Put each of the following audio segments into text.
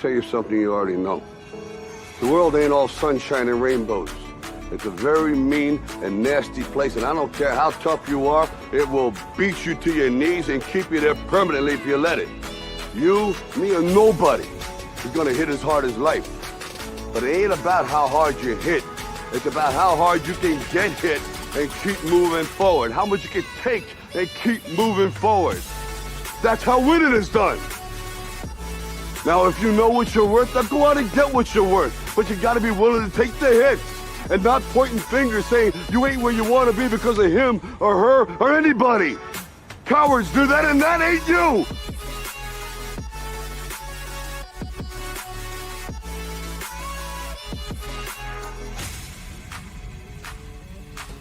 tell you something you already know. The world ain't all sunshine and rainbows. It's a very mean and nasty place, and I don't care how tough you are, it will beat you to your knees and keep you there permanently if you let it. You, me, or nobody is gonna hit as hard as life. But it ain't about how hard you hit. It's about how hard you can get hit and keep moving forward. How much you can take and keep moving forward. That's how winning is done. Now, if you know what you're worth, then go out and get what you're worth. But you gotta be willing to take the hits and not pointing fingers saying you ain't where you want to be because of him or her or anybody. Cowards do that, and that ain't you.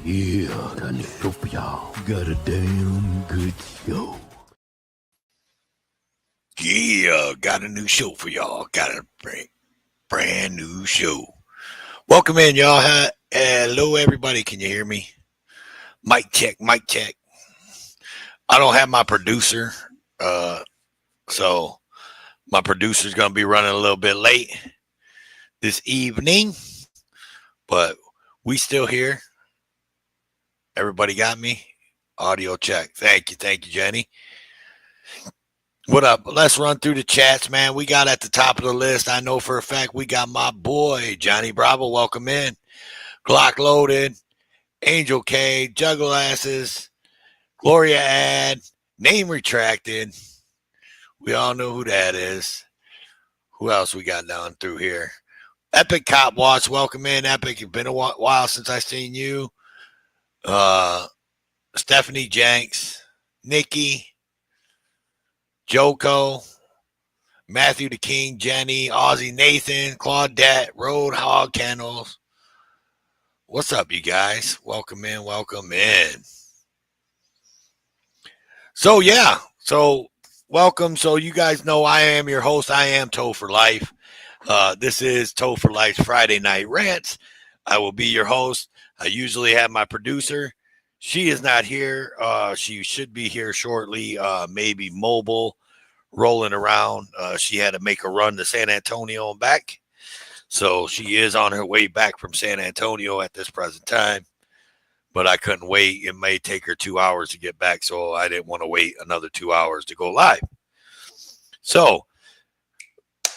Yeah, got a show for y'all. Got a damn good show. Yeah, got a new show for y'all. Got a brand new show. Welcome in, y'all. Hello, everybody. Can you hear me? Mic check, mic check. I don't have my producer, so my producer's going to be running a little bit late this evening, but we still here. Everybody got me? Audio check. Thank you, Jenny. What up? Let's run through the chats, man. We got at the top of the list. I know for a fact we got my boy, Johnny Bravo. Welcome in. Glock Loaded, Angel K, Juggle Asses, Gloria Ad, Name Retracted. We all know who that is. Who else we got down through here? Epic Cop Watch. Welcome in, Epic. It's been a while since I seen you. Stephanie Jenks, Nikki, Joko, Matthew the King, Jenny, Ozzy Nathan, Claudette, Roadhog Kennels. What's up, you guys? Welcome in, welcome in. So, yeah. So, welcome. So, you guys know I am your host. I am Toe for Life. This is Toe for Life's Friday Night Rants. I will be your host. I usually have my producer. She is not here. She should be here shortly, maybe mobile, rolling around. She had to make a run to San Antonio and back. So she is on her way back from San Antonio at this present time. But I couldn't wait. It may take her 2 hours to get back, so I didn't want to wait another 2 hours to go live. So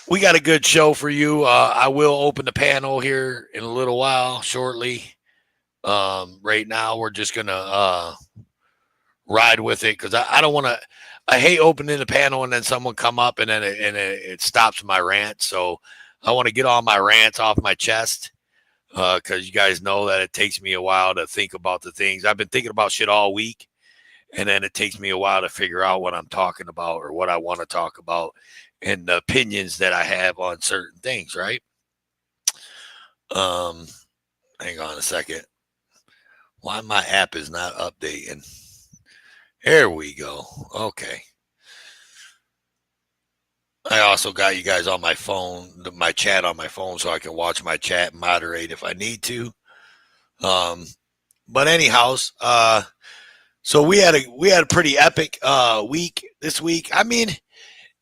we got a good show for you. I will open the panel here in a little while, shortly. Right now, we're just going to ride with it because I don't want to. I hate opening the panel and then someone come up and then it stops my rant. So I want to get all my rants off my chest because you guys know that it takes me a while to think about the things. I've been thinking about shit all week, and then it takes me a while to figure out what I'm talking about or what I want to talk about and the opinions that I have on certain things, right? Hang on a second. Why my app is not updating? Here we go. Okay. I also got you guys on my phone, my chat on my phone, so I can watch my chat and moderate if I need to. But anyhow, so we had a pretty epic week this week. I mean,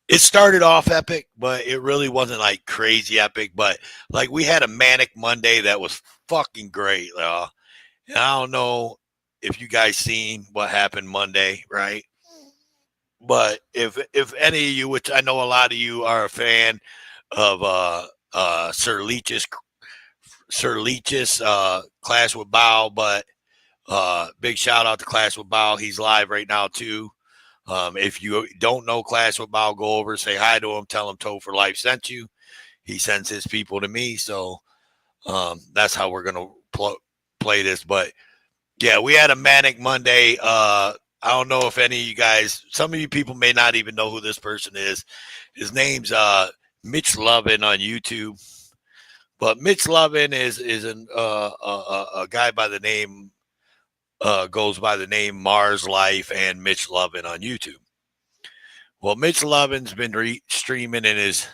it started off epic, but it really wasn't like crazy epic. But like we had a Manic Monday that was fucking great. And I don't know if you guys seen what happened Monday, right? But if any of you, which I know a lot of you are a fan of Sir Leach's Clash with Bow, but big shout out to Clash with Bow. He's live right now too. If you don't know Clash with Bow, go over, say hi to him, tell him Toe for Life sent you. He sends his people to me, so that's how we're gonna play this. But yeah, we had a Manic Monday. I don't know if any of you guys, some of you people may not even know who this person is. His name's Mitch Lovin on YouTube. But Mitch Lovin is a guy by the name, goes by the name Mars Life and Mitch Lovin on YouTube. Well, Mitch Lovin's been streaming in his,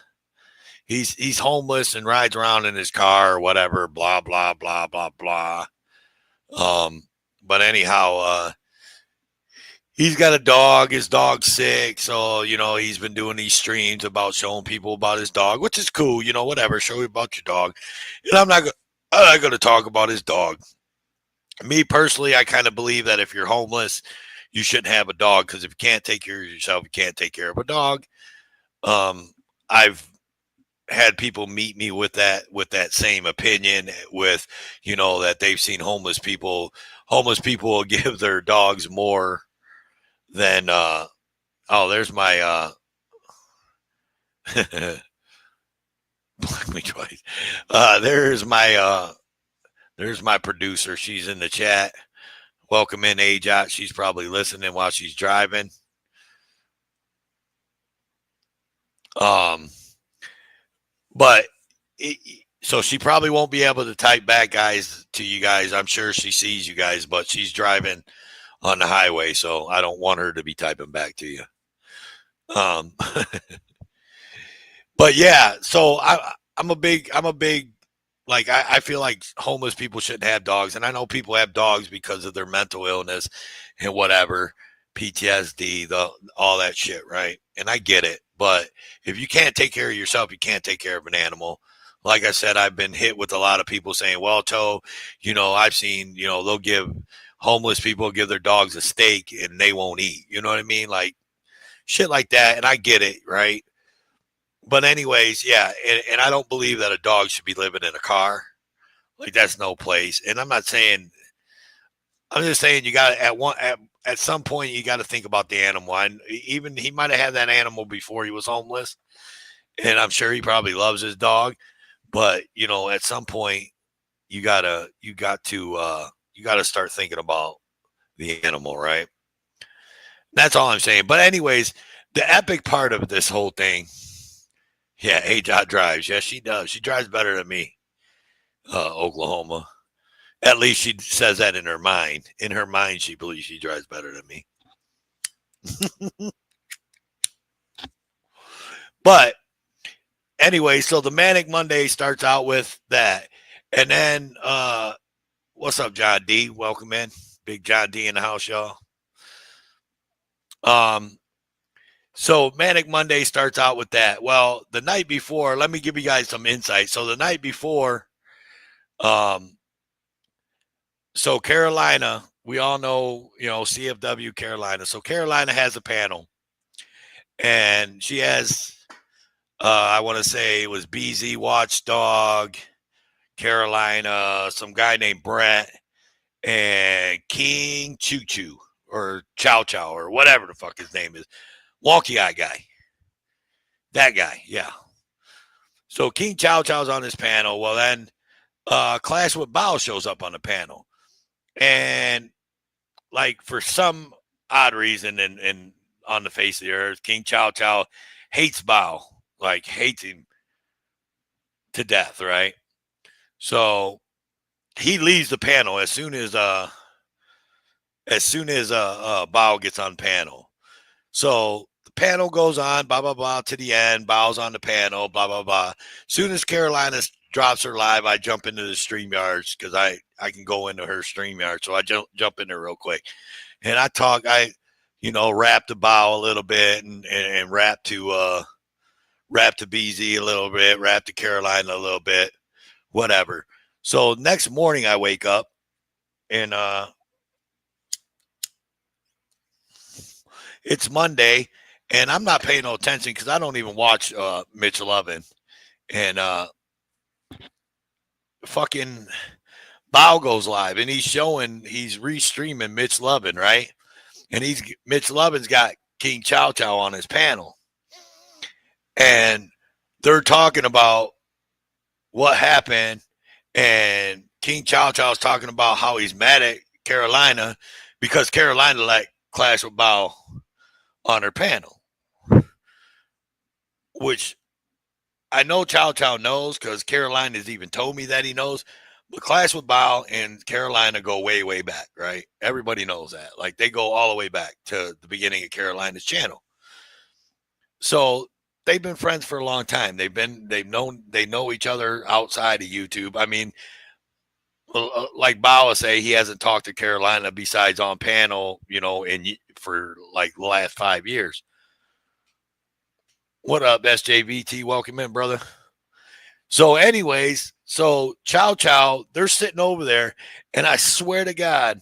he's homeless and rides around in his car or whatever, blah, blah, blah, blah, blah. But anyhow, he's got a dog. His dog's sick, so he's been doing these streams about showing people about his dog, which is cool. Whatever. Show you about your dog, and I'm not going to talk about his dog. Me personally, I kind of believe that if you're homeless, you shouldn't have a dog, because if you can't take care of yourself, you can't take care of a dog. I've had people meet me with that same opinion, with that they've seen homeless people will give their dogs more than there's my block me twice. There's my producer. She's in the chat. Welcome in, Ajot. She's probably listening while she's driving. But so she probably won't be able to type back, guys, to you guys. I'm sure she sees you guys, but she's driving on the highway, so I don't want her to be typing back to you. But yeah, so I'm a big like, I feel like homeless people shouldn't have dogs, and I know people have dogs because of their mental illness and whatever, PTSD, all that shit, right? And I get it, but if you can't take care of yourself, you can't take care of an animal. Like I said, I've been hit with a lot of people saying, well, Toe, I've seen, they'll give homeless people give their dogs a steak and they won't eat. You know what I mean? Like shit like that. And I get it, right? But anyways, yeah, and I don't believe that a dog should be living in a car. Like, that's no place. And I'm just saying you got to, at some point, you got to think about the animal. And even he might have had that animal before he was homeless, and I'm sure he probably loves his dog. But at some point, you got to start thinking about the animal, right? That's all I'm saying. But anyways, the epic part of this whole thing. Yeah, Ajot drives. Yes, she does. She drives better than me, Oklahoma. At least she says that in her mind. In her mind, she believes she drives better than me. But anyway, so the Manic Monday starts out with that. And then, what's up, John D? Welcome in. Big John D in the house, y'all. So Manic Monday starts out with that. Well, the night before, let me give you guys some insight. So the night before, so Carolina, we all know, CFW Carolina. So Carolina has a panel, and she has, I want to say it was BZ Watchdog, Carolina, some guy named Brett, and King Choo Choo, or Chow Chow, or whatever the fuck his name is. Wonky Eye guy. That guy, yeah. So King Chow Chow's on this panel. Well, then Clash with Bao shows up on the panel. And like, for some odd reason, and on the face of the earth, King Chow Chow hates Bao. Like, hates him to death, right? So he leaves the panel as soon as Bao gets on panel. So the panel goes on, blah, blah, blah, to the end. Bao's on the panel, blah, blah, blah. Soon as Carolina drops her live, I jump into the StreamYards, because I can go into her StreamYard. So I jump in there real quick. And I talk, rap to Bao a little bit, and rap to BZ a little bit, rap to Carolina a little bit, whatever. So next morning I wake up, and it's Monday, and I'm not paying no attention because I don't even watch Mitch Lovin. And fucking Bao goes live, and he's restreaming Mitch Lovin, right? And Mitch Lovin's got King Chow Chow on his panel. And they're talking about what happened, and King Chow Chow's talking about how he's mad at Carolina because Carolina let Clash with Bao on her panel, which I know Chow Chow knows, because Carolina's even told me that he knows. But Clash with Bao and Carolina go way, way back, right? Everybody knows that. Like, they go all the way back to the beginning of Carolina's channel. So they've been friends for a long time. They know each other outside of YouTube. I mean, like Bao will say, he hasn't talked to Carolina besides on panel, in for like the last 5 years. What up, SJVT? Welcome in, brother. So anyways, so Chow Chow, they're sitting over there, and I swear to God,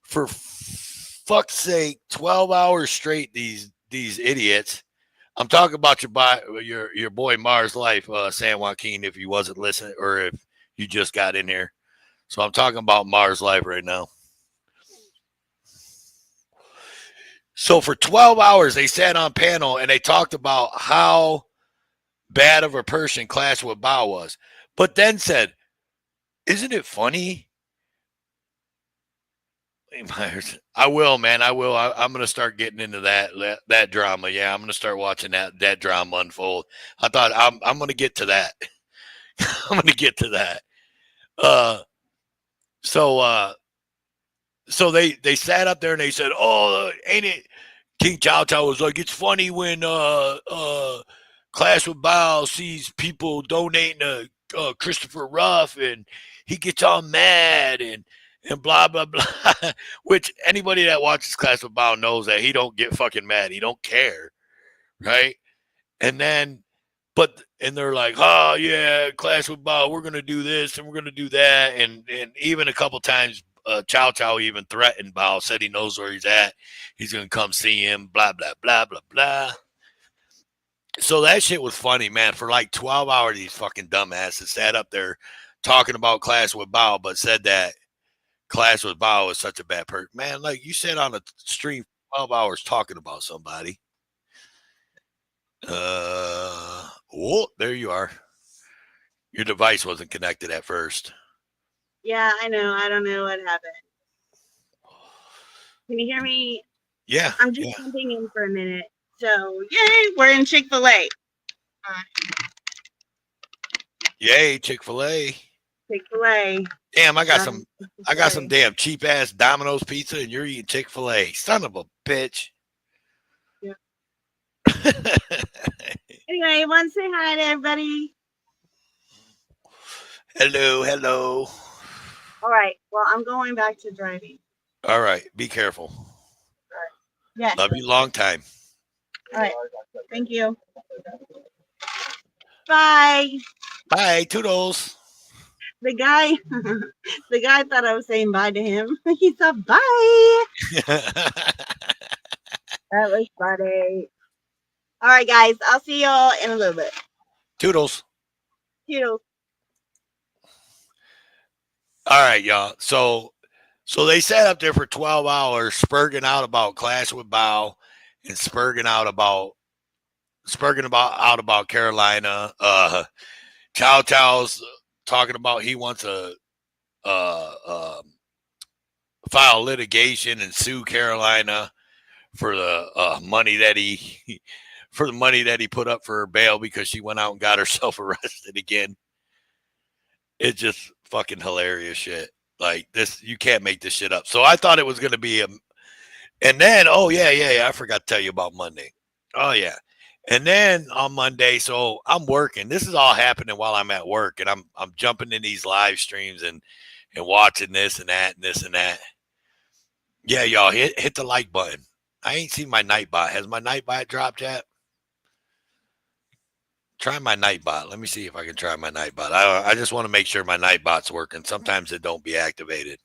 for fuck's sake, 12 hours straight, these idiots. I'm talking about your boy Mars Life, San Joaquin, if you wasn't listening or if you just got in here. So I'm talking about Mars Life right now. So for 12 hours, they sat on panel and they talked about how bad of a person Clash with Bow was, but then said, isn't it funny? I will, man. I will. I'm going to start getting into that drama. Yeah, I'm going to start watching that drama unfold. I thought I'm going to get to that. I'm going to get to that. So they sat up there and they said, "Oh, ain't it?" King Chow Chow was like, "It's funny when Clash with Bow sees people donating to Christopher Ruff and he gets all mad and blah blah blah." Which anybody that watches Clash with Bow knows that he don't get fucking mad. He don't care, right? And then, and they're like, "Oh yeah, Clash with Bow, we're gonna do this and we're gonna do that," and even a couple times. Chow Chow even threatened Bao, said he knows where he's at. He's going to come see him, blah, blah, blah, blah, blah. So that shit was funny, man. For like 12 hours, these fucking dumbasses sat up there talking about Clash with Bao, but said that Clash with Bao is such a bad person. Man, like you sat on a stream for 12 hours talking about somebody. Oh, there you are. Your device wasn't connected at first. Yeah, I know. I don't know what happened. Can you hear me? Yeah. I'm just jumping in for a minute. So, yay, we're in Chick-fil-A. Yay, Chick-fil-A. Chick-fil-A. Damn, I got some damn cheap ass Domino's pizza and you're eating Chick-fil-A. Son of a bitch. Yeah. Anyway, want to say hi to everybody. Hello. All right. Well, I'm going back to driving. All right. Be careful. All right. Yes. Love you long time. All right. Thank you. Bye. Bye. Toodles. The guy thought I was saying bye to him. He said bye. That was funny. All right, guys. I'll see y'all in a little bit. Toodles. Toodles. All right, y'all. So they sat up there for 12 hours spurging out about Clash with Bow and spurging out about Carolina. Chow Chow's talking about he wants to file litigation and sue Carolina for the money that he put up for her bail because she went out and got herself arrested again. It's just fucking hilarious shit. Like this, you can't make this shit up. So I thought it was going to be and then, oh yeah, I forgot to tell you about Monday. Oh yeah. And then on Monday, so I'm working. This is all happening while I'm at work, and I'm jumping in these live streams and watching this and that and this and that. Yeah, y'all hit the like button. I ain't seen my Nightbot. Has my Nightbot dropped yet? Try my Nightbot. Let me see if I can try my Nightbot. I just want to make sure my Nightbot's working. Sometimes it don't be activated.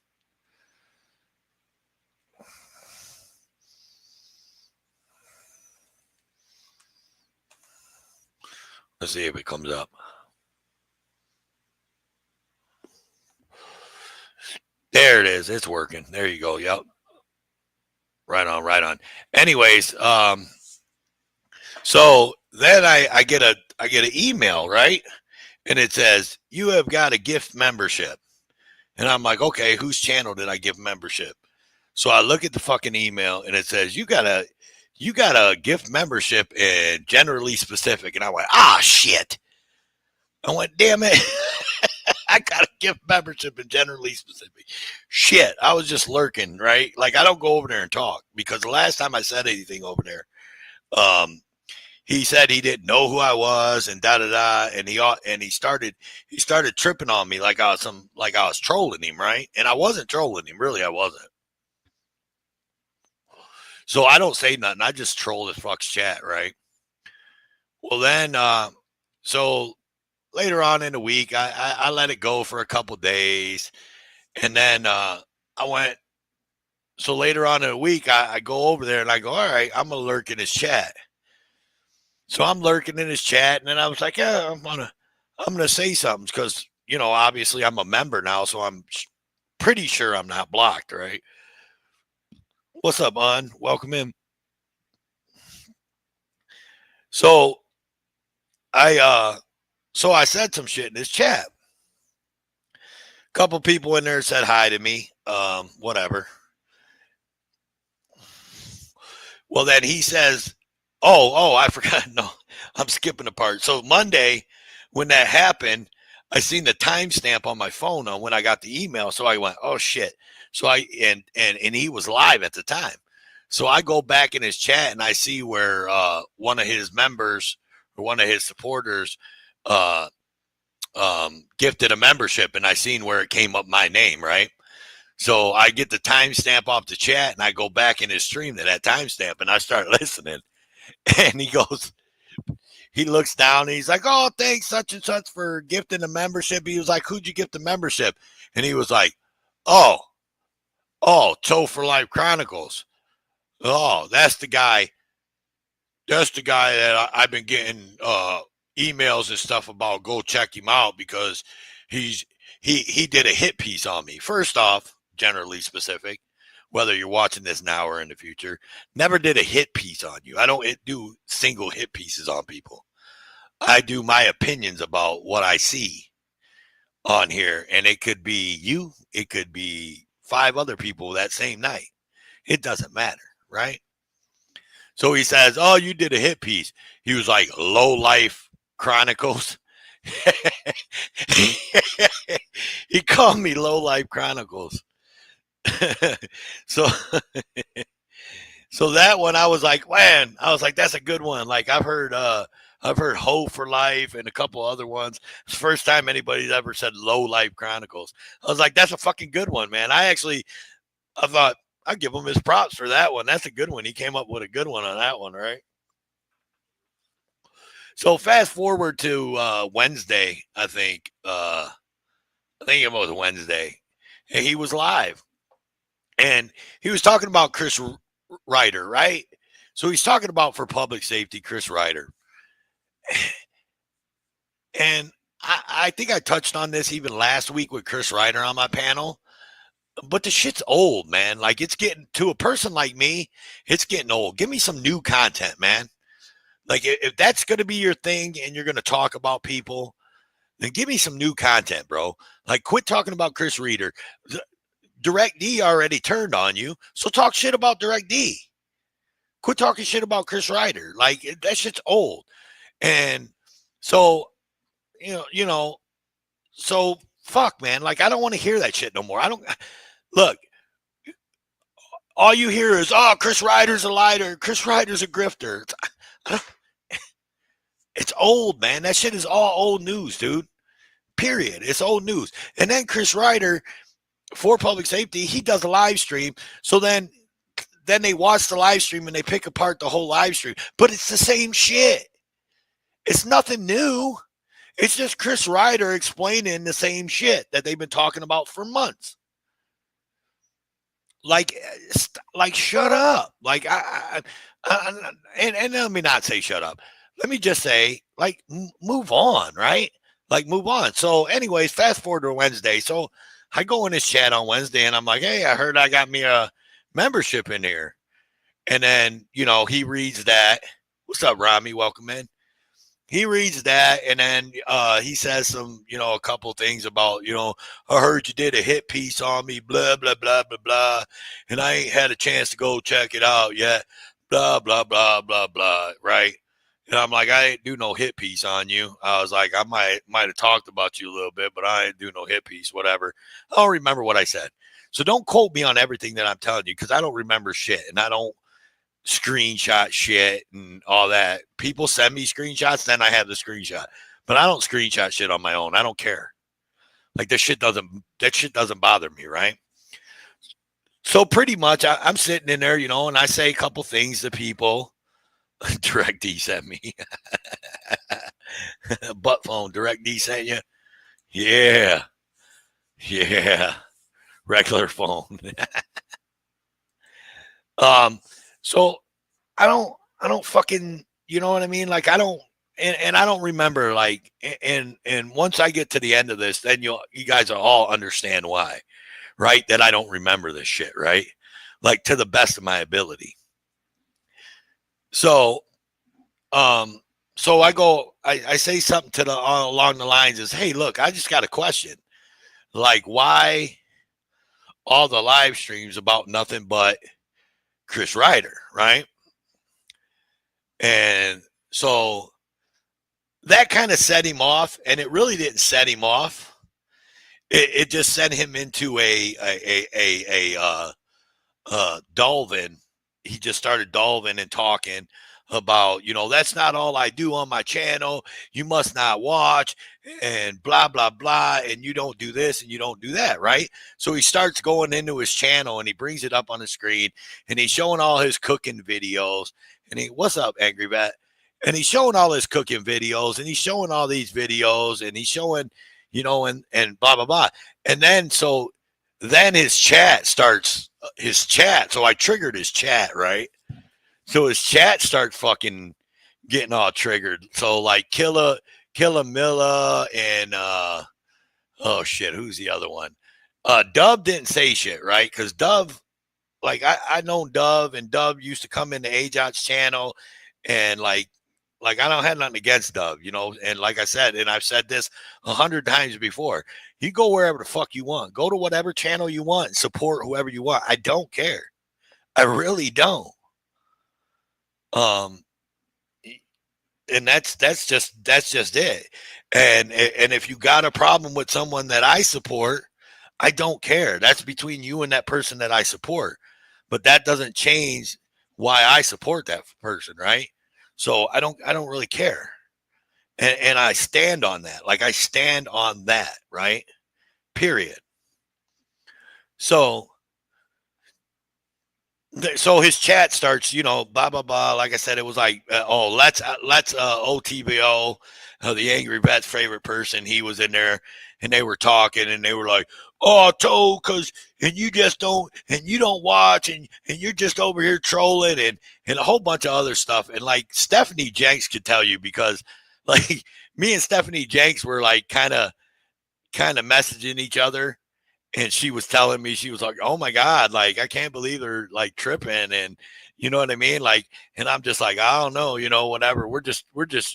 Let's see if it comes up. There it is. It's working. There you go. Yep. Right on. Anyways, so then I get an email, right? And it says, you have got a gift membership. And I'm like, okay, whose channel did I give membership? So I look at the fucking email and it says, you got a gift membership and generally specific. And I went, shit. I went, damn it. I got a gift membership and generally specific. Shit. I was just lurking, right? Like I don't go over there and talk because the last time I said anything over there, he said he didn't know who I was and and he started tripping on me like I was trolling him, right? And I wasn't trolling him, really, I wasn't. So I don't say nothing. I just troll this fuck's chat, right? Well, then, so later on in the week, I let it go for a couple days. And then I went, so later on in the week, I go over there and I go, all right, I'm going to lurk in his chat. So I'm lurking in his chat. And then I was like, yeah, I'm gonna say something because, obviously I'm a member now. So I'm pretty sure I'm not blocked, right? What's up, Un? Welcome in. So I said some shit in his chat. A couple people in there said hi to me. Whatever. Well, then he says, oh, I forgot. No, I'm skipping a part. So Monday, when that happened, I seen the timestamp on my phone on when I got the email. So I went, oh shit. So and he was live at the time. So I go back in his chat and I see where one of his members or one of his supporters gifted a membership, and I seen where it came up my name, right? So I get the timestamp off the chat and I go back in his stream to that timestamp and I start listening. And he looks down and he's like, oh, thanks such and such for gifting the membership. He was like, who'd you gift the membership? And he was like, oh, Toe for Life Chronicles. Oh, that's the guy. That's the guy that I've been getting emails and stuff about. Go check him out because he did a hit piece on me. First off, generally specific, whether you're watching this now or in the future, never did a hit piece on you. I don't do single hit pieces on people. I do my opinions about what I see on here, and it could be you, it could be 5 other people that same night. It doesn't matter, right? So he says, oh, you did a hit piece. He was like, Low Life Chronicles. He called me Low Life Chronicles. So that one, I was like, man, that's a good one. Like I've heard Ho for Life and a couple other ones. It's the first time anybody's ever said Low Life Chronicles. I was like, that's a fucking good one, man. I thought I'd give him his props for that one. That's a good one. He came up with a good one on that one, right? So fast forward to Wednesday, I think it was Wednesday. And he was live. And he was talking about Chris Ryder, right? So he's talking about for public safety, Chris Ryder. And I think I touched on this even last week with Chris Ryder on my panel. But the shit's old, man. Like it's getting to a person like me, it's getting old. Give me some new content, man. Like if that's going to be your thing and you're going to talk about people, then give me some new content, bro. Like quit talking about Chris Ryder. Direct D already turned on you, so talk shit about Direct D. Quit talking shit about Chris Ryder. Like that shit's old. And so, so fuck, man. Like I don't want to hear that shit no more. Look, all you hear is, oh, Chris Ryder's a liar. Chris Ryder's a grifter. It's old, man. That shit is all old news, dude. Period. It's old news. And then Chris Ryder, for public safety, he does a live stream. So then they watch the live stream and they pick apart the whole live stream. But it's the same shit. It's nothing new. It's just Chris Ryder explaining the same shit that they've been talking about for months. Like shut up. Like and let me not say shut up. Let me just say, like, move on, right? Like, move on. So, anyways, fast forward to Wednesday. So, I go in his chat on Wednesday, and I'm like, hey, I heard I got me a membership in here. And then, he reads that. What's up, Rami? Welcome in. He reads that, and then he says some, a couple things about, I heard you did a hit piece on me, blah, blah, blah, blah, blah, and I ain't had a chance to go check it out yet, blah, blah, blah, blah, blah, right? And I'm like, I ain't do no hit piece on you. I was like, I might have talked about you a little bit, but I ain't do no hit piece, whatever. I don't remember what I said. So don't quote me on everything that I'm telling you because I don't remember shit, and I don't screenshot shit and all that. People send me screenshots, then I have the screenshot. But I don't screenshot shit on my own. I don't care. Like that shit doesn't bother me, right? So pretty much I'm sitting in there, and I say a couple things to people. Direct D sent me. Butt phone. Direct D sent you. Yeah. Yeah. Regular phone. So I don't fucking, you know what I mean? Like I don't, and I don't remember like, and once I get to the end of this, then you guys will all understand why, right? That I don't remember this shit, right? Like to the best of my ability. So, um, so I say something to the along the lines is, hey, look, I just got a question. Like, why all the live streams about nothing but Chris Ryder, right? And so that kind of set him off, and it really didn't set him off. It just sent him into a delving. He just started delving and talking about, that's not all I do on my channel. You must not watch and blah, blah, blah. And you don't do this and you don't do that. Right. So he starts going into his channel and he brings it up on the screen and he's showing all his cooking videos. And what's up, Angry Vet? And he's showing all his cooking videos and he's showing all these videos and he's showing, and blah, blah, blah. And then his chat starts So I triggered his chat, right? So his chat starts fucking getting all triggered. So like Killa Milla and oh shit, who's the other one? Dub didn't say shit, right? Because Dub, like I known Dub, and Dub used to come into Ajot's channel, and like I don't have nothing against Dub, and like I said, and I've said this 100 times before, you go wherever the fuck you want, go to whatever channel you want, and support whoever you want. I don't care. I really don't. And that's just it. And if you got a problem with someone that I support, I don't care. That's between you and that person that I support. But that doesn't change why I support that person, right? So I don't really care. And I stand on that. Like I stand on that, right? Period. So his chat starts, blah blah blah. Like I said, it was like, let's OTBO, the Angry Vet's favorite person. He was in there, and they were talking, and they were like, "Oh, Toe, and you just don't, and you don't watch, and you're just over here trolling, and a whole bunch of other stuff." And like Stephanie Jenks could tell you, because like me and Stephanie Jenks were like kind of messaging each other. And she was telling me, she was like, "Oh my God, like, I can't believe they're like tripping." And you know what I mean? Like, and I'm just like, I don't know, whatever. We're just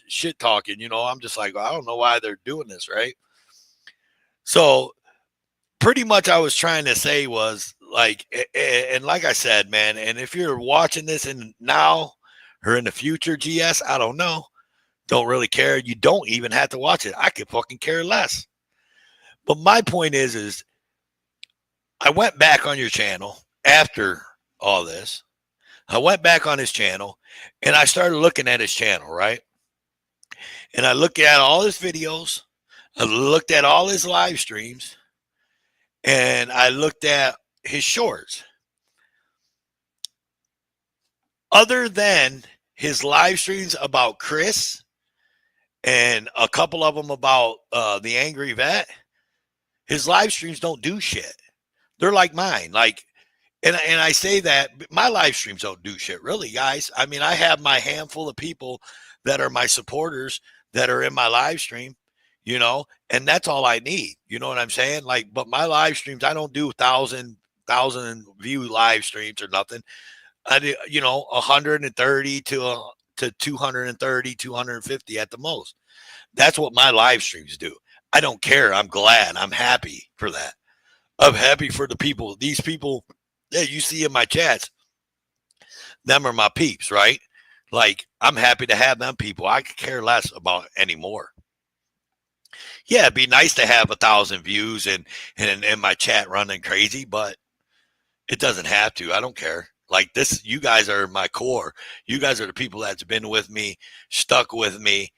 shit talking, I'm just like, I don't know why they're doing this. Right. So pretty much I was trying to say was like, and like I said, man, and if you're watching this in now or in the future, GS, I don't know. Don't really care. You don't even have to watch it. I could fucking care less. But my point is I went back on your channel after all this. I went back on his channel and I started looking at his channel, right? And I looked at all his videos. I looked at all his live streams. And I looked at his shorts. Other than his live streams about Chris and a couple of them about the Angry Vet, his live streams don't do shit. They're like mine. Like, and I say that my live streams don't do shit, really, guys. I mean, I have my handful of people that are my supporters that are in my live stream, and that's all I need. You know what I'm saying? Like, but my live streams, I don't do 1,000 view live streams or nothing. I do, 130 to 230, 250 at the most. That's what my live streams do. I don't care. I'm glad. I'm happy for that. I'm happy for the people. These people that you see in my chats, them are my peeps, right? Like, I'm happy to have them people. I could care less about anymore. Yeah, it'd be nice to have 1,000 views and my chat running crazy, but it doesn't have to. I don't care. Like this, you guys are my core. You guys are the people that's been with me, stuck with me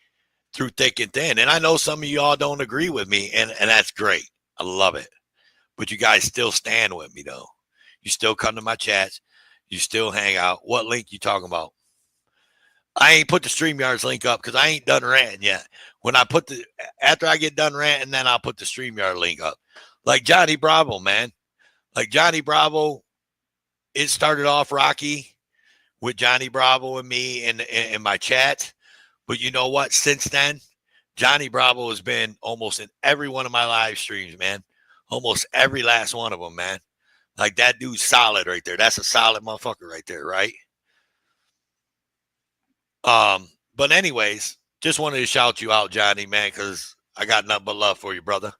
through thick and thin. And I know some of y'all don't agree with me, and that's great. I love it. But you guys still stand with me, though. You still come to my chats. You still hang out. What link you talking about? I ain't put the StreamYards link up because I ain't done ranting yet. When I put after I get done ranting, then I'll put the StreamYard link up. Like Johnny Bravo, man. Like Johnny Bravo, it started off rocky with Johnny Bravo and me in my chat. But you know what? Since then, Johnny Bravo has been almost in every one of my live streams, man. Almost every last one of them, man. Like that dude's solid right there. That's a solid motherfucker right there, right? But anyways, just wanted to shout you out, Johnny, man, because I got nothing but love for you, brother.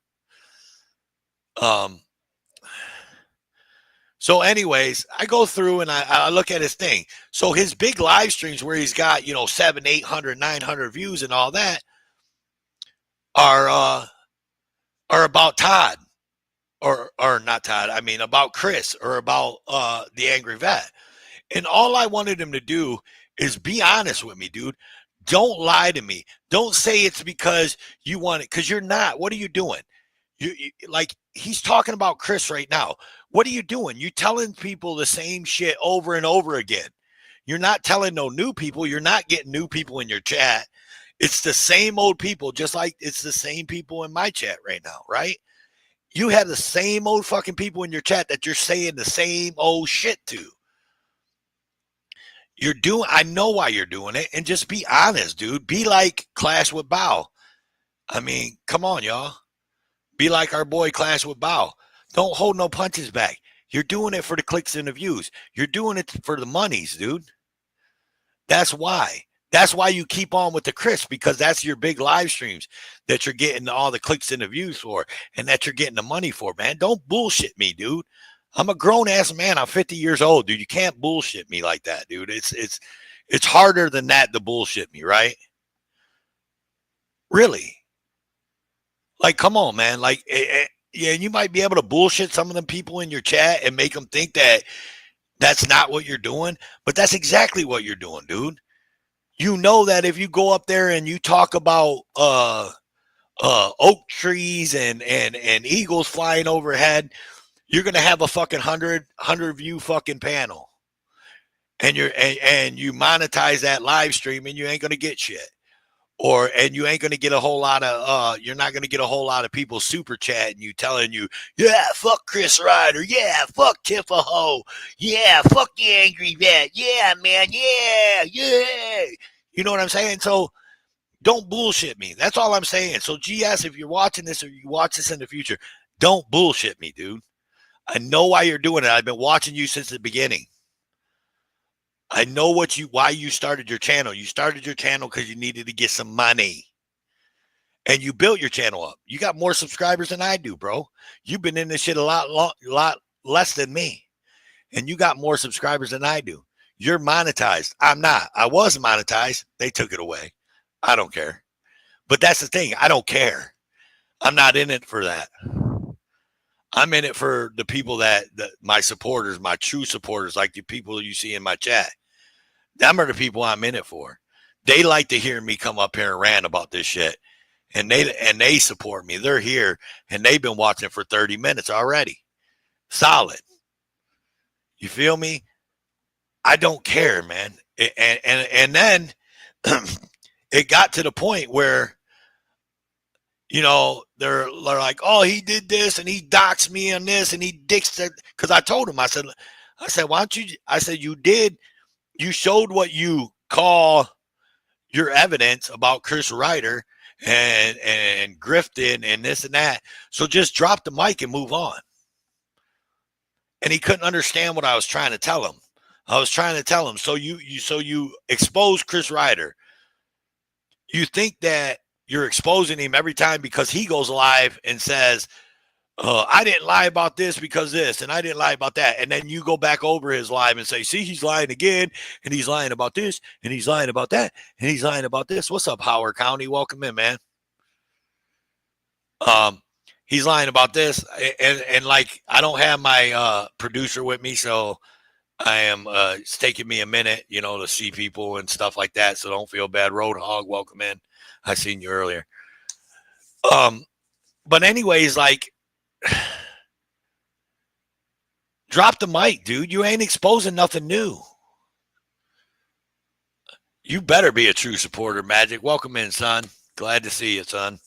So anyways, I go through and I look at his thing. So his big live streams where he's got, 700, 800, 900 views and all that are about Todd or not Todd. I mean, about Chris or about the Angry Vet. And all I wanted him to do is be honest with me, dude. Don't lie to me. Don't say it's because you want it, because you're not. What are you doing? You like he's talking about Chris right now. What are you doing? You're telling people the same shit over and over again. You're not telling no new people. You're not getting new people in your chat. It's the same old people, just like it's the same people in my chat right now, right? You have the same old fucking people in your chat that you're saying the same old shit to. I know why you're doing it, and just be honest, dude. Be like Clash with Bow. I mean, come on, y'all. Be like our boy Clash with Bow. Don't hold no punches back. You're doing it for the clicks and the views. You're doing it for the monies, dude. That's why. That's why you keep on with the Chris, because that's your big live streams that you're getting all the clicks and the views for, and that you're getting the money for, man. Don't bullshit me, dude. I'm a grown ass man. I'm 50 years old, dude. You can't bullshit me like that, dude. It's harder than that to bullshit me, right? Really? Like, come on, man. Like, yeah, you might be able to bullshit some of them people in your chat and make them think that that's not what you're doing, but that's exactly what you're doing, dude. You know that if you go up there and you talk about oak trees and eagles flying overhead, you're gonna have a fucking 100 view fucking panel, and you monetize that live stream, and you ain't gonna get shit, and you ain't gonna get a whole lot of you're not gonna get a whole lot of people super chatting you, telling you, yeah, fuck Chris Ryder, yeah, fuck Tifaho, yeah, fuck the Angry Vet, yeah, man, yeah. You know what I'm saying? So don't bullshit me. That's all I'm saying. So GS, if you're watching this or you watch this in the future, don't bullshit me, dude. I know why you're doing it. I've been watching you since the beginning. I know why you started your channel. You started your channel because you needed to get some money. And you built your channel up. You got more subscribers than I do, bro. You've been in this shit a lot less than me. And you got more subscribers than I do. You're monetized. I'm not. I was monetized. They took it away. I don't care. But that's the thing. I don't care. I'm not in it for that. I'm in it for the people that my supporters, my true supporters, like the people you see in my chat. Them are the people I'm in it for. They like to hear me come up here and rant about this shit. And they support me. They're here and they've been watching for 30 minutes already. Solid. You feel me? I don't care, man. And then it got to the point where, they're like, oh, he did this and he doxed me on this and he dicks that. Because I told him, I said, why don't you? I said, you showed what you call your evidence about Chris Ryder and grifting and this and that. So just drop the mic and move on. And he couldn't understand what I was trying to tell him. I was trying to tell him, so you expose Chris Ryder. You think that you're exposing him every time because he goes live and says, I didn't lie about this because this, and I didn't lie about that. And then you go back over his live and say, see, he's lying again, and he's lying about this, and he's lying about that, and he's lying about this. What's up, Howard County? Welcome in, man. He's lying about this, and like, I don't have my producer with me, so I am, it's taking me a minute, to see people and stuff like that. So don't feel bad. Roadhog, welcome in. I seen you earlier. But anyways, like Drop the mic, dude. You ain't exposing nothing new. You better be a true supporter, Magic. Welcome in, son. Glad to see you, son.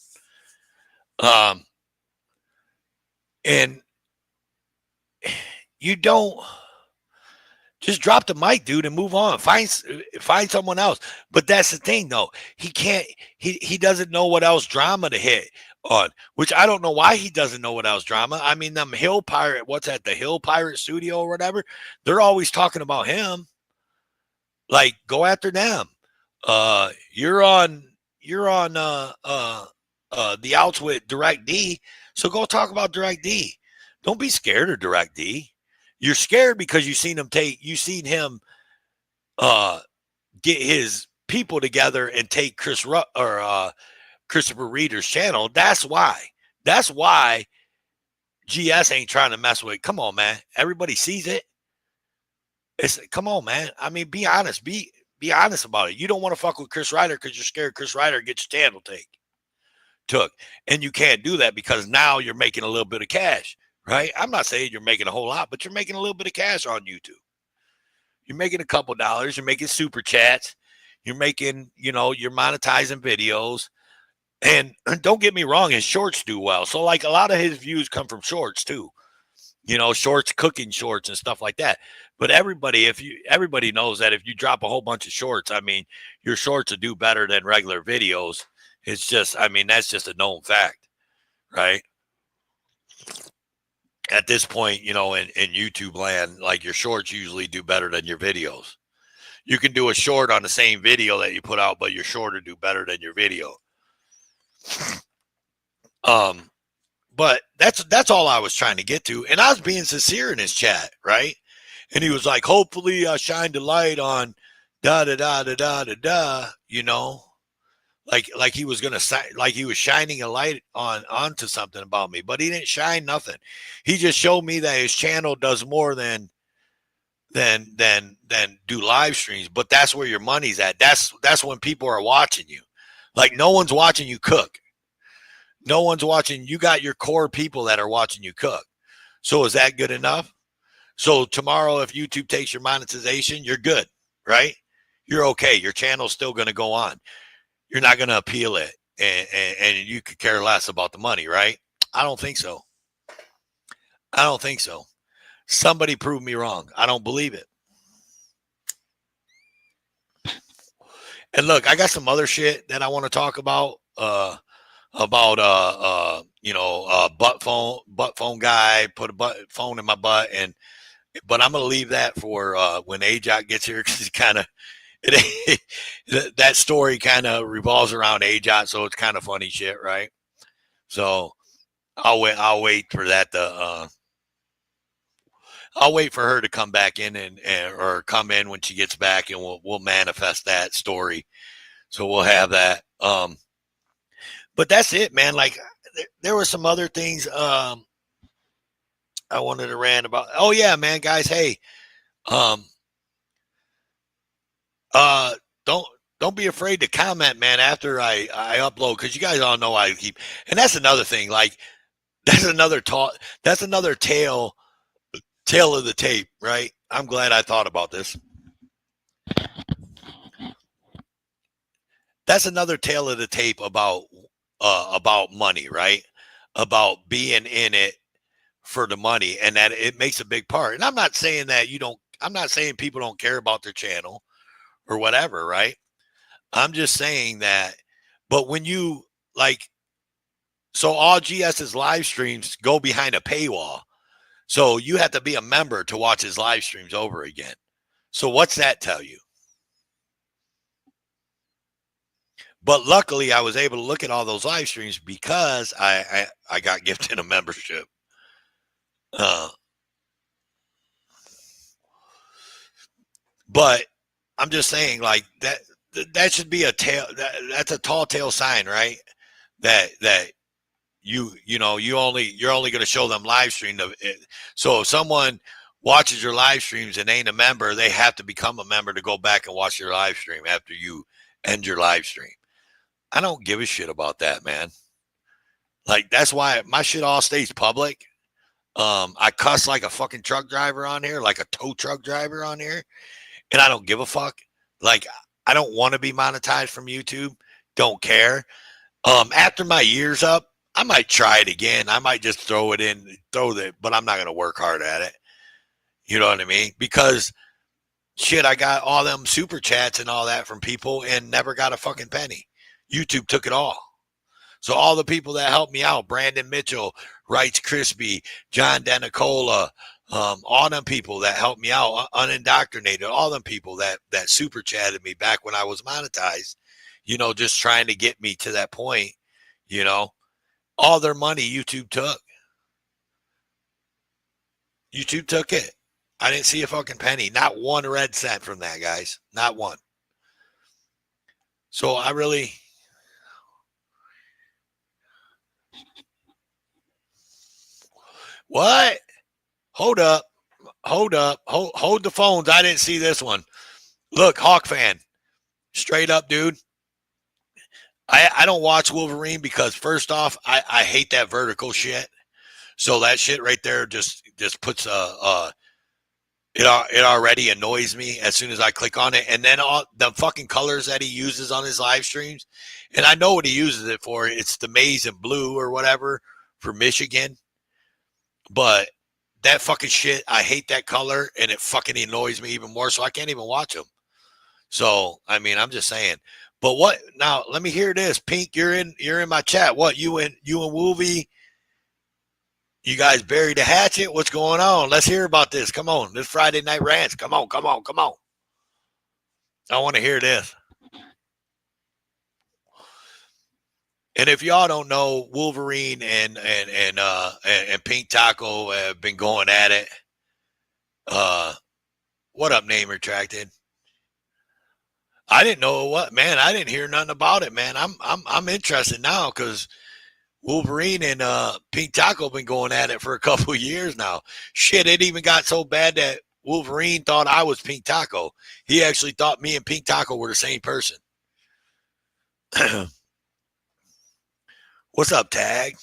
And you don't just drop the mic, dude, and move on. Find someone else. But that's the thing, though. He can't. He doesn't know what else drama to hit on. Which I don't know why he doesn't know what else drama. I mean, them Hill Pirate. What's that? The Hill Pirate Studio or whatever. They're always talking about him. Like, go after them. You're on the outs with Direct D. So go talk about Direct D. Don't be scared of Direct D. You're scared because you've seen him get his people together and take Christopher Reeder's channel. That's why. That's why GS ain't trying to mess with it. Come on, man. Everybody sees it. Come on, man. I mean, be honest. Be honest about it. You don't want to fuck with Chris Ryder because you're scared Chris Ryder gets your channel took. And you can't do that because now you're making a little bit of cash, right? I'm not saying you're making a whole lot, but you're making a little bit of cash on YouTube. You're making a couple dollars. You're making super chats. You're making, you're monetizing videos. And don't get me wrong, his shorts do well. So like a lot of his views come from shorts too. Shorts, cooking shorts and stuff like that. But everybody knows that if you drop a whole bunch of shorts, I mean, your shorts will do better than regular videos. It's just, I mean, that's just a known fact, right? At this point, in YouTube land, like your shorts usually do better than your videos. You can do a short on the same video that you put out, but your short will do better than your video. But that's all I was trying to get to. And I was being sincere in his chat, right? And he was like, hopefully I shined a light on da-da-da-da-da-da-da, like he was like he was shining a light onto something about me, but he didn't shine nothing. He just showed me that his channel does more than do live streams. But that's where your money's at. That's when people are watching you. Like no one's watching you cook. No one's watching. You got your core people that are watching you cook. So is that good enough? So tomorrow, if YouTube takes your monetization, you're good, right? You're okay. Your channel's still going to go on. You're not going to appeal it, and you could care less about the money, right? I don't think so. Somebody prove me wrong. I don't believe it. And look, I got some other shit that I want to talk about. Butt phone guy put a phone in my butt, but I'm gonna leave that for when AJOT gets here because that story kind of revolves around AJOT, so it's kind of funny shit, right? So I'll wait for that to I'll wait for her to come back in or come in when she gets back, and we'll manifest that story. So we'll have that. But that's it, man. Like there were some other things I wanted to rant about. Oh yeah, man, guys. Hey, don't be afraid to comment, man, after I upload, because you guys all know I keep, and that's another thing. Like that's another tale of the tape, right? I'm glad I thought about this. That's another tale of the tape about money, right? About being in it for the money, and that it makes a big part. And I'm not saying that I'm not saying people don't care about their channel or whatever, right? I'm just saying that, but when you so all GS's live streams go behind a paywall. So you have to be a member to watch his live streams over again. So what's that tell you? But luckily, I was able to look at all those live streams because I got gifted a membership. But I'm just saying, like that should be a tail. That's a tall tale sign, right? That you're only going to show them live stream. So if someone watches your live streams and ain't a member, they have to become a member to go back and watch your live stream after you end your live stream. I don't give a shit about that, man. Like, that's why my shit all stays public. I cuss like a fucking truck driver on here, like a tow truck driver on here, and I don't give a fuck. Like, I don't want to be monetized from YouTube. Don't care. After my year's up, I might try it again. I might just throw it, but I'm not gonna work hard at it. You know what I mean? Because shit, I got all them super chats and all that from people and never got a fucking penny. YouTube took it all. So all the people that helped me out, Brandon Mitchell, Wrights Crispy, John Denicola, all them people that helped me out, unindoctrinated, all them people that super chatted me back when I was monetized, you know, just trying to get me to that point, you know, all their money YouTube took. YouTube took it. I didn't see a fucking penny. Not one red cent from that, guys. Not one. So I really... What? Hold up. Hold the phones. I didn't see this one. Look, Hawk fan. Straight up, dude. I don't watch Wolverine because first off, I hate that vertical shit. So that shit right there just puts it already annoys me as soon as I click on it. And then all the fucking colors that he uses on his live streams. And I know what he uses it for. It's the maize and blue or whatever for Michigan. But that fucking shit, I hate that color, and it fucking annoys me even more, so I can't even watch them. So, I mean, I'm just saying. But what now? Let me hear this. Pink, you're in my chat. What, you and Woovie, you guys buried the hatchet? What's going on? Let's hear about this. Come on. This Friday Night Rants. Come on. I want to hear this. And if y'all don't know, Wolverine and Pink Taco have been going at it. What up, Name Retracted? I didn't know what, man. I didn't hear nothing about it, man. I'm interested now because Wolverine and Pink Taco been going at it for a couple of years now. Shit, it even got so bad that Wolverine thought I was Pink Taco. He actually thought me and Pink Taco were the same person. What's up, Tag?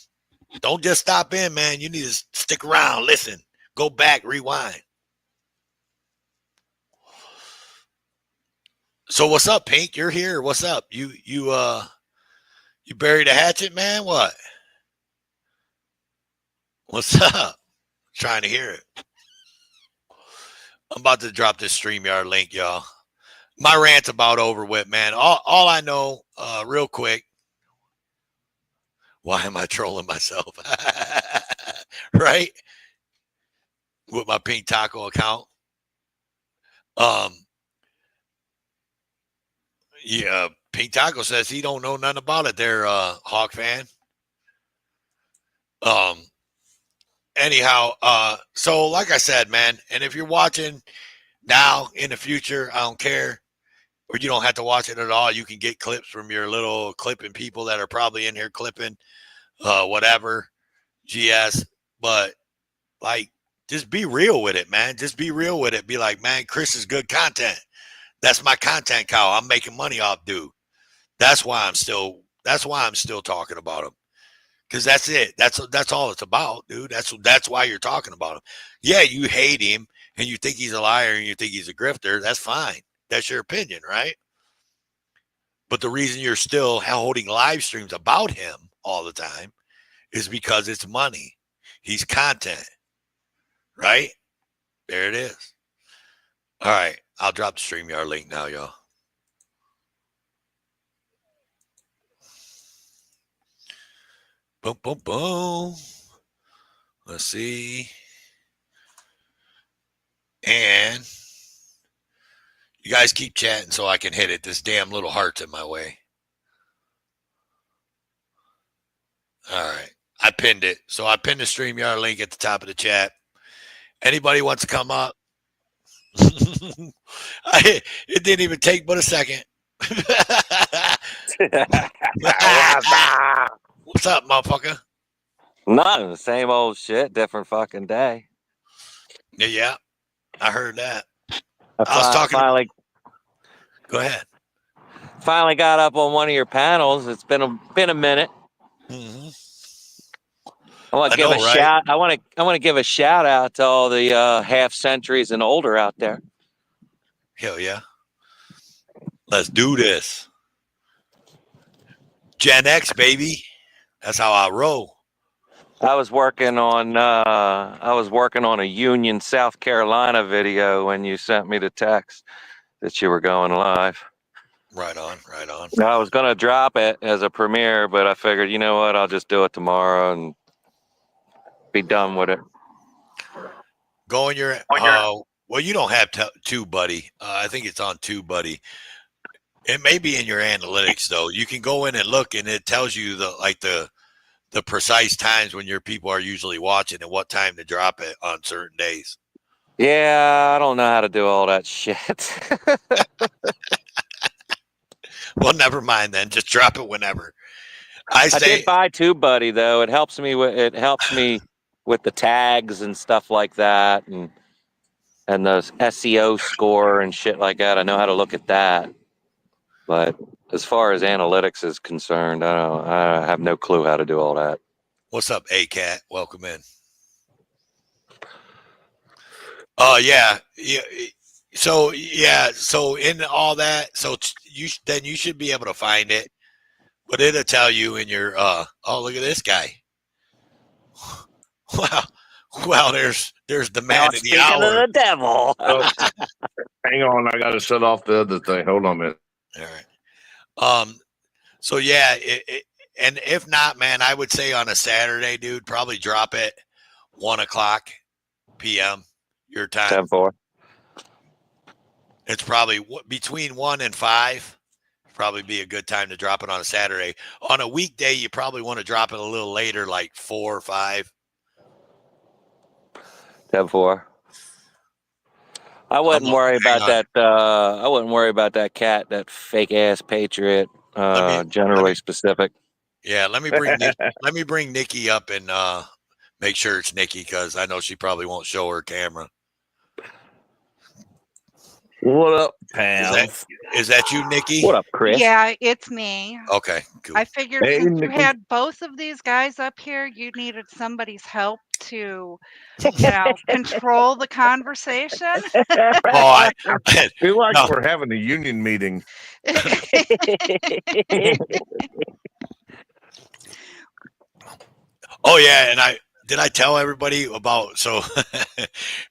Don't just stop in, man. You need to stick around, listen, go back, rewind. So what's up, Pink? You're here. What's up? You buried a hatchet, man? What? What's up? Trying to hear it. I'm about to drop this StreamYard link, y'all. My rant's about over with, man. All I know, real quick. Why am I trolling myself? Right? With my Pink Taco account. Yeah, Pink Taco says he don't know nothing about it there, Hawk fan. Anyhow, so like I said, man, and if you're watching now in the future, I don't care, or you don't have to watch it at all. You can get clips from your little clipping people that are probably in here clipping, whatever, GS. But like, just be real with it, man. Just be real with it. Be like, man, Chris is good content. That's my content cow. I'm making money off dude. That's why I'm still talking about him. Because that's it. That's all it's about, dude. That's why you're talking about him. Yeah, you hate him and you think he's a liar and you think he's a grifter. That's fine. That's your opinion, right? But the reason you're still holding live streams about him all the time is because it's money. He's content. Right? There it is. All right. I'll drop the StreamYard link now, y'all. Boom, boom, boom. Let's see. And you guys keep chatting so I can hit it. This damn little heart's in my way. All right. I pinned it. So I pinned the StreamYard link at the top of the chat. Anybody wants to come up? It didn't even take but a second. What's up, motherfucker? None. The same old shit, different fucking day. Yeah, I heard that. I was talking. Go ahead. Finally got up on one of your panels. It's been a minute. Mm-hmm. I want to give a shout. I want to give a shout out to all the half centuries and older out there. Hell yeah. Let's do this. Gen X, baby. That's how I roll. I was working on a Union, South Carolina video when you sent me the text that you were going live. Right on, right on. I was gonna drop it as a premiere, but I figured, you know what, I'll just do it tomorrow and be done with it. Go on your well, you don't have Tube Buddy. I think it's on Tube Buddy. It may be in your analytics though. You can go in and look, and it tells you the precise times when your people are usually watching and what time to drop it on certain days. Yeah, I don't know how to do all that shit. Well, never mind then. Just drop it whenever. I did buy TubeBuddy though. It helps me with the tags and stuff like that, and those SEO score and shit like that. I know how to look at that. But as far as analytics is concerned, I have no clue how to do all that. What's up, A-Cat? Welcome in. Oh, yeah. So in all that, so you should be able to find it, but it'll tell you in your oh, look at this guy. Wow. Well, there's the man of the hour. Speaking of the devil. Oh, hang on, I got to shut off the other thing. Hold on a minute. All right. So yeah, and if not, man, I would say on a Saturday, dude, probably drop it 1:00 p.m. your time. 10-4. It's probably between 1 and 5. Probably be a good time to drop it on a Saturday. On a weekday, you probably want to drop it a little later, like 4 or 5. 10-4. I wouldn't worry about that. I wouldn't worry about that cat, that fake ass patriot. Generally specific. Yeah, let me bring Nikki up and make sure it's Nikki, because I know she probably won't show her camera. What up, pal? Is that you, Nikki? What up, Chris? Yeah, it's me. Okay, cool. I figured since you had both of these guys up here, you needed somebody's help to, control the conversation. Feel like we're having a union meeting. Oh yeah, and did I tell everybody about? So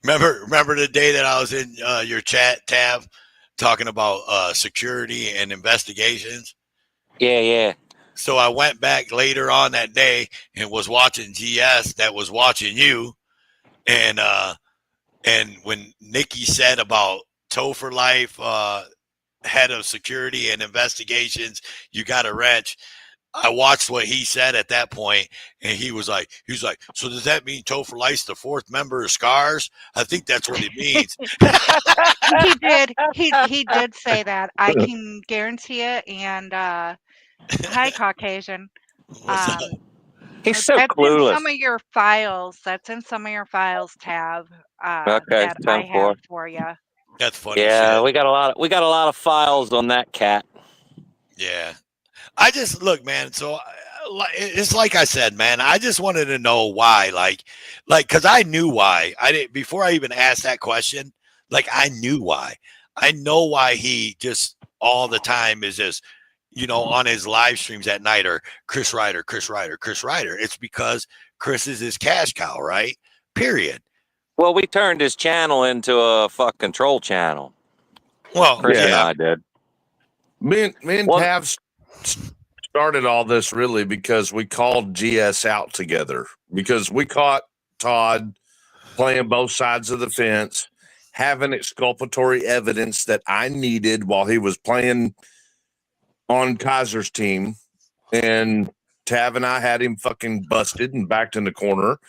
remember the day that I was in your chat tab talking about security and investigations? Yeah. So I went back later on that day and was watching GS that was watching you, and when Nikki said about Toe for Life, head of security and investigations, you got a wrench. I watched what he said at that point, and he was like, so does that mean Toe for Life's the fourth member of SCARS? I think that's what it means. He did. He did say that. I can guarantee it. And hi, Caucasian. He's so that's clueless. in some of your files. That's in some of your files tab. Okay, that I have for you. That's funny. Yeah, shit. we got a lot of files on that cat. Yeah. I just look, man. So it's like I said, man, I just wanted to know why, like, cause I knew why. I didn't, before I even asked that question, like, I knew why. I know why he just all the time is just, on his live streams at night, or Chris Ryder. It's because Chris is his cash cow, right? Period. Well, we turned his channel into a fucking troll channel. Well, Chris and I did. Me and Tav started all this really because we called GS out together, because we caught Todd playing both sides of the fence, having exculpatory evidence that I needed while he was playing on Kaiser's team, and Tav and I had him fucking busted and backed in the corner,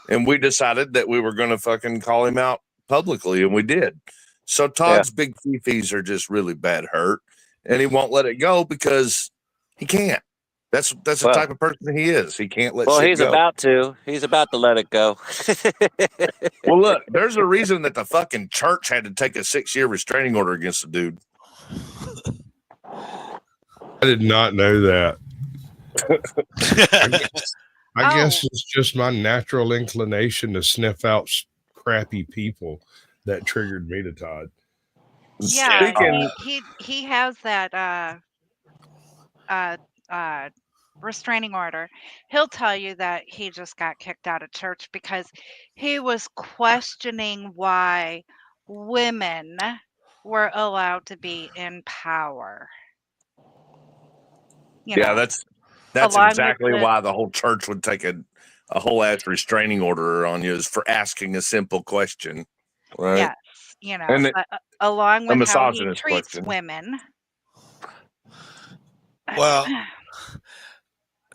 and we decided that we were going to fucking call him out publicly, and we did. So Todd's big fee-fees are just really bad hurt, and he won't let it go because he can't. That's the type of person he is. He can't let shit go. He's about to let it go. Well, look, there's a reason that the fucking church had to take a 6-year restraining order against the dude. I did not know that. I guess it's just my natural inclination to sniff out crappy people that triggered me to Todd. Yeah, Speaking, he has that uh restraining order. He'll tell you that he just got kicked out of church because he was questioning why women were allowed to be in power. You yeah, know, that's along with exactly the why the whole church would take a whole ass restraining order on you, is for asking a simple question, right? yes, you know, And but along a with how he misogynist treats question. women. Well,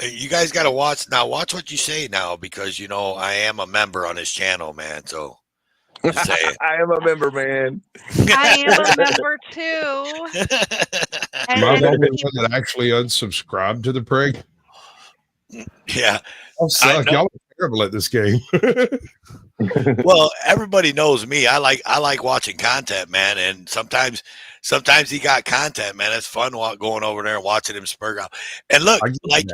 you guys got to watch what you say now, because I am a member on his channel, man. So just say it. I am a member, man. I am a member too. Am I the And only one that actually unsubscribed to the prig? Yeah, I suck. Y'all are terrible at this game. well, everybody knows me. I like watching content, man. And sometimes he got content, man. It's fun going over there and watching him spurg out. And look, like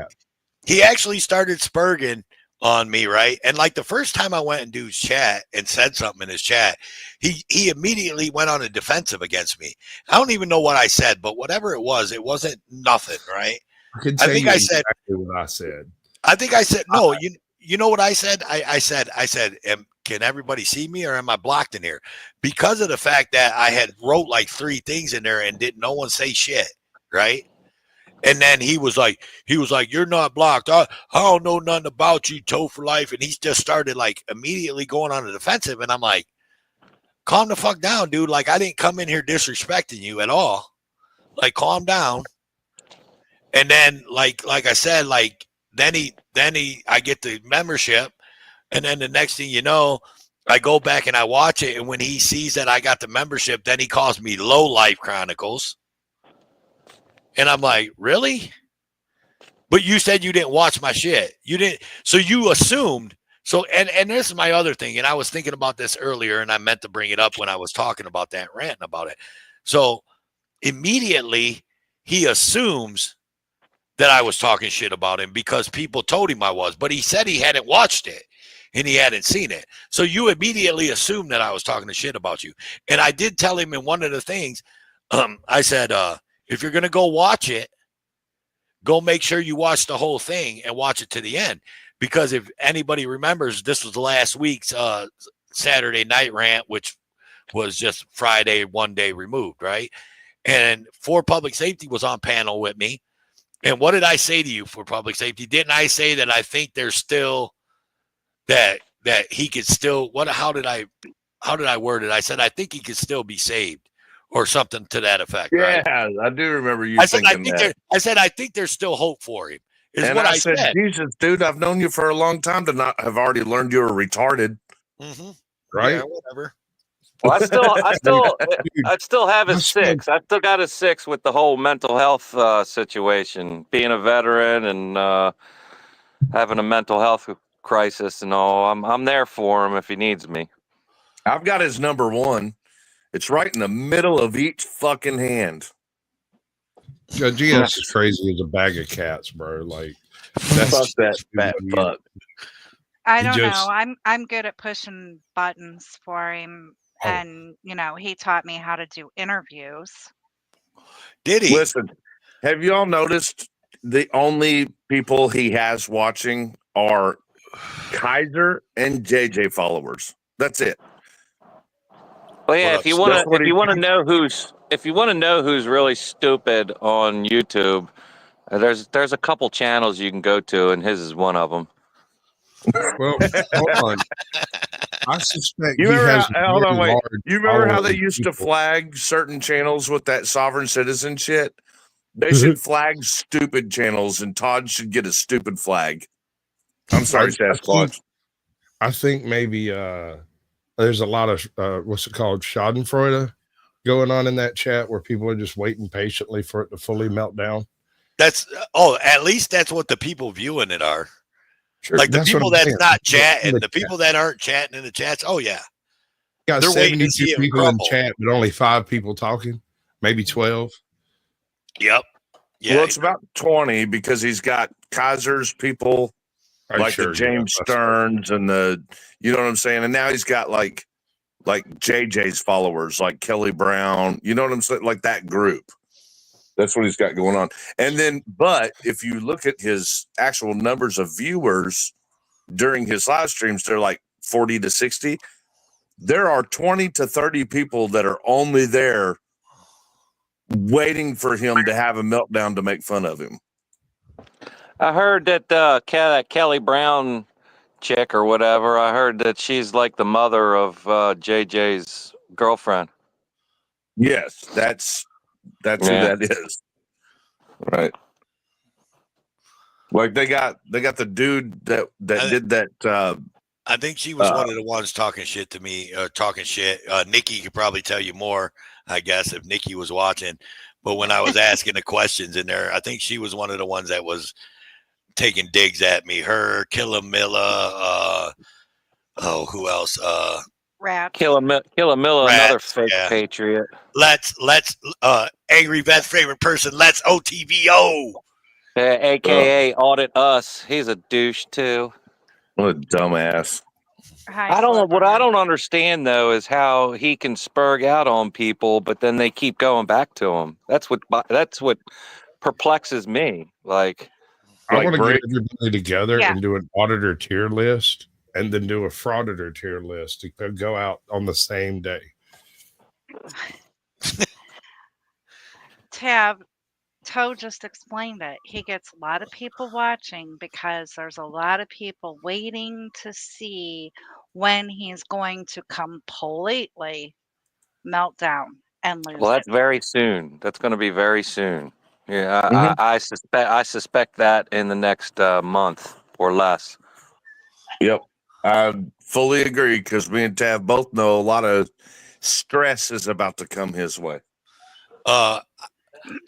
he actually started spurging on me, right? And like the first time I went into his chat and said something in his chat, he immediately went on a defensive against me. I don't even know what I said, but whatever it wasn't nothing, right? I think I said exactly what I said. I think I said no. You know what I said? I said, can everybody see me, or am I blocked in here? Because of the fact that I had wrote like 3 things in there and didn't no one say shit, right? And then he was like, you're not blocked. I don't know nothing about you, Toe for Life. And he just started like immediately going on the defensive. And I'm like, calm the fuck down, dude. Like, I didn't come in here disrespecting you at all. Like, calm down. And then like I said, like, then I get the membership. And then the next thing you know, I go back and I watch it. And when he sees that I got the membership, then he calls me Low Life Chronicles. And I'm like, really? But you said you didn't watch my shit. You didn't. So you assumed. So, and this is my other thing. And I was thinking about this earlier, and I meant to bring it up when I was talking about that, ranting about it. So immediately he assumes that I was talking shit about him because people told him I was, but he said he hadn't watched it and he hadn't seen it. So you immediately assumed that I was talking to shit about you. And I did tell him in one of the things, I said, if you're going to go watch it, go make sure you watch the whole thing and watch it to the end. Because if anybody remembers, this was last week's Saturday night rant, which was just Friday, one day removed, right? And For Public Safety was on panel with me. And what did I say to you for public safety? Didn't I say that I think there's still that he could still how did I word it? I said I think he could still be saved or something to that effect. Yeah, right? I do remember you thinking that. I said I think there's still hope for him. Is and what I said, Jesus, dude, I've known you for a long time to not have already learned you were retarded. Mm-hmm. Right? Yeah, whatever. Well, I still have a 6. I still got a 6 with the whole mental health situation, being a veteran and having a mental health crisis and all. I'm there for him if he needs me. I've got his number 1. It's right in the middle of each fucking hand. GS is crazy as a bag of cats, bro. Like, fuck that fat fuck. I don't know. I'm good at pushing buttons for him. And, he taught me how to do interviews. Did he? Listen, have you all noticed the only people he has watching are Kaiser and JJ followers? That's it. Well, yeah, if you want to know who's really stupid on YouTube, there's a couple channels you can go to, and his is one of them. Well, hold on. I suspect you remember hold on, wait. You remember how they used to flag certain channels with that sovereign citizen shit? They should flag stupid channels, and Todd should get a stupid flag. I'm sorry, Sasquatch. I think maybe there's a lot of what's it called, Schadenfreude going on in that chat where people are just waiting patiently for it to fully melt down. That's at least that's what the people viewing it are. Sure, like the people that's not chatting, the people that aren't chatting in the chats. Oh yeah, got 72 people in chat, but only 5 people talking, maybe 12. Yep. Yeah. Well, it's about 20 because he's got Kaiser's people like the James Stearns and the, you know what I'm saying? And now he's got like JJ's followers, like Kelly Brown, you know what I'm saying? Like that group. That's what he's got going on. And then, but if you look at his actual numbers of viewers during his live streams, they're like 40 to 60. There are 20 to 30 people that are only there waiting for him to have a meltdown to make fun of him. I heard that that Kelly Brown chick or whatever, I heard that she's like the mother of JJ's girlfriend. Yes, that's who that is. Right. Like they got the dude that did that. I think she was one of the ones talking shit to me, talking shit. Nikki could probably tell you more, I guess, if Nikki was watching. But when I was asking the questions in there, I think she was one of the ones that was taking digs at me. Her, Killamilla, who else? Rats. Killamilla, another fake patriot. Let's Angry Beth's favorite person. Let's OTVO. AKA Audit Us. He's a douche too. What a dumbass. I don't know. What I don't understand though is how he can spurg out on people, but then they keep going back to him. That's what perplexes me. Like I want to get everybody together and do an auditor tier list, and then do a frauditor tier list to go out on the same day. Toe just explained it. He gets a lot of people watching because there's a lot of people waiting to see when he's going to completely melt down and lose. Well, that's very soon. That's going to be very soon. Yeah, I suspect that in the next month or less. Yep, I fully agree because me and Tav both know a lot of stress is about to come his way.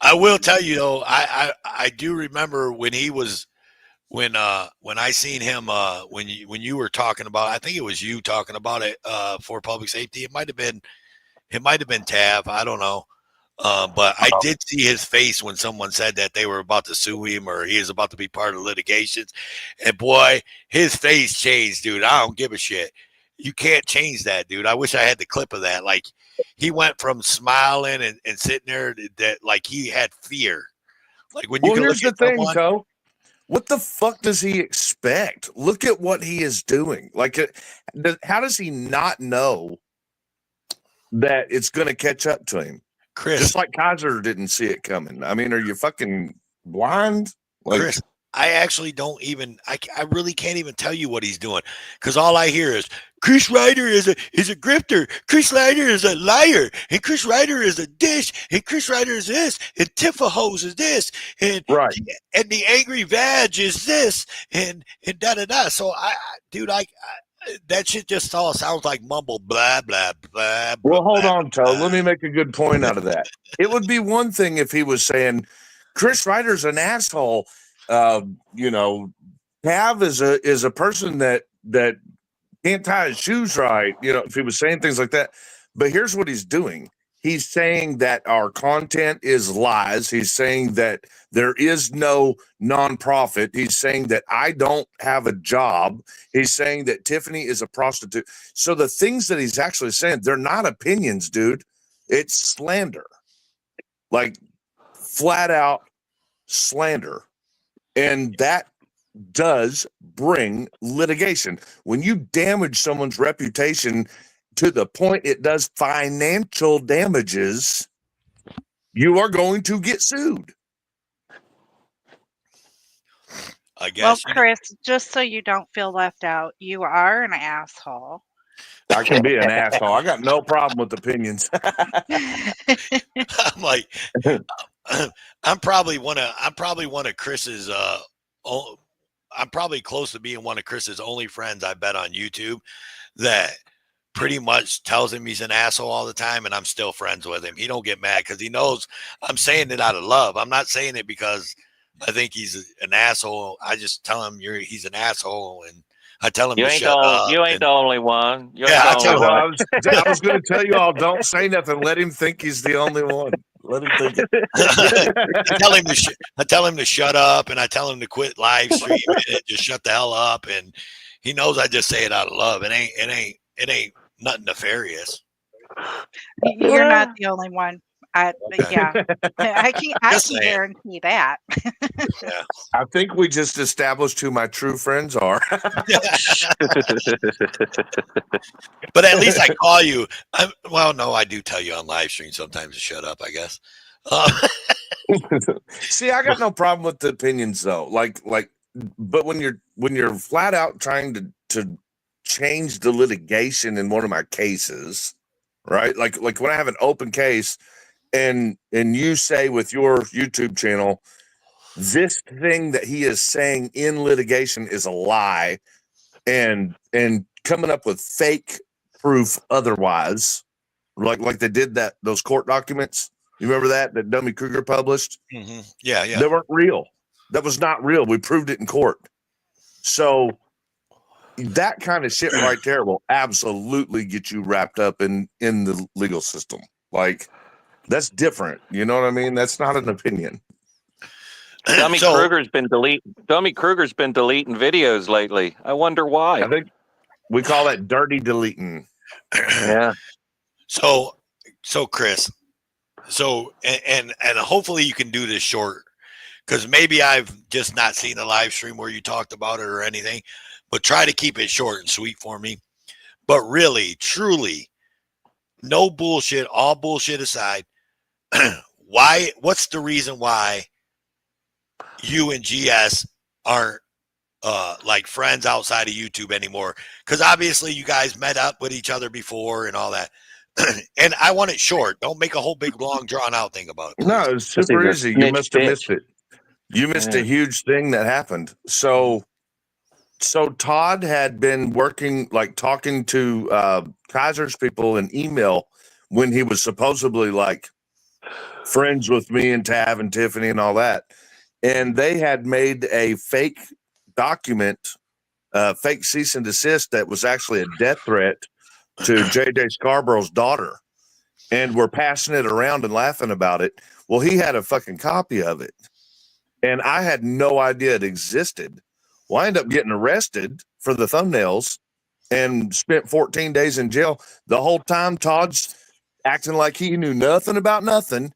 I will tell you though, I do remember when he was when I seen him when you were talking about, I think it was you talking about it for public safety. It might have been Tav, I don't know. But I did see his face when someone said that they were about to sue him or he is about to be part of litigations. And boy, his face changed, dude. I don't give a shit. You can't change that, dude. I wish I had the clip of that. Like he went from smiling and sitting there that like he had fear. Like when you here's the thing, Toe. What the fuck does he expect? Look at what he is doing. Like, how does he not know that it's going to catch up to him? Chris, just like Kaiser didn't see it coming. I mean, are you fucking blind? Like, Chris, I actually don't even. I really can't even tell you what he's doing because all I hear is Chris Ryder is a grifter. Chris Ryder is a liar, and Chris Ryder is a dish, and Chris Ryder is this, and Tifa Hose is this, and and the angry vag is this, and da da da. So dude, that shit just all sounds like mumble blah blah blah. Well, hold on, Toe. Let me make a good point out of that. It would be one thing if he was saying Chris Ryder's an asshole. You know, Tav is a person that can't tie his shoes right. You know, if he was saying things like that. But here's what he's doing. He's saying that our content is lies. He's saying that there is no nonprofit. He's saying that I don't have a job. He's saying that Tiffany is a prostitute. So the things that he's actually saying, they're not opinions, dude. It's slander. Like flat out slander. And that does bring litigation. When you damage someone's reputation to the point it does financial damages, you are going to get sued. I guess. Well, Chris, just so you don't feel left out, you are an asshole. I can be an asshole. I got no problem with opinions. I'm like, I'm probably one of Chris's. I'm probably close to being one of Chris's only friends I bet on YouTube that pretty much tells him he's an asshole all the time, and I'm still friends with him. He don't get mad because he knows I'm saying it out of love. I'm not saying it because I think he's an asshole. I just tell him he's an asshole, and I tell him you to ain't shut up. You ain't the only one. I was going to tell you all, don't say nothing. Let him think he's the only one. Let him think it. I tell him to shut up, and I tell him to quit live streaming and just shut the hell up. And he knows I just say it out of love. It ain't nothing nefarious. You're not the only one. Yeah, I can Just saying. guarantee that. Yeah. I think we just established who my true friends are. But at least I call you. Well, no, I do tell you on live stream sometimes to shut up, I guess. See, I got no problem with the opinions though. But when you're flat out trying to change the litigation in one of my cases, right? Like when I have an open case and you say with your YouTube channel, this thing that he is saying in litigation is a lie, and coming up with fake proof otherwise, like they did those court documents. You remember that Dummy Kruger published? Mm-hmm. Yeah. They weren't real. That was not real. We proved it in court. So that kind of shit right there will absolutely get you wrapped up in the legal system. Like, that's different. You know what I mean? That's not an opinion. Dummy Kruger's been deleting videos lately. I wonder why. I think we call that dirty deleting. Yeah. So Chris, and hopefully you can do this short, because maybe I've just not seen the live stream where you talked about it or anything, but try to keep it short and sweet for me. But really, truly, no bullshit, all bullshit aside, what's the reason why you and GS aren't like friends outside of YouTube anymore? Because obviously you guys met up with each other before and all that. And I want it short. Don't make a whole big long drawn out thing about it. Please. No, it's super easy. You must have missed it. You missed a huge thing that happened. So Todd had been working, like talking to Kaiser's people in email when he was supposedly like friends with me and Tav and Tiffany and all that. And they had made a fake document, fake cease and desist that was actually a death threat to JJ Scarborough's daughter. And we're passing it around and laughing about it. Well, he had a fucking copy of it. And I had no idea it existed. Well, I ended up getting arrested for the thumbnails and spent 14 days in jail. The whole time, Todd's acting like he knew nothing about nothing.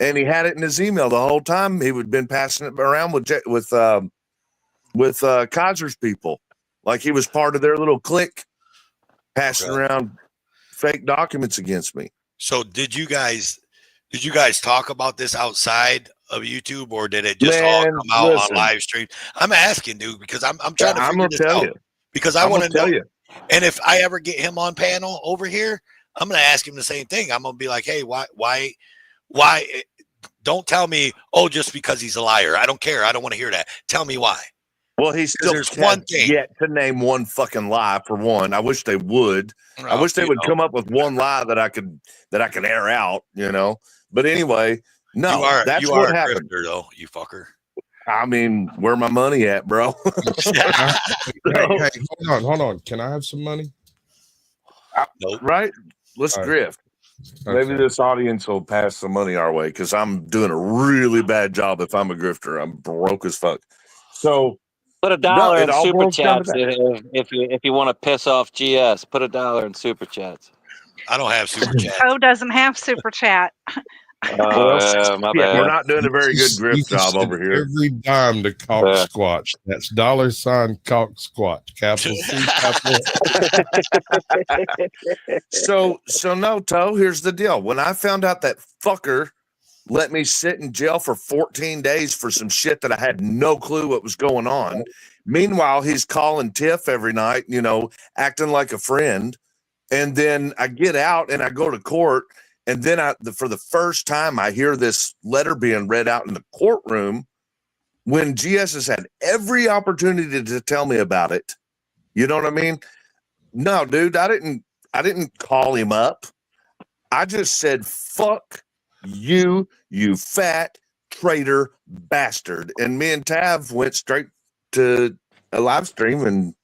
And he had it in his email the whole time. He would been passing it around with Kaiser's people, like he was part of their little clique, passing around fake documents against me. So did you guys talk about this outside of YouTube, or did it just all come out on live stream? I'm asking, dude, because I'm trying to figure this out. Because I want to know. And if I ever get him on panel over here, I'm going to ask him the same thing. I'm going to be like, hey, why? Don't tell me, oh, just because he's a liar. I don't care. I don't want to hear that. Tell me why. Well, he's still yet to name one fucking lie, for one. I wish they would. I wish they would come up with one lie that I could air out, you know. But anyway, no, that's what happened. Grifter, though, you fucker. I mean, where my money at, bro? Hey, hold on. Can I have some money? Nope. Right? Let's grift. Okay. Maybe this audience will pass some money our way, because I'm doing a really bad job if I'm a grifter. I'm broke as fuck. So put $1 in super chats if you want to piss off GS. Put $1 in super chats. I don't have super chat. Joe doesn't have super chat. My bad. We're not doing a very good grift job over here. Every dime to Caulk Squatch. That's $ Caulk Squatch. Capital C, capital. So no, Toe, here's the deal. When I found out that fucker let me sit in jail for 14 days for some shit that I had no clue what was going on. Meanwhile, he's calling Tiff every night, you know, acting like a friend. And then I get out and I go to court. And then for the first time, I hear this letter being read out in the courtroom when GS has had every opportunity to tell me about it. You know what I mean? No, dude, I didn't call him up. I just said, fuck you, you fat traitor bastard. And me and Tav went straight to a live stream and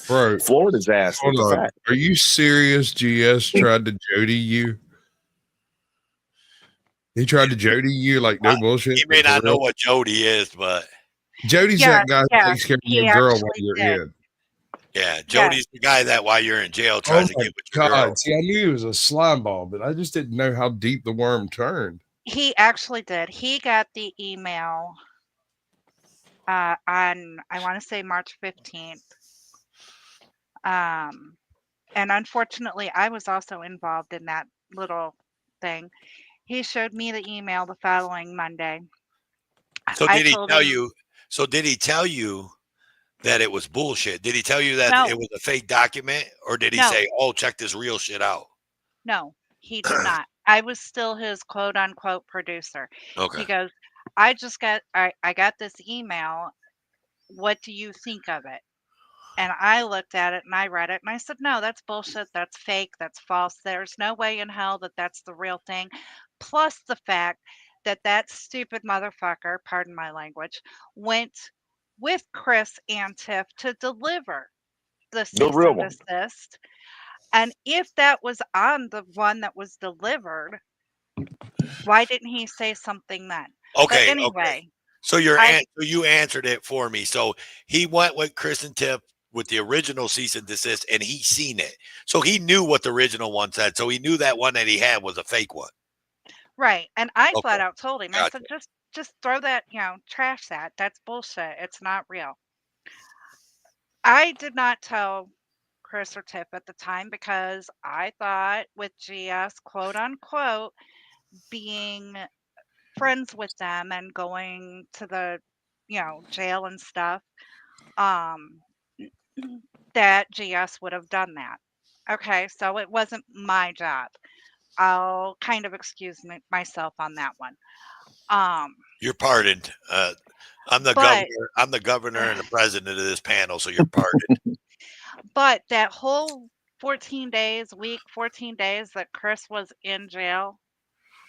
floored his ass. Hold on. Are you serious? GS tried to Jody you? He tried to Jody you like no bullshit. He may but for not know real. what Jody is, but Jody's Yeah, that guy yeah, who takes care of he your girl while actually you're did. in. yeah, Jody's the guy that while you're in jail Oh tries to my get with your girl. God. See, I knew he was a slime ball, but I just didn't know how deep the worm turned. He actually did. He got the email on, I want to say March 15th. And unfortunately, I was also involved in that little thing. He showed me the email the following Monday. So I did he told tell him, you? So did he tell you that it was bullshit? Did he tell you that no, it was a fake document, or did he no, say, "Oh, check this real shit out"? no, he did not. I was still his quote unquote producer. Okay. He goes, I got this email. What do you think of it? And I looked at it and I read it and I said, no, that's bullshit. That's fake. That's false. There's no way in hell that that's the real thing. Plus the fact that that stupid motherfucker, pardon my language, went with Chris and Tiff to deliver the The cease real and one. desist. And if that was on the one that was delivered, why didn't he say something then? But Okay. Okay. anyway, So I so you answered it for me. So he went with Chris and Tiff with the original cease and desist, and he seen it. So he knew what the original one said. So he knew that one that he had was a fake one. right. And I Okay. flat out told him, I Gotcha. said, just throw that, trash that. That's bullshit. It's not real. I did not tell Chris or Tiff at the time because I thought with GS, quote unquote, being friends with them and going to the, jail and stuff, um, that GS would have done that. Okay, so it wasn't my job. I'll kind of excuse myself on that one. You're pardoned. I'm the But governor. I'm the governor and the president of this panel, so you're pardoned. but that whole 14 days, 14 days that Chris was in jail,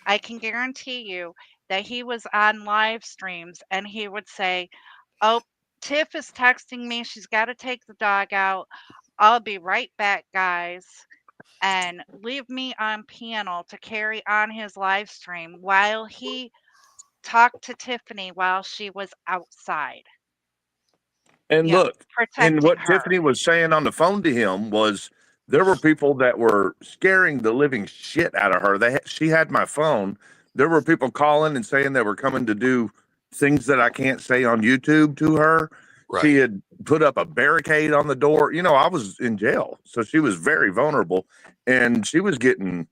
I can guarantee you that he was on live streams and he would say, "Oh, Tiff is texting me. She's got to take the dog out. I'll be right back, guys." And leave me on panel to carry on his live stream while he talked to Tiffany while she was outside, And look, and protecting what her. Tiffany was saying on the phone to him was there were people that were scaring the living shit out of her. She had my phone. There were people calling and saying they were coming to do things that I can't say on YouTube to her. Right. She had put up a barricade on the door. I was in jail, so she was very vulnerable, and she was getting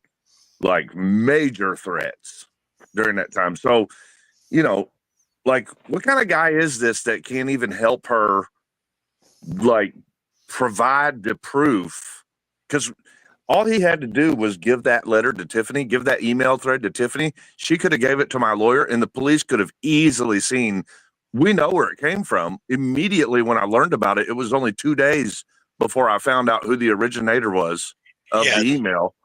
like major threats during that time. So, like, what kind of guy is this that can't even help her, like, provide the proof? Because all he had to do was give that letter to Tiffany, give that email thread to Tiffany. She could have gave it to my lawyer, and the police could have easily seen. We know where it came from. Immediately when I learned about it, it was only 2 days before I found out who the originator was of Yeah. the email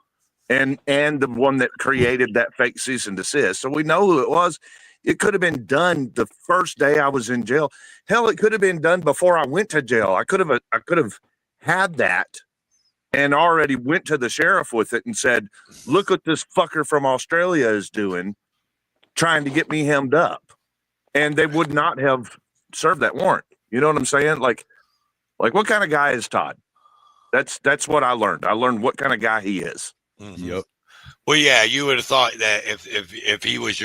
and the one that created that fake cease and desist. So we know who it was. It could have been done the first day I was in jail. Hell, it could have been done before I went to jail. I could have had that and already went to the sheriff with it and said, "Look what this fucker from Australia is doing, trying to get me hemmed up." And they would not have served that warrant. You know what I'm saying? Like what kind of guy is Todd? That's what I learned. I learned what kind of guy he is. Mm-hmm. Yep. Well, yeah, you would have thought that if he was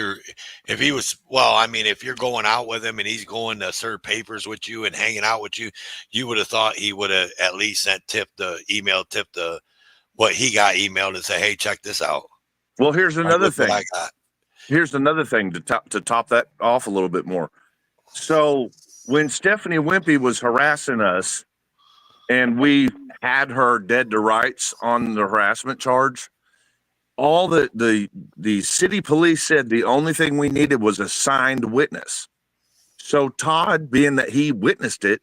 if you're going out with him and he's going to serve papers with you and hanging out with you, you would have thought he would have at least sent Tip what he got emailed and say, "Hey, check this out." Well, here's another thing. I got. Here's another thing to top that off a little bit more. So when Stephanie Wimpy was harassing us and we had her dead to rights on the harassment charge, all the city police said the only thing we needed was a signed witness. So Todd, being that he witnessed it,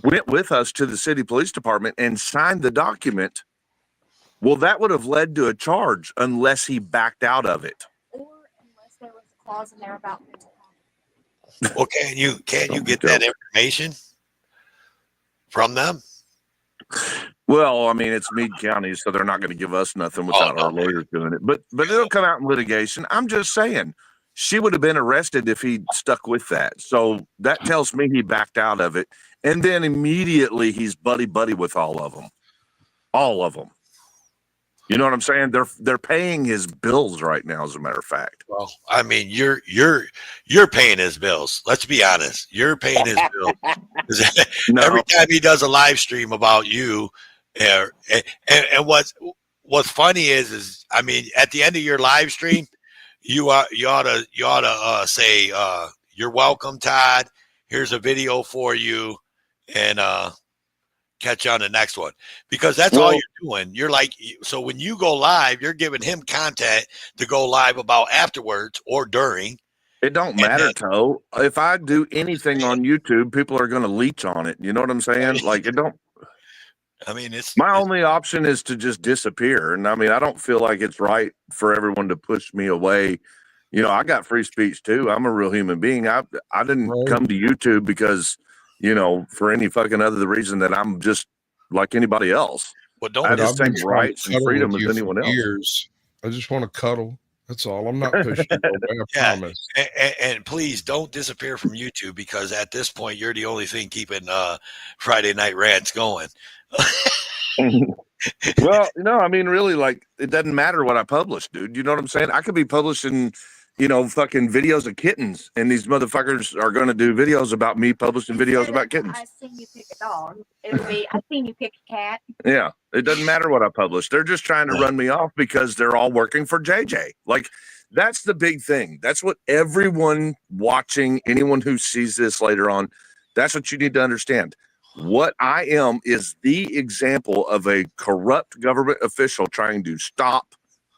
went with us to the city police department and signed the document. Well, that would have led to a charge unless he backed out of it. Or unless there was a clause in there about mental health. Well, can't you get that information from them? Well, I mean, it's Meade County, so they're not going to give us nothing without no, our lawyers doing it. But it'll come out in litigation. I'm just saying, she would have been arrested if he stuck with that. So that tells me he backed out of it, and then immediately he's buddy with all of them. All of them. You know what I'm saying? They're paying his bills right now, as a matter of fact. Well, I mean, you're paying his bills. Let's be honest. You're paying his bills. 'Cause No. every time he does a live stream about you, and what's funny is I mean, at the end of your live stream, you ought to say, "You're welcome, Todd. Here's a video for you," and catch you on the next one, because that's all you're doing. You're like, so when you go live, you're giving him content to go live about afterwards or during. It don't matter, Toe. If I do anything on YouTube, people are going to leech on it. You know what I'm saying? Like, it don't. I mean, it's My only option is to just disappear. And I mean, I don't feel like it's right for everyone to push me away. You know, I got free speech too. I'm a real human being. I didn't come to YouTube because, you know, for any fucking other reason that I'm just like anybody else. Well, don't I have the I've been same trying rights to and cuddle freedom with as you anyone for else. years. I just want to cuddle. That's all. I'm not pushing you away. I promise. And please don't disappear from YouTube, because at this point you're the only thing keeping Friday Night Rants going. Well, no, I mean, really, like, it doesn't matter what I publish, dude. You know what I'm saying? I could be publishing, you know, fucking videos of kittens, and these motherfuckers are going to do videos about me publishing videos about kittens. I seen you pick a dog. It would be, I seen you pick a cat. Yeah, it doesn't matter what I publish. They're just trying to run me off because they're all working for JJ. Like, that's the big thing. That's what everyone watching, anyone who sees this later on, that's what you need to understand. What I am is the example of a corrupt government official trying to stop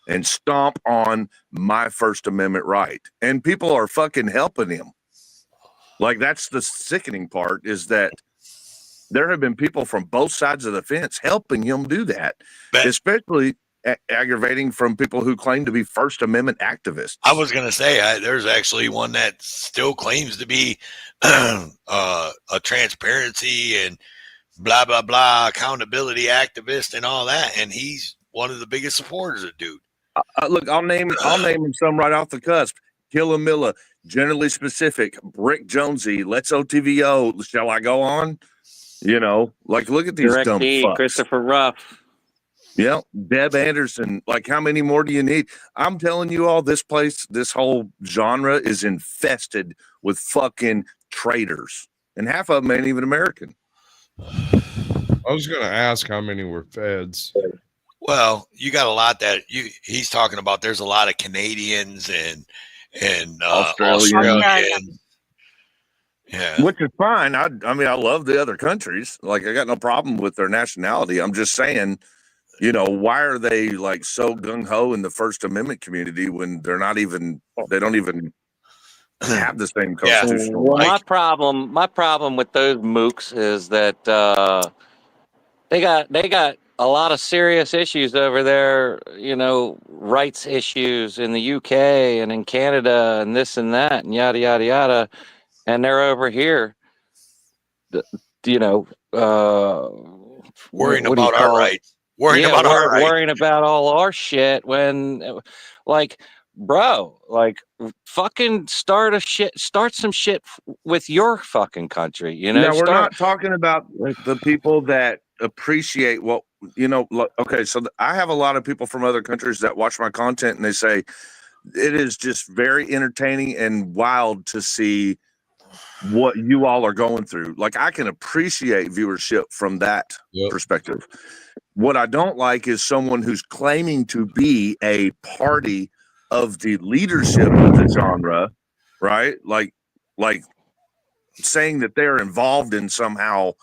and stomp on my First Amendment right. And people are fucking helping him. Like, that's the sickening part, is that there have been people from both sides of the fence helping him do that, especially aggravating from people who claim to be First Amendment activists. I was going to say, there's actually one that still claims to be a transparency and blah, blah, blah, accountability activist and all that. And he's one of the biggest supporters of dude. Look, I'll name him some right off the cusp. Killamilla, Generally Specific, Brick Jonesy, Let's OTVO. Shall I go on? You know, like, look at these Direct dumb D, fucks. Christopher Ruff. Yeah, Deb Anderson. Like, how many more do you need? I'm telling you all, this place, this whole genre is infested with fucking traitors, and half of them ain't even American. I was going to ask how many were feds. Well, you got a lot that he's talking about. There's a lot of Canadians and Australians. Yeah, which is fine. I mean, I love the other countries. Like, I got no problem with their nationality. I'm just saying, you know, why are they like so gung ho in the First Amendment community when they don't even have the same constitutional Well, right? my problem with those mooks is that they got a lot of serious issues over there, you know, rights issues in the UK and in Canada and this and that and yada yada yada, and they're over here, you know, worrying about our rights. Worrying about all our shit when, like, bro, like, fucking start some shit with your fucking country, you know? Now, we're not talking about the people that appreciate what, you know, okay, so I have a lot of people from other countries that watch my content, and they say it is just very entertaining and wild to see what you all are going through. Like, I can appreciate viewership from that perspective. What I don't like is someone who's claiming to be a party of the leadership of the genre, right? Like saying that they're involved in somehow,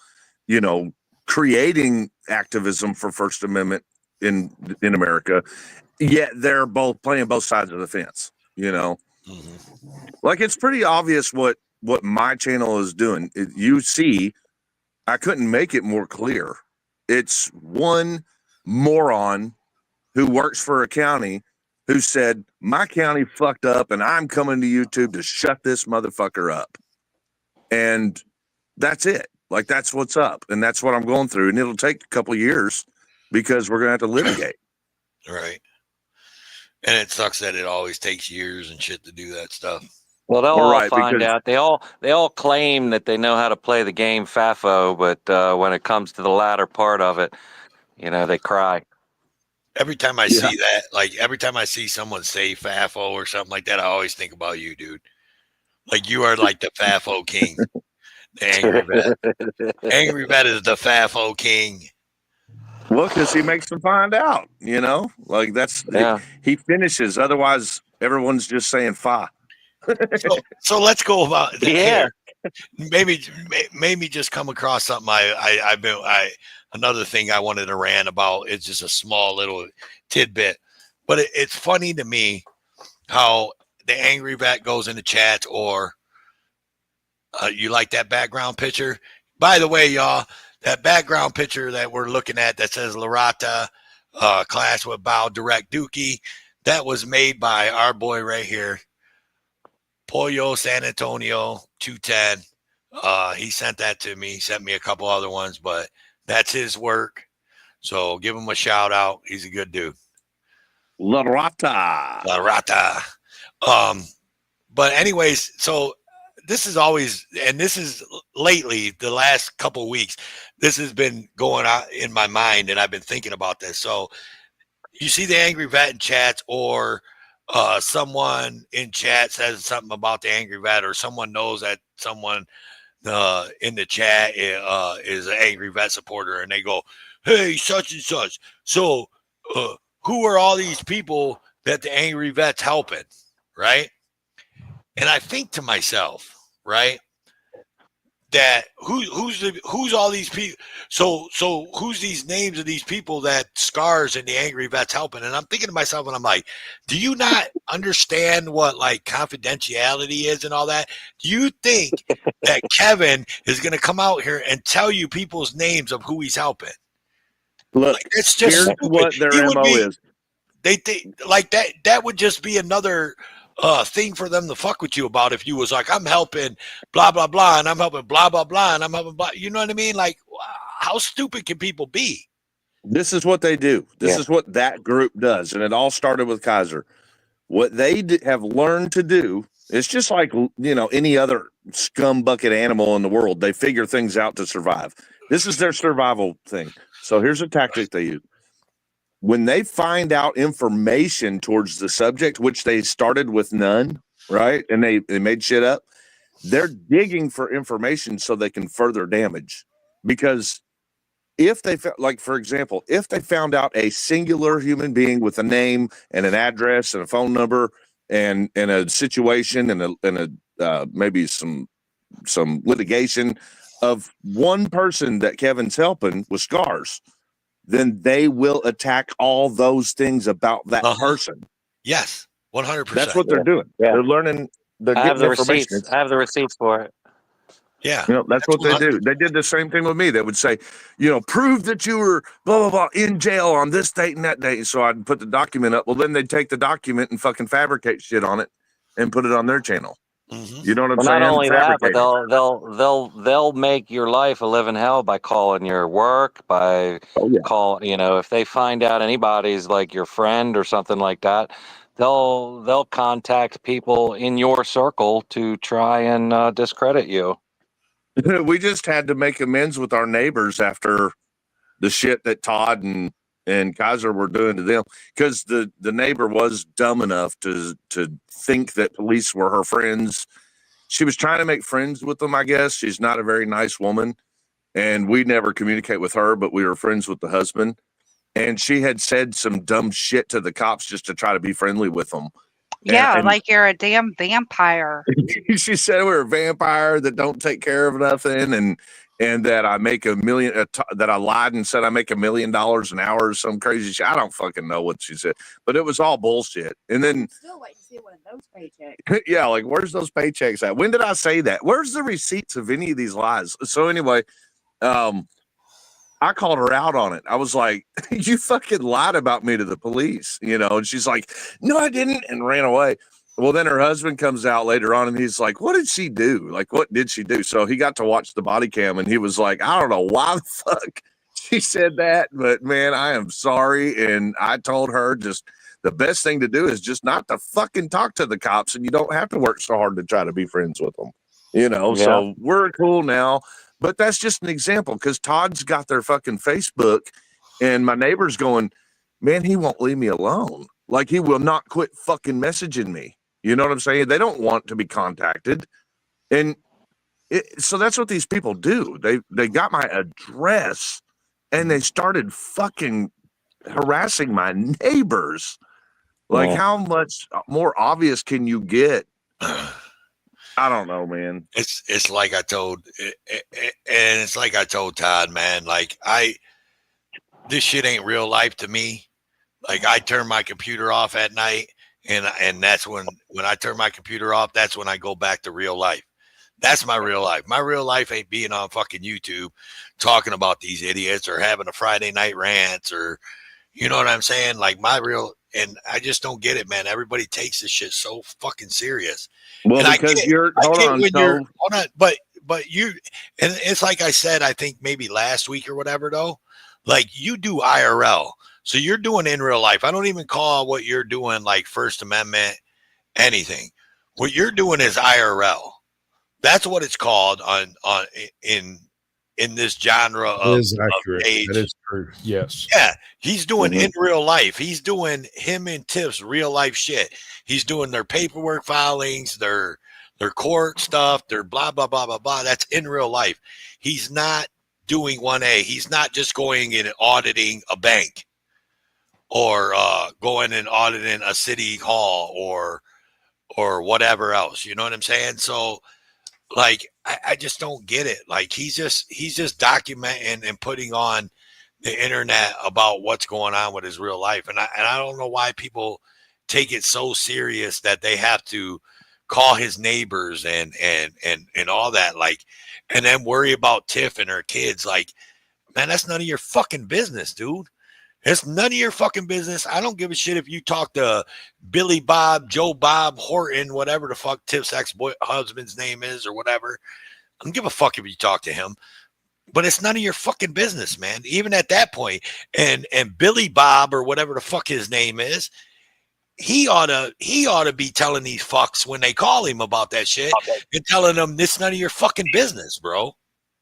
you know, creating activism for First Amendment in America, yet they're both playing both sides of the fence, you know? Mm-hmm. Like, it's pretty obvious what my channel is doing. You see, I couldn't make it more clear. It's one moron who works for a county who said, my county fucked up and I'm coming to YouTube to shut this motherfucker up. And that's it. Like, that's what's up. And that's what I'm going through. And it'll take a couple of years because we're going to have to litigate. Right. And it sucks that it always takes years and shit to do that stuff. Well, they'll Well, all right, find because- out. They all claim that they know how to play the game FAFO, but when it comes to the latter part of it, you know, they cry. Every time I see that, like every time I see someone say FAFO or something like that, I always think about you, dude. Like you are like the FAFO king. The angry vet. Angry vet is the FAFO king. Well, because he makes them find out, you know? Like, that's, Yeah. he finishes. Otherwise, everyone's just saying fa. So let's go about Yeah. here. Maybe just come across something another thing I wanted to rant about. It's just a small little tidbit, but it's funny to me how the angry vet goes into chat or you like that background picture. By the way, y'all, that background picture that we're looking at that says Larata class with Bow Direct Dookie, that was made by our boy right here, Pollo San Antonio 210. He sent that to me. He sent me a couple other ones, but that's his work. So give him a shout out. He's a good dude. La Rata. But anyways, so this is always, and this is lately, the last couple weeks, this has been going on in my mind, and I've been thinking about this. So you see the angry vet in chats, or someone in chat says something about the angry vet, or someone knows that someone in the chat is an angry vet supporter, and they go, hey, such and such. So who are all these people that the angry vet's helping, right? And I think to myself, right, that who's all these people? So who's these names of these people that Scars and the angry vet's helping? And I'm thinking to myself, and I'm like, do you not understand what like confidentiality is and all that? Do you think that Kevin is going to come out here and tell you people's names of who he's helping? Look, like, it's just here's stupid. what their MO is. They think like that would just be another thing for them to fuck with you about if you was like, I'm helping blah blah blah and I'm helping blah blah blah and I'm helping blah. You know what I mean? Like, how stupid can people be? This is what they do. This is what that group does, and it all started with Kaiser. What they have learned to do, it's just like, you know, any other scumbucket animal in the world. They figure things out to survive. This is their survival thing. So here's a tactic they use. When they find out information towards the subject, which they started with none, right? And they made shit up, they're digging for information so they can further damage. Because if they, like, for example, if they found out a singular human being with a name and an address and a phone number and a situation and a maybe some litigation of one person that Kevin's helping with Scars, then they will attack all those things about that person. Yes, 100%. That's what they're doing. Yeah. They're learning. They're I have getting the information. receipts. I have the receipts for it. Yeah. You know, that's what they do. They did the same thing with me. They would say, you know, prove that you were blah, blah, blah in jail on this date and that date. And so I'd put the document up. Well, then they'd take the document and fucking fabricate shit on it and put it on their channel. Mm-hmm. You know what I'm Well, saying? not only that, but they'll make your life a living hell by calling your work, by you know, if they find out anybody's like your friend or something like that, they'll contact people in your circle to try and discredit you. We just had to make amends with our neighbors after the shit that Todd and Kaiser were doing to them, because the neighbor was dumb enough to think that police were her friends. She was trying to make friends with them, I guess. She's not a very nice woman, and we never communicate with her, but we were friends with the husband. And she had said some dumb shit to the cops just to try to be friendly with them. Yeah, And like you're a damn vampire. she said we're a vampire that don't take care of nothing, and that I make $1 million, that I lied and said I make $1 million an hour or some crazy shit. I don't fucking know what she said, but it was all bullshit. And then Still waiting to see one of those paychecks. yeah, like, where's those paychecks at? When did I say that? Where's the receipts of any of these lies? So anyway, I called her out on it. I was like, you fucking lied about me to the police, you know? And she's like, no, I didn't, and ran away. Well, then her husband comes out later on and he's like, what did she do? Like, what did she do? So he got to watch the body cam and he was like, I don't know why the fuck she said that, but man, I am sorry. And I told her just the best thing to do is just not to fucking talk to the cops, and you don't have to work so hard to try to be friends with them, you know? Yeah. So we're cool now, but that's just an example because Todd's got their fucking Facebook and my neighbor's going, man, he won't leave me alone. Like, he will not quit fucking messaging me. You know what I'm saying? They don't want to be contacted. And so that's what these people do. They got my address and they started fucking harassing my neighbors. Like, how much more obvious can you get? I don't know, man. It's like I told, and it's like I told Todd, man. Like, this shit ain't real life to me. Like, I turn my computer off at night, and that's when I turn my computer off, that's when I go back to real life. That's my real life. My real life ain't being on fucking YouTube talking about these idiots or having a Friday night rants or, you know what I'm saying? Like, and I just don't get it, man. Everybody takes this shit so fucking serious. Well, and because but you, and it's like I said, I think maybe last week or whatever, though, like, you do IRL. So you're doing in real life. I don't even call what you're doing like First Amendment, anything. What you're doing is IRL. That's what it's called in this genre of, is accurate. Age. That is true. Yes. Yeah, he's doing in real life. He's doing him and Tiff's real life shit. He's doing their paperwork filings, their court stuff, their blah blah blah blah blah. That's in real life. He's not doing 1A. He's not just going in and auditing a bank or going and auditing a city hall or whatever else. You know what I'm saying? So, like, I just don't get it. Like, he's just documenting and putting on the internet about what's going on with his real life. And I don't know why people take it so serious that they have to call his neighbors and all that, like, and then worry about Tiff and her kids. Like, man, that's none of your fucking business, dude. It's none of your fucking business. I don't give a shit if you talk to Billy Bob, Joe Bob, Horton, whatever the fuck Tiff's ex-husband's name is or whatever. I don't give a fuck if you talk to him. But it's none of your fucking business, man. Even at that point. And Billy Bob or whatever the fuck his name is, he ought to be telling these fucks when they call him about that shit and telling them it's none of your fucking business, bro.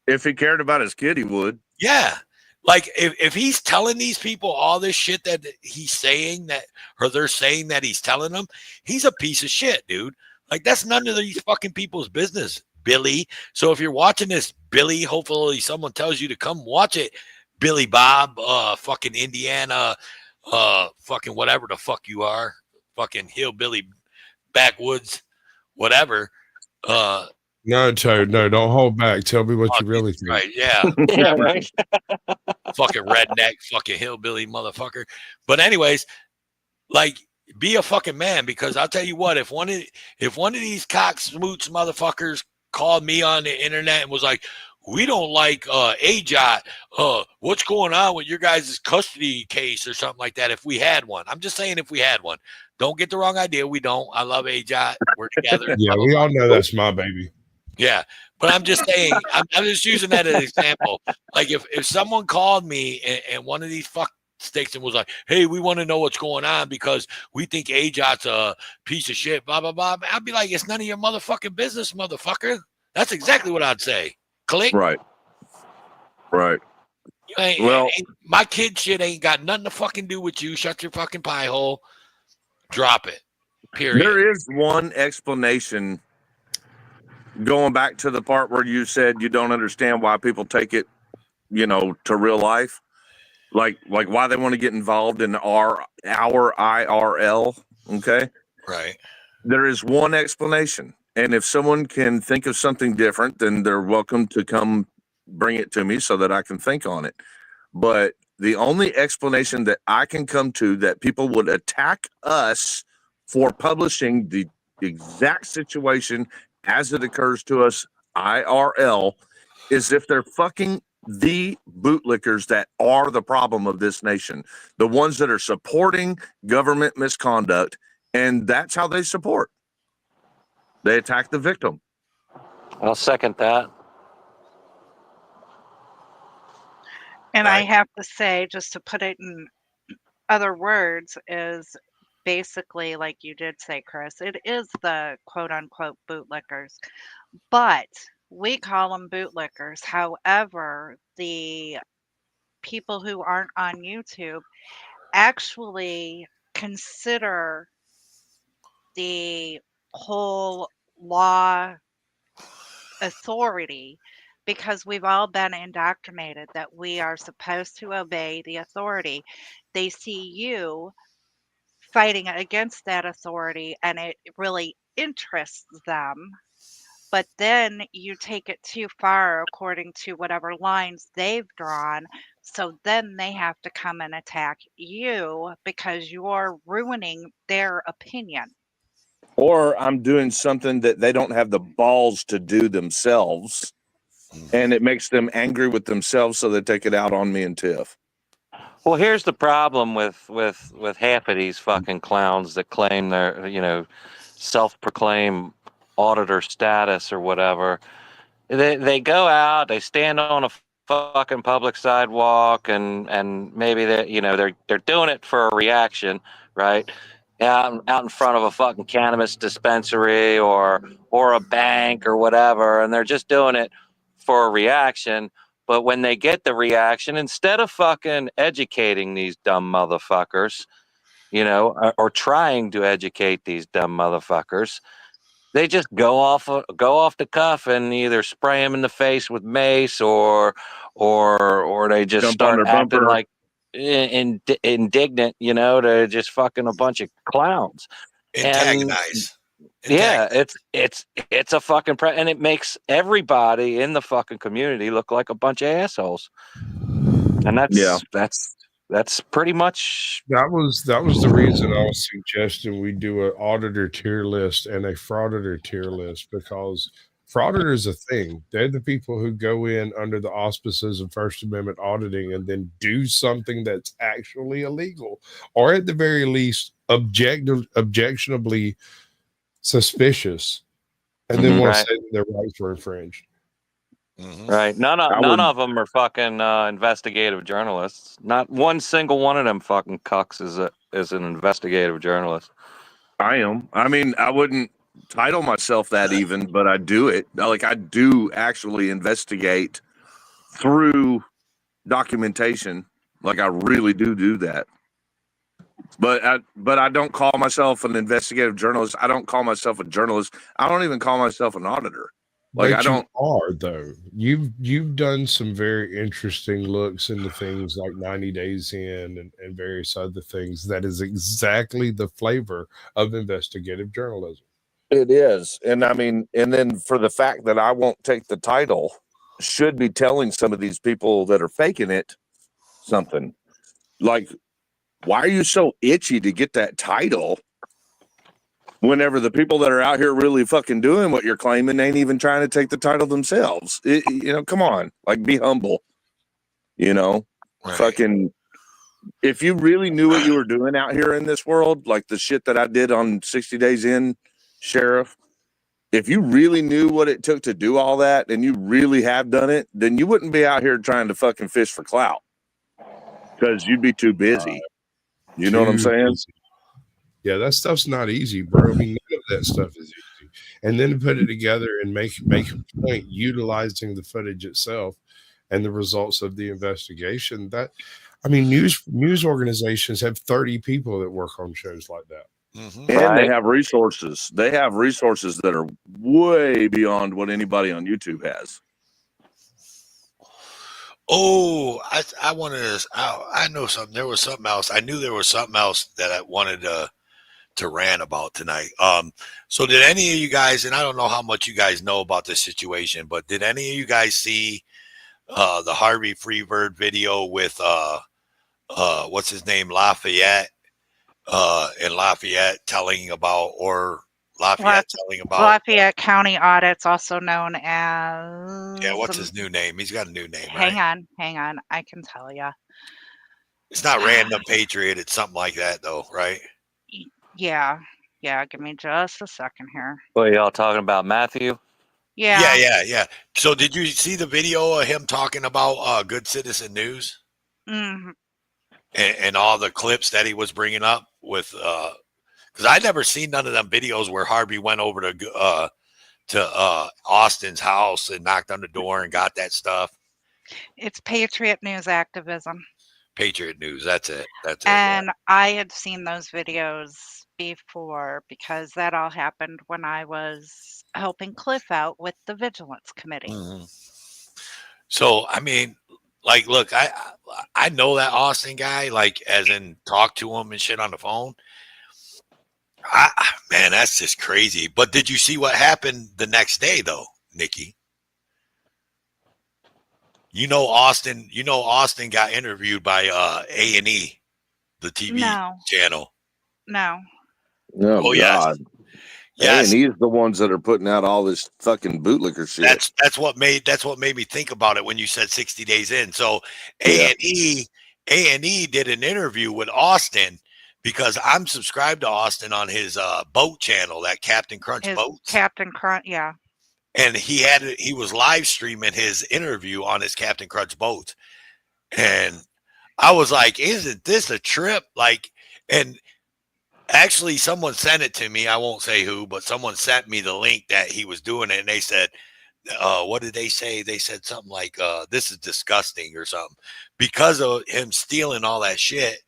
If he cared about his kid, he would. Yeah. Like, if he's telling these people all this shit that he's saying that, or they're saying that he's telling them, he's a piece of shit, dude. Like, that's none of these fucking people's business, Billy. So if you're watching this, Billy, hopefully someone tells you to come watch it. Billy Bob, fucking Indiana, fucking whatever the fuck you are, fucking hillbilly, backwoods, whatever. No, Toad, no, don't hold back. Tell me what you really think. Right, yeah. Yeah, right. Fucking redneck, fucking hillbilly motherfucker. But anyways, like, be a fucking man, because I'll tell you what, if one of these cock smoots motherfuckers called me on the internet and was like, we don't like AJOT, what's going on with your guys' custody case or something like that, if we had one. I'm just saying, if we had one. Don't get the wrong idea. We don't. I love AJOT. We're together. Yeah, we all know that's my baby. Yeah, but I'm just saying, I'm just using that as an example. Like, if someone called me and one of these fuck sticks and was like, hey, we want to know what's going on because we think AJOT's a piece of shit, blah, blah, blah, I'd be like, it's none of your motherfucking business, motherfucker. That's exactly what I'd say. Click. Right. Well, my kid shit ain't got nothing to fucking do with you. Shut your fucking pie hole. Drop it. Period. There is one explanation. Going back to the part where you said you don't understand why people take it, to real life, like why they want to get involved in our IRL. Okay. Right. There is one explanation. And if someone can think of something different, then they're welcome to come bring it to me so that I can think on it. But the only explanation that I can come to that people would attack us for publishing the exact situation as it occurs to us, IRL, is if they're fucking the bootlickers that are the problem of this nation, the ones that are supporting government misconduct, and that's how they support. They attack the victim. I'll second that. And Right. I have to say, just to put it in other words, is basically, like you did say, Chris, it is the quote unquote bootlickers, but we call them bootlickers. However, the people who aren't on YouTube actually consider the whole law authority, because we've all been indoctrinated that we are supposed to obey the authority. They see you fighting against that authority and it really interests them. But then you take it too far according to whatever lines they've drawn. So then they have to come and attack you because you're ruining their opinion. Or I'm doing something that they don't have the balls to do themselves, and it makes them angry with themselves, so they take it out on me and Tiff. Well, here's the problem with half of these fucking clowns that claim they're, self-proclaimed auditor status or whatever. They go out, they stand on a fucking public sidewalk, and maybe they're doing it for a reaction, right? Out in front of a fucking cannabis dispensary or a bank or whatever, and they're just doing it for a reaction. But when they get the reaction, instead of fucking educating these dumb motherfuckers, or trying to educate these dumb motherfuckers, they just go off the cuff and either spray them in the face with mace or they just Jump on start their acting bumper. like indignant, to just fucking a bunch of clowns. And Antagonize. yeah, it's a fucking and it makes everybody in the fucking community look like a bunch of assholes. And that's pretty much That was the reason I was suggesting we do an auditor tier list and a frauditor tier list, because frauditors is a thing. They're the people who go in under the auspices of First Amendment auditing and then do something that's actually illegal, or at the very least objectionably suspicious, and then want to right. say that their rights were infringed. Right. None of them are fucking investigative journalists. Not one single one of them fucking cucks is an investigative journalist. I am. I mean, I wouldn't title myself that even, but I do it. Like, I do actually investigate through documentation. Like, I really do that. But I don't call myself an investigative journalist. I don't call myself a journalist. I don't even call myself an auditor. Like, But I don't. you are, though. You've done some very interesting looks into things like 90 Days In and various other things. That is exactly the flavor of investigative journalism. It is. And I mean, and then for the fact that I won't take the title, should be telling some of these people that are faking it something. Like, why are you so itchy to get that title whenever the people that are out here really fucking doing what you're claiming ain't even trying to take the title themselves? Come on, like, be humble, Right. fucking, if you really knew what you were doing out here in this world, like the shit that I did on 60 Days In, Sheriff, if you really knew what it took to do all that and you really have done it, then you wouldn't be out here trying to fucking fish for clout, because you'd be too busy. You know what I'm saying? Busy. Yeah, that stuff's not easy, bro. I mean, none of that stuff is easy. And then to put it together and make a point utilizing the footage itself and the results of the investigation. News organizations have 30 people that work on shows like that. Mm-hmm. And they have resources. They have resources that are way beyond what anybody on YouTube has. Oh, I wanted to. I know something. There was something else. I knew there was something else that I wanted to rant about tonight. So did any of you guys? And I don't know how much you guys know about this situation, but did any of you guys see the Harvey Freebird video with what's his name, Lafayette, and Lafayette telling about, or Lafayette telling about Lafayette County Audits, also known as. Yeah, what's his new name? He's got a new name. Hang right? on. I can tell you. It's not Random Patriot. It's something like that, though, right? Yeah. Yeah, give me just a second here. What are y'all talking about, Matthew? Yeah. Yeah. So did you see the video of him talking about Good Citizen News Mhm. and all the clips that he was bringing up with? Because I never seen none of them videos where Harvey went over to Austin's house and knocked on the door and got that stuff. It's Patriot News Activism. Patriot News. That's it. And I had seen those videos before because that all happened when I was helping Cliff out with the Vigilance Committee. Mm-hmm. So, I mean, like, look, I know that Austin guy, like, as in talk to him and shit on the phone. Man, that's just crazy. But did you see what happened the next day, though, Nikki? Austin got interviewed by A&E, the TV channel. No. Oh, yes. God. Yes. A&E's the ones that are putting out all this fucking bootlicker shit. That's what made me think about it when you said 60 days in. So A&E did an interview with Austin because I'm subscribed to Austin on his boat channel, that Captain Crunch Boats. Captain Crunch, yeah. And he was live streaming his interview on his Captain Crunch boat. And I was like, isn't this a trip? Like, and actually someone sent it to me. I won't say who, but someone sent me the link that he was doing it. And they said, what did they say? They said something like, this is disgusting or something because of him stealing all that shit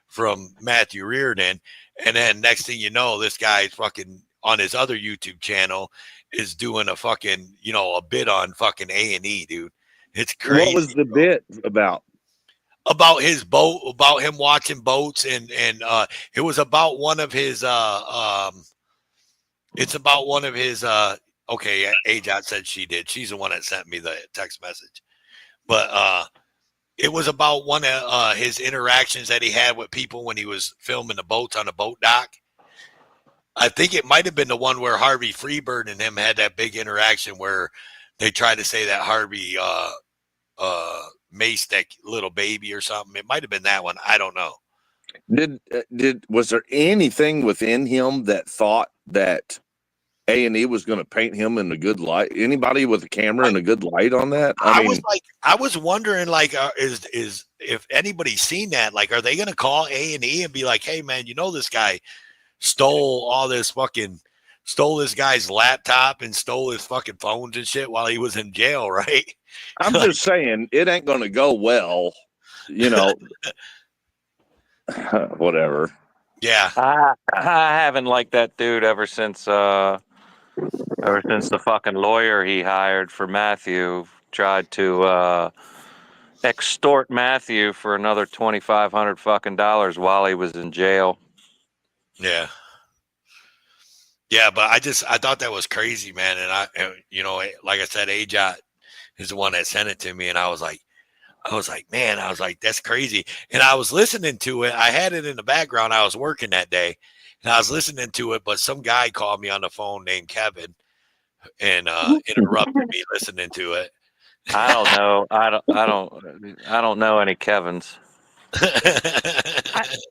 from Matthew Reardon. And then next thing you know, this guy's fucking on his other YouTube channel is doing a fucking, a bit on fucking A&E, dude. It's crazy. What was the bit about? About his boat, about him watching boats, and it was about one of his it's about one of his okay, Ajat said she did. She's the one that sent me the text message. But it was about one of his interactions that he had with people when he was filming the boats on the boat dock. I think it might have been the one where Harvey Freebird and him had that big interaction where they tried to say that Harvey maced that little baby or something. It might have been that one. I don't know. Was there anything within him that thought that A&E was going to paint him in a good light? Anybody with a camera in a good light on that? I was wondering, like, is if anybody's seen that, like, are they going to call A&E and be like, hey man, this guy stole this guy's laptop and stole his fucking phones and shit while he was in jail, right? I'm just saying it ain't going to go well, whatever. Yeah. I haven't liked that dude ever since the fucking lawyer he hired for Matthew tried to extort Matthew for another $2,500 fucking dollars while he was in jail. Yeah. Yeah, but I thought that was crazy, man. And like I said, Ajat is the one that sent it to me, and I was like, man, that's crazy. And I was listening to it. I had it in the background. I was working that day, and I was listening to it. But some guy called me on the phone named Kevin, and interrupted me listening to it. I don't know. I don't know any Kevins.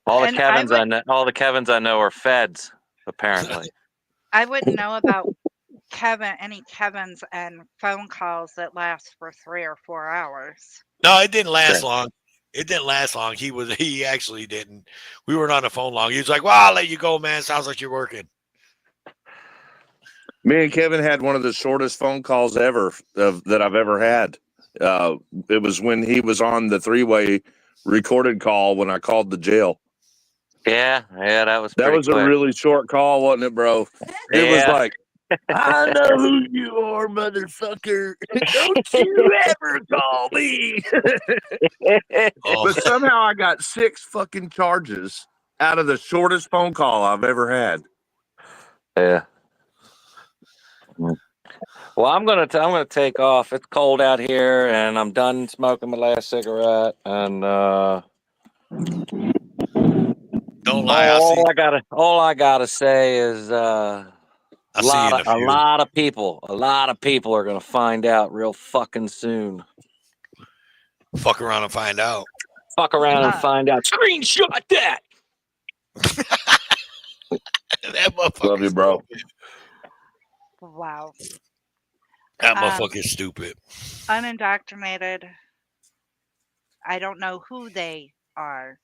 All the Kevins I know are feds, apparently. I wouldn't know about any Kevins and phone calls that last for 3 or 4 hours. No, it didn't last long. It didn't last long. He actually didn't. We weren't on the phone long. He was like, well, I'll let you go, man. Sounds like you're working. Me and Kevin had one of the shortest phone calls ever that I've ever had. It was when he was on the 3-way recorded call when I called the jail. Yeah, that was quick. A really short call, wasn't it, bro? It was like, I know who you are, motherfucker. Don't you ever call me. But somehow I got 6 fucking charges out of the shortest phone call I've ever had. Yeah. Well, I'm gonna take off. It's cold out here, and I'm done smoking my last cigarette. And don't lie. All I gotta say is a lot of people are gonna find out real fucking soon. Fuck around and find out. Fuck around and find out. Screenshot that. That motherfucker. Love you, bro. Wow. That motherfucker is stupid. Unindoctrinated. I don't know who they are.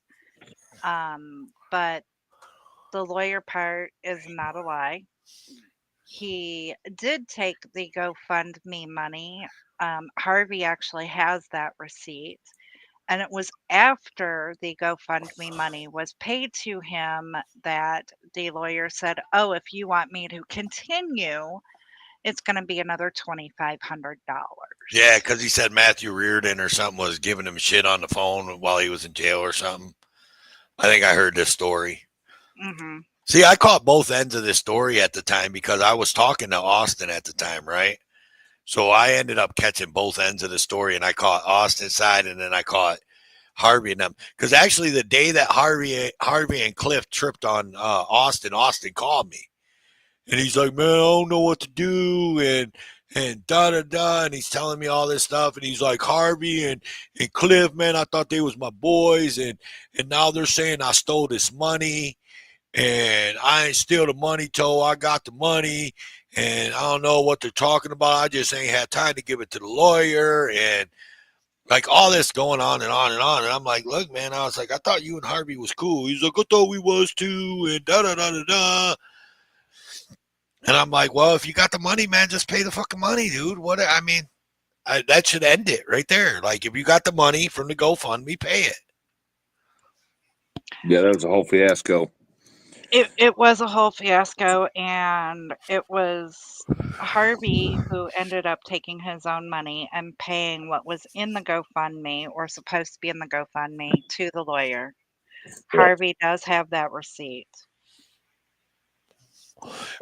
But the lawyer part is not a lie. He did take the GoFundMe money. Harvey actually has that receipt. And it was after the GoFundMe money was paid to him that the lawyer said, "Oh, if you want me to continue, it's going to be another $2,500." Yeah, because he said Matthew Reardon or something was giving him shit on the phone while he was in jail or something. I think I heard this story. Mm-hmm. See, I caught both ends of this story at the time because I was talking to Austin at the time, right? So I ended up catching both ends of the story, and I caught Austin's side, and then I caught Harvey and them. Because actually, the day that Harvey and Cliff tripped on Austin called me, and he's like, "Man, I don't know what to do," and da da da, and he's telling me all this stuff, and he's like, "Harvey and Cliff, man, I thought they was my boys, and now they're saying I stole this money." And I ain't steal the money, Toe. I got the money, and I don't know what they're talking about. I just ain't had time to give it to the lawyer, and like all this going on and on and on. And I'm like, look, man, I was like, I thought you and Harvey was cool. He's like, I thought we was too, and da da da da da. And I'm like, well, if you got the money, man, just pay the fucking money, dude. What? I mean, that should end it right there. Like, if you got the money from the GoFundMe, pay it. Yeah, that was a whole fiasco. It was a whole fiasco, and it was Harvey who ended up taking his own money and paying what was in the GoFundMe or supposed to be in the GoFundMe to the lawyer. Harvey does have that receipt.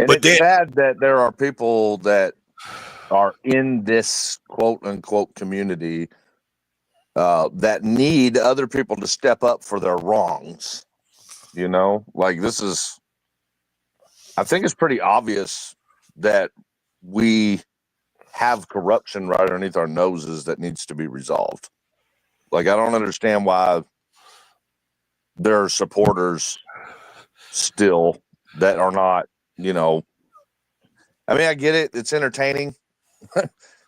And But it's sad that there are people that are in this quote unquote community that need other people to step up for their wrongs. You know, like this is, I think it's pretty obvious that we have corruption right underneath our noses that needs to be resolved. Like, I don't understand why there are supporters still that are not, you know, I mean, I get it. It's entertaining.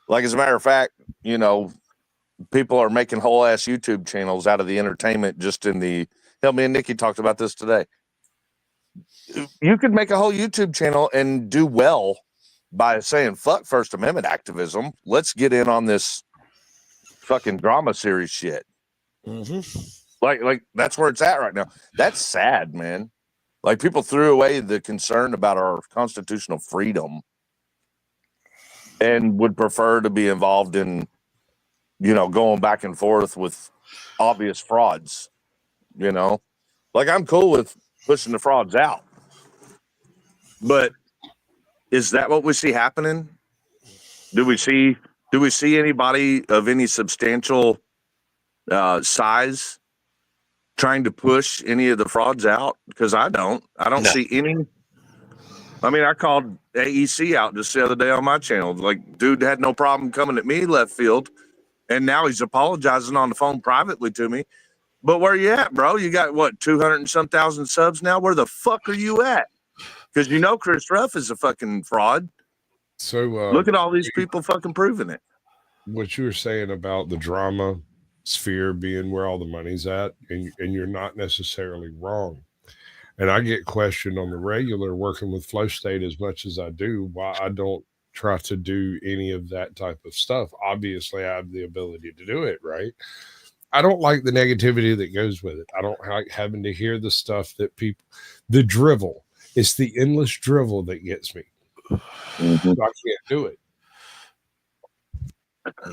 Like, as a matter of fact, you know, people are making whole ass YouTube channels out of the entertainment just in the, hell, me and Nikki talked about this today. You could make a whole YouTube channel and do well by saying, fuck First Amendment activism. Let's get in on this fucking drama series shit. Mm-hmm. Like that's where it's at right now. That's sad, man. Like, people threw away the concern about our constitutional freedom and would prefer to be involved in, you know, going back and forth with obvious frauds, you know? Like, I'm cool with pushing the frauds out. But is that what we see happening? Do we see anybody of any substantial size trying to push any of the frauds out? Because I don't see any. I mean, I called AEC out just the other day on my channel. Like, dude had no problem coming at me left field, and now he's apologizing on the phone privately to me. But where you at, bro? You got what, 200 and some thousand subs now? Where the fuck are you at? Because you know Chris Ruff is a fucking fraud. So look at all these people fucking proving it. What you were saying about the drama sphere being where all the money's at, and you're not necessarily wrong. And I get questioned on the regular working with Flow State as much as I do, why I don't try to do any of that type of stuff. Obviously, I have the ability to do it, right? I don't like the negativity that goes with it. I don't like having to hear the stuff that people, the drivel. It's the endless drivel that gets me. Mm-hmm. I can't do it.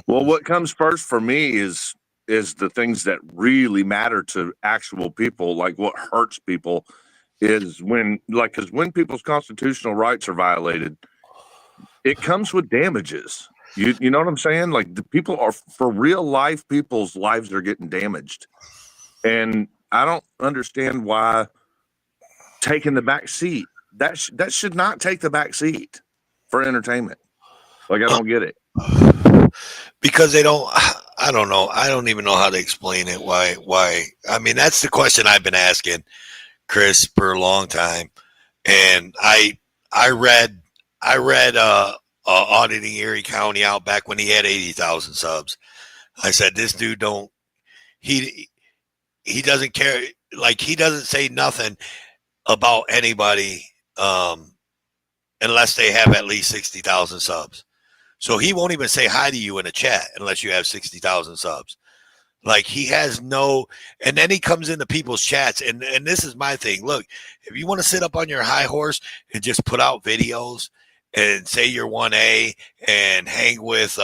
Well, what comes first for me is the things that really matter to actual people. Like, what hurts people is when, like, because when people's constitutional rights are violated, it comes with damages. You know what I'm saying? Like, the people are, for real life, people's lives are getting damaged. And I don't understand why taking the back seat, that should not take the back seat for entertainment. Like, I don't get it. Because they don't, I don't know. I don't even know how to explain it. Why? I mean, that's the question I've been asking Chris for a long time. And I read auditing Erie County out back when he had 80,000 subs. I said, this dude he doesn't care. Like, he doesn't say nothing about anybody unless they have at least 60,000 subs. So he won't even say hi to you in a chat unless you have 60,000 subs. Like, he has no, and then he comes into people's chats, and this is my thing. Look, if you want to sit up on your high horse and just put out videos and say you're 1A and hang with,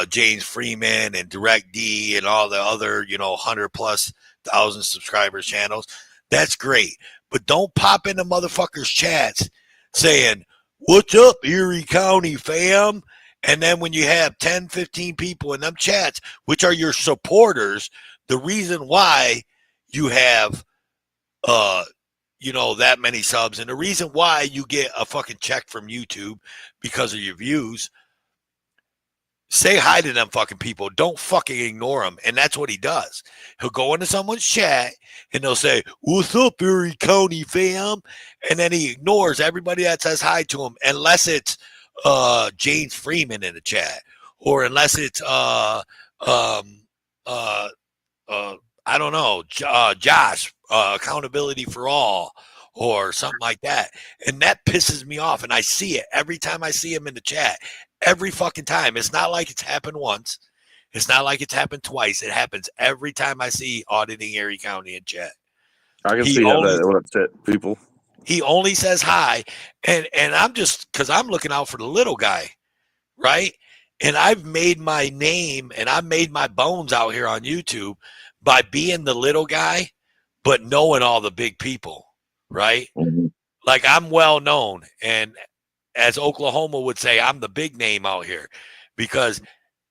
James Freeman and Direct D and all the other, 100,000+ subscribers channels, that's great. But don't pop into motherfuckers' chats saying, "What's up, Erie County fam?" And then when you have 10, 15 people in them chats, which are your supporters, the reason why you have, that many subs, and the reason why you get a fucking check from YouTube because of your views, say hi to them fucking people. Don't fucking ignore them. And that's what he does. He'll go into someone's chat and they'll say, "What's up, Erie County fam?" And then he ignores everybody that says hi to him, unless it's James Freeman in the chat, or unless it's I don't know, Josh, Accountability for All, or something like that. And that pisses me off. And I see it every time I see him in the chat, every fucking time. It's not like it's happened once. It's not like it's happened twice. It happens every time I see Auditing Erie County in chat. I can see how that would upset people. He only says hi. And I'm just, because I'm looking out for the little guy, right? And I've made my name and I've made my bones out here on YouTube by being the little guy, but knowing all the big people, right? Mm-hmm. Like, I'm well known. And as Oklahoma would say, I'm the big name out here because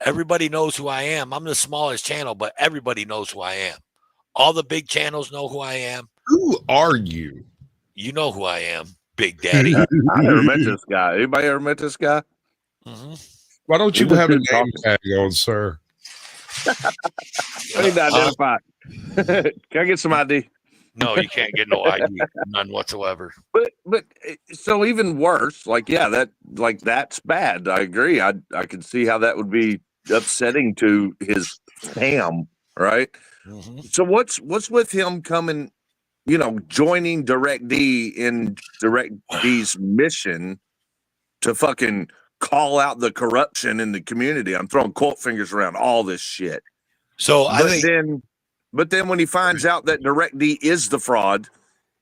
everybody knows who I am. I'm the smallest channel, but everybody knows who I am. All the big channels know who I am. Who are you? You know who I am, Big Daddy. I never met this guy. Anybody ever met this guy? Mm-hmm. Why don't you have a name tag on, sir? I need to identify. Can I get some ID? No, you can't get no ID, none whatsoever. But so even worse, that's bad. I agree. I can see how that would be upsetting to his fam, right? Mm-hmm. So what's with him coming, joining Direct D in Direct D's mission to fucking call out the corruption in the community? I'm throwing quote fingers around all this shit. So But then when he finds out that Direct D is the fraud,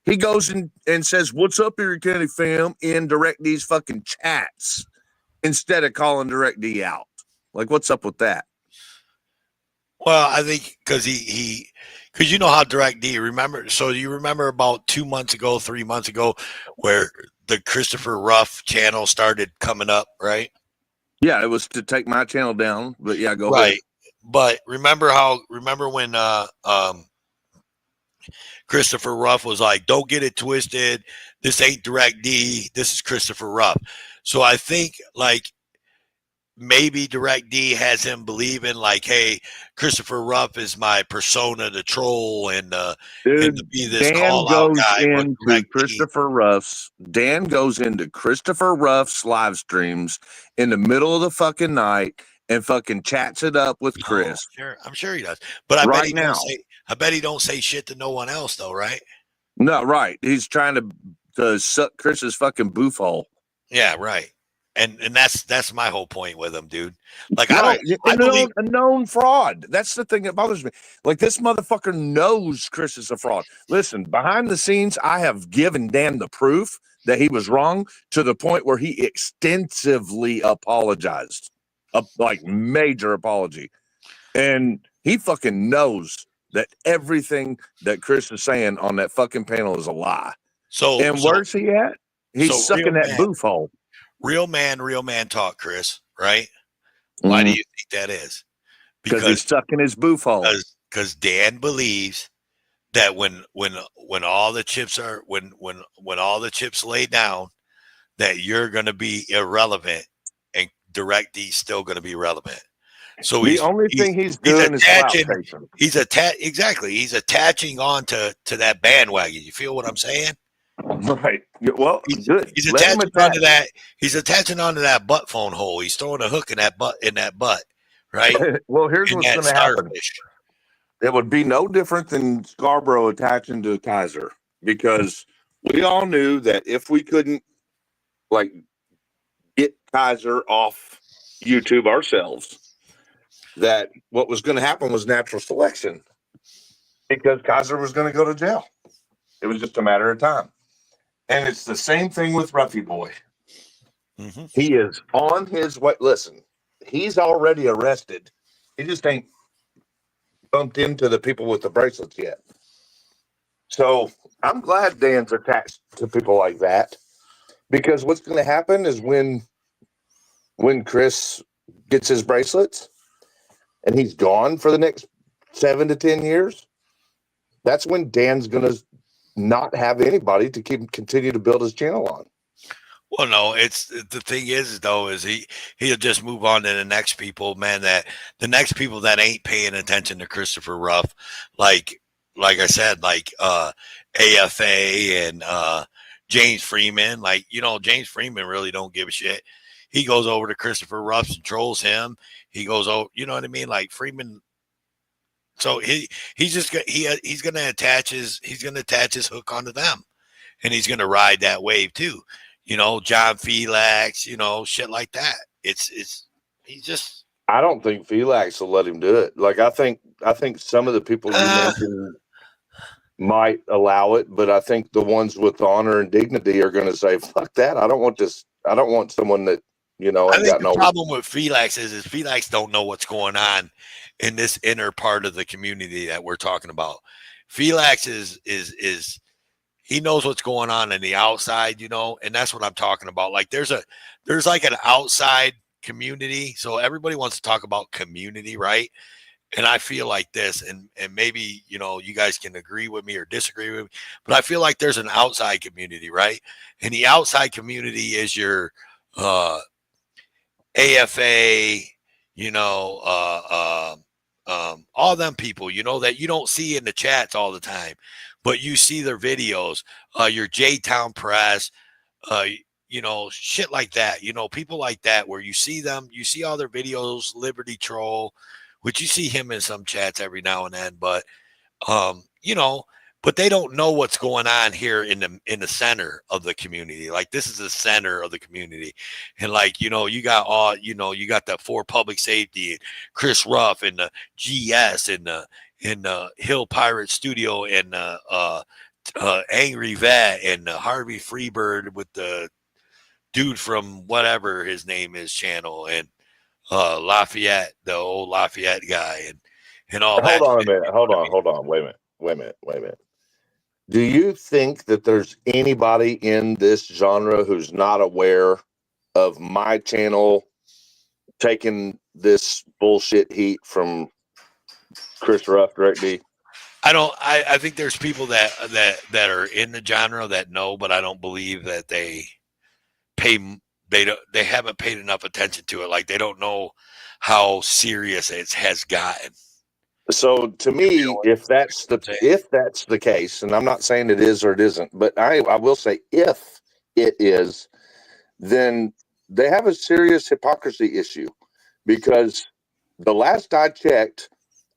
he goes and says, "What's up, Erie County fam?" in Direct D's fucking chats instead of calling Direct D out. Like, what's up with that? Well, I think because because you know how Direct D, remember? So you remember about 2 months ago, 3 months ago, where the Christopher Ruff channel started coming up, right? Yeah, it was to take my channel down, but yeah, go right. ahead. But remember when Christopher Ruff was like, "Don't get it twisted. This ain't Direct D. This is Christopher Ruff." So I think like maybe Direct D has him believing like, "Hey, Christopher Ruff is my persona to troll and to be this call out guy." Dan goes into Christopher Ruff's live streams in the middle of the fucking night and fucking chats it up with Chris. I'm sure he does. But I bet he don't say shit to no one else though, right? No, right. He's trying to suck Chris's fucking boof hole. Yeah, right. And that's my whole point with him, dude. Like, right. I believe a known fraud. That's the thing that bothers me. Like, this motherfucker knows Chris is a fraud. Listen, behind the scenes, I have given Dan the proof that he was wrong to the point where he extensively apologized. Like, major apology. And he fucking knows that everything that Chris is saying on that fucking panel is a lie. Where's he at? He's sucking that boof hole. Real man talk, Chris, right? Mm-hmm. Why do you think that is? Because he's sucking his boof hole. Because Dan believes that when all the chips are when all the chips lay down, that you're gonna be irrelevant and Direct D's still gonna be relevant. So the only thing he's doing is he's attaching on to that bandwagon. You feel what I'm saying? Right. Well, good. He's Let him attaching attack. onto that. He's attaching onto that butt phone hole. He's throwing a hook in that butt, right? Well, here's In what's that going to happen. starfish. It would be no different than Scarborough attaching to Kaiser, because we all knew that if we couldn't like get Kaiser off YouTube ourselves, that what was going to happen was natural selection, because Kaiser was going to go to jail. It was just a matter of time. And it's the same thing with Ruffy Boy. Mm-hmm. He is on his way. Listen, he's already arrested. He just ain't bumped into the people with the bracelets yet. So I'm glad Dan's attached to people like that, because what's going to happen is when Chris gets his bracelets and he's gone for the next 7 to 10 years, that's when Dan's going to not have anybody to continue to build his channel on. Well, no, it's the thing is though, is he'll just move on to the next people, man. That the next people that ain't paying attention to Christopher Ruff, like I said, like AFA and James Freeman, like, you know, James Freeman really don't give a shit. He goes over to Christopher Ruff and trolls him. He goes over, you know what I mean? Like Freeman. So he's just he's gonna attach his hook onto them, and he's gonna ride that wave too. You know, John Felix, you know, shit like that. He's just. I don't think Felix will let him do it. Like I think some of the people you mentioned might allow it, but I think the ones with honor and dignity are going to say, "Fuck that! I don't want this. I don't want someone that, you know." I think the problem with Felix is Felix don't know what's going on in this inner part of the community that we're talking about. Felix is he knows what's going on in the outside, you know, and that's what I'm talking about. Like there's like an outside community. So everybody wants to talk about community, right? And I feel like this, and maybe, you know, you guys can agree with me or disagree with me, but I feel like there's an outside community, right? And the outside community is your AFA, you know, all them people, you know, that you don't see in the chats all the time, but you see their videos, your J-Town Press, you know, shit like that, you know, people like that, where you see them, you see all their videos, Liberty Troll, which you see him in some chats every now and then, but, you know, but they don't know what's going on here in the center of the community. Like this is the center of the community. And like, you know, you got the for public safety and Chris Ruff and the GS and the Hill Pirate Studio and Angry Vet and Harvey Freebird with the dude from whatever his name is channel, and Lafayette, the old Lafayette guy, and all that. Hold on a minute. Hold on. Wait a minute. Do you think that there's anybody in this genre who's not aware of my channel taking this bullshit heat from Chris Ruff, Direct D? I think there's people that are in the genre that know, but I don't believe that they haven't paid enough attention to it. Like they don't know how serious it has gotten. So to me, if that's the case, and I'm not saying it is or it isn't, but I will say if it is, then they have a serious hypocrisy issue, because the last I checked,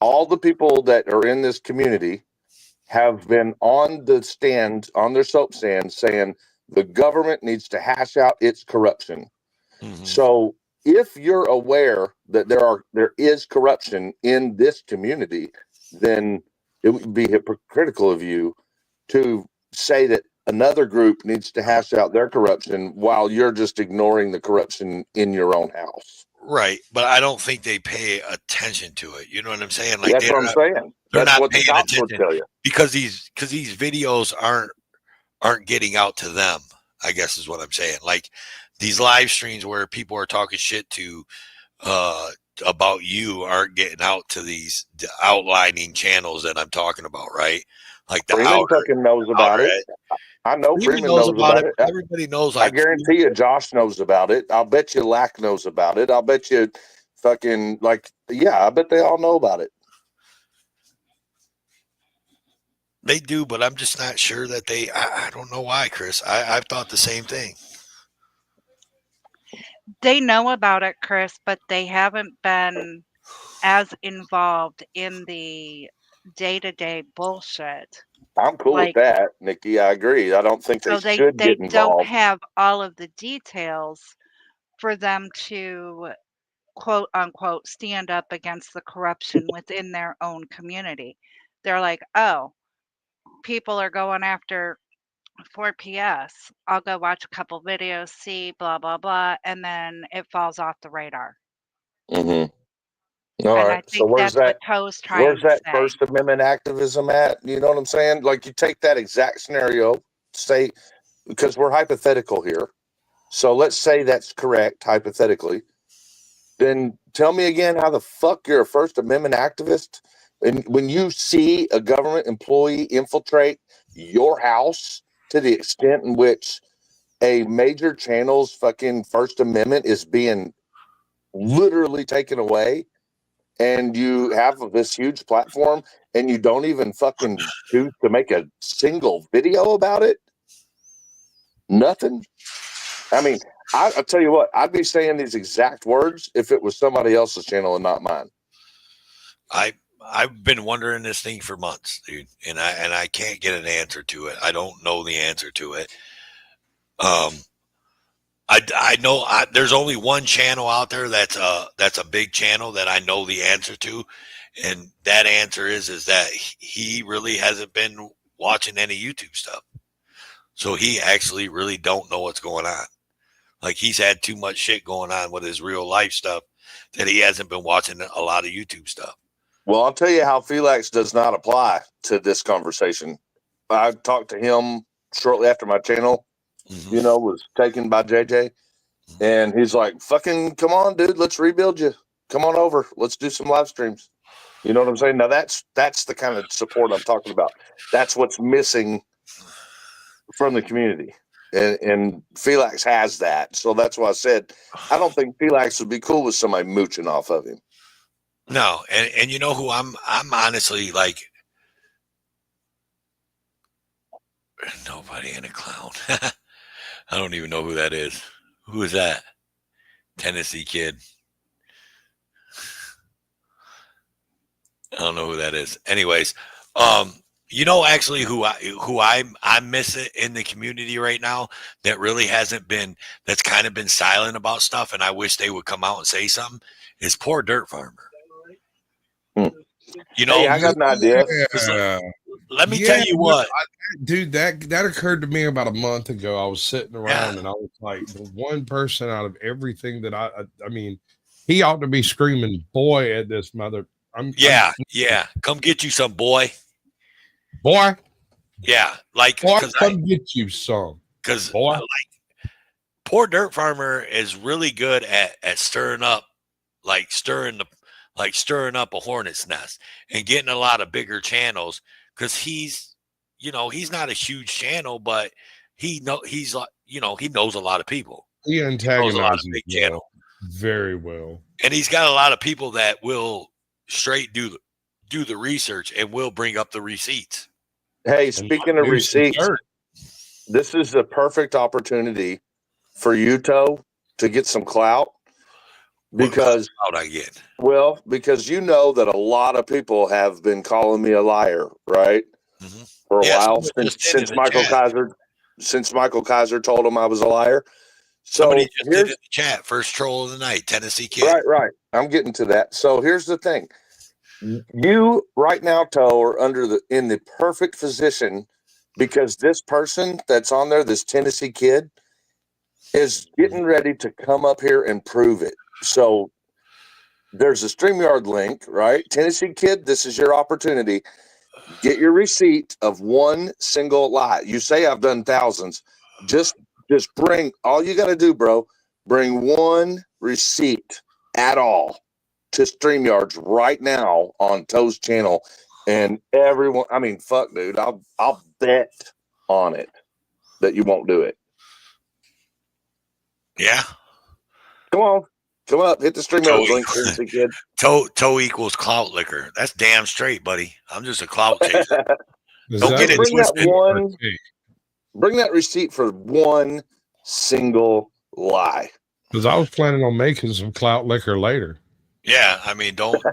all the people that are in this community have been on the stand, on their soap stand, saying the government needs to hash out its corruption. Mm-hmm. So if you're aware that there is corruption in this community, then it would be hypocritical of you to say that another group needs to hash out their corruption while you're just ignoring the corruption in your own house. Right, but I don't think they pay attention to it. You know what I'm saying? Like that's what I'm saying. They're that's not what paying the cops attention would tell you, because these videos aren't getting out to them, I guess is what I'm saying. Like these live streams where people are talking shit to about you aren't getting out to the outlining channels that I'm talking about, right? Like the Freeman fucking knows about it. I know Freeman knows about it. Everybody knows. Like, I guarantee you, Josh knows about it. I'll bet you Lack knows about it. I'll bet you fucking I bet they all know about it. They do, but I'm just not sure that I don't know why, Chris. I've thought the same thing. They know about it, Chris, but they haven't been as involved in the day-to-day bullshit. I'm cool with Like, that, Nikki. I agree. I don't think they so should they get don't involved. have all of the details for them to quote unquote stand up against the corruption within their own community. They're like, oh, people are going after 4PS. I'll go watch a couple videos, see blah blah blah, and then it falls off the radar. Mm-hmm. All And right. I So think that's what Toe's where's trying to that say. First Amendment activism at? You know what I'm saying? Like you take that exact scenario, say, because we're hypothetical here. So let's say that's correct, hypothetically. Then tell me again how the fuck you're a First Amendment activist. And when you see a government employee infiltrate your house to the extent in which a major channel's fucking First Amendment is being literally taken away, and you have this huge platform and you don't even fucking choose to make a single video about it, nothing. I mean, I'll tell you what, I'd be saying these exact words if it was somebody else's channel and not mine. I've been wondering this thing for months, dude, and I can't get an answer to it. I don't know the answer to it. I know there's only one channel out there that's a big channel that I know the answer to, and that answer is that he really hasn't been watching any YouTube stuff, so he actually really don't know what's going on. Like he's had too much shit going on with his real life stuff that he hasn't been watching a lot of YouTube stuff. Well, I'll tell you how Felix does not apply to this conversation. I talked to him shortly after my channel, was taken by JJ. And he's like, fucking come on, dude, let's rebuild you. Come on over. Let's do some live streams. You know what I'm saying? Now that's the kind of support I'm talking about. That's what's missing from the community. And Felix has that. So that's why I said I don't think Felix would be cool with somebody mooching off of him. No, and you know who I'm honestly like, nobody in a clown. I don't even know who that is. Who is that? Tennessee kid. I don't know who that is. Anyways, actually who I miss it in the community right now that really hasn't been, that's kind of been silent about stuff, and I wish they would come out and say something, is Poor Dirt Farmer. You know, hey, I got an idea. Let me tell you what, dude, that occurred to me about a month ago. I was sitting around and I was like, the one person out of everything that I mean, he ought to be screaming boy at this mother. Yeah. Come get you some, boy. Yeah, like boy, come get you some. Because like Poor Dirt Farmer is really good at stirring up a hornet's nest and getting a lot of bigger channels, because he's not a huge channel, but he knows a lot of people. He antagonizes a lot of big channel very well, and he's got a lot of people that will straight do the research and will bring up the receipts. Hey, speaking of receipts, this is the perfect opportunity for you, Toe, to get some clout. Because I get? Well, because you know that a lot of people have been calling me a liar, right? Mm-hmm. For a while since Michael Kaiser told him I was a liar. So somebody just did it in the chat. First troll of the night, Tennessee kid. Right. I'm getting to that. So here's the thing. You right now, Toe, are in the perfect position, because this person that's on there, this Tennessee kid, is getting ready to come up here and prove it. So there's a StreamYard link, right? Tennessee kid, this is your opportunity. Get your receipt of one single lie. You say I've done thousands. Just bring, all you got to do, bro, bring one receipt at all to StreamYards right now on Toe's channel. And everyone, I mean, fuck, dude, I'll bet on it that you won't do it. Yeah. Come on. Come up, hit the StreamYard link, kid. Toe equals clout liquor. That's damn straight, buddy. I'm just a clout chaser. Is Don't that get it Bring that twisted. one. Bring that receipt for one single lie. Because I was planning on making some clout liquor later. Yeah, I mean, don't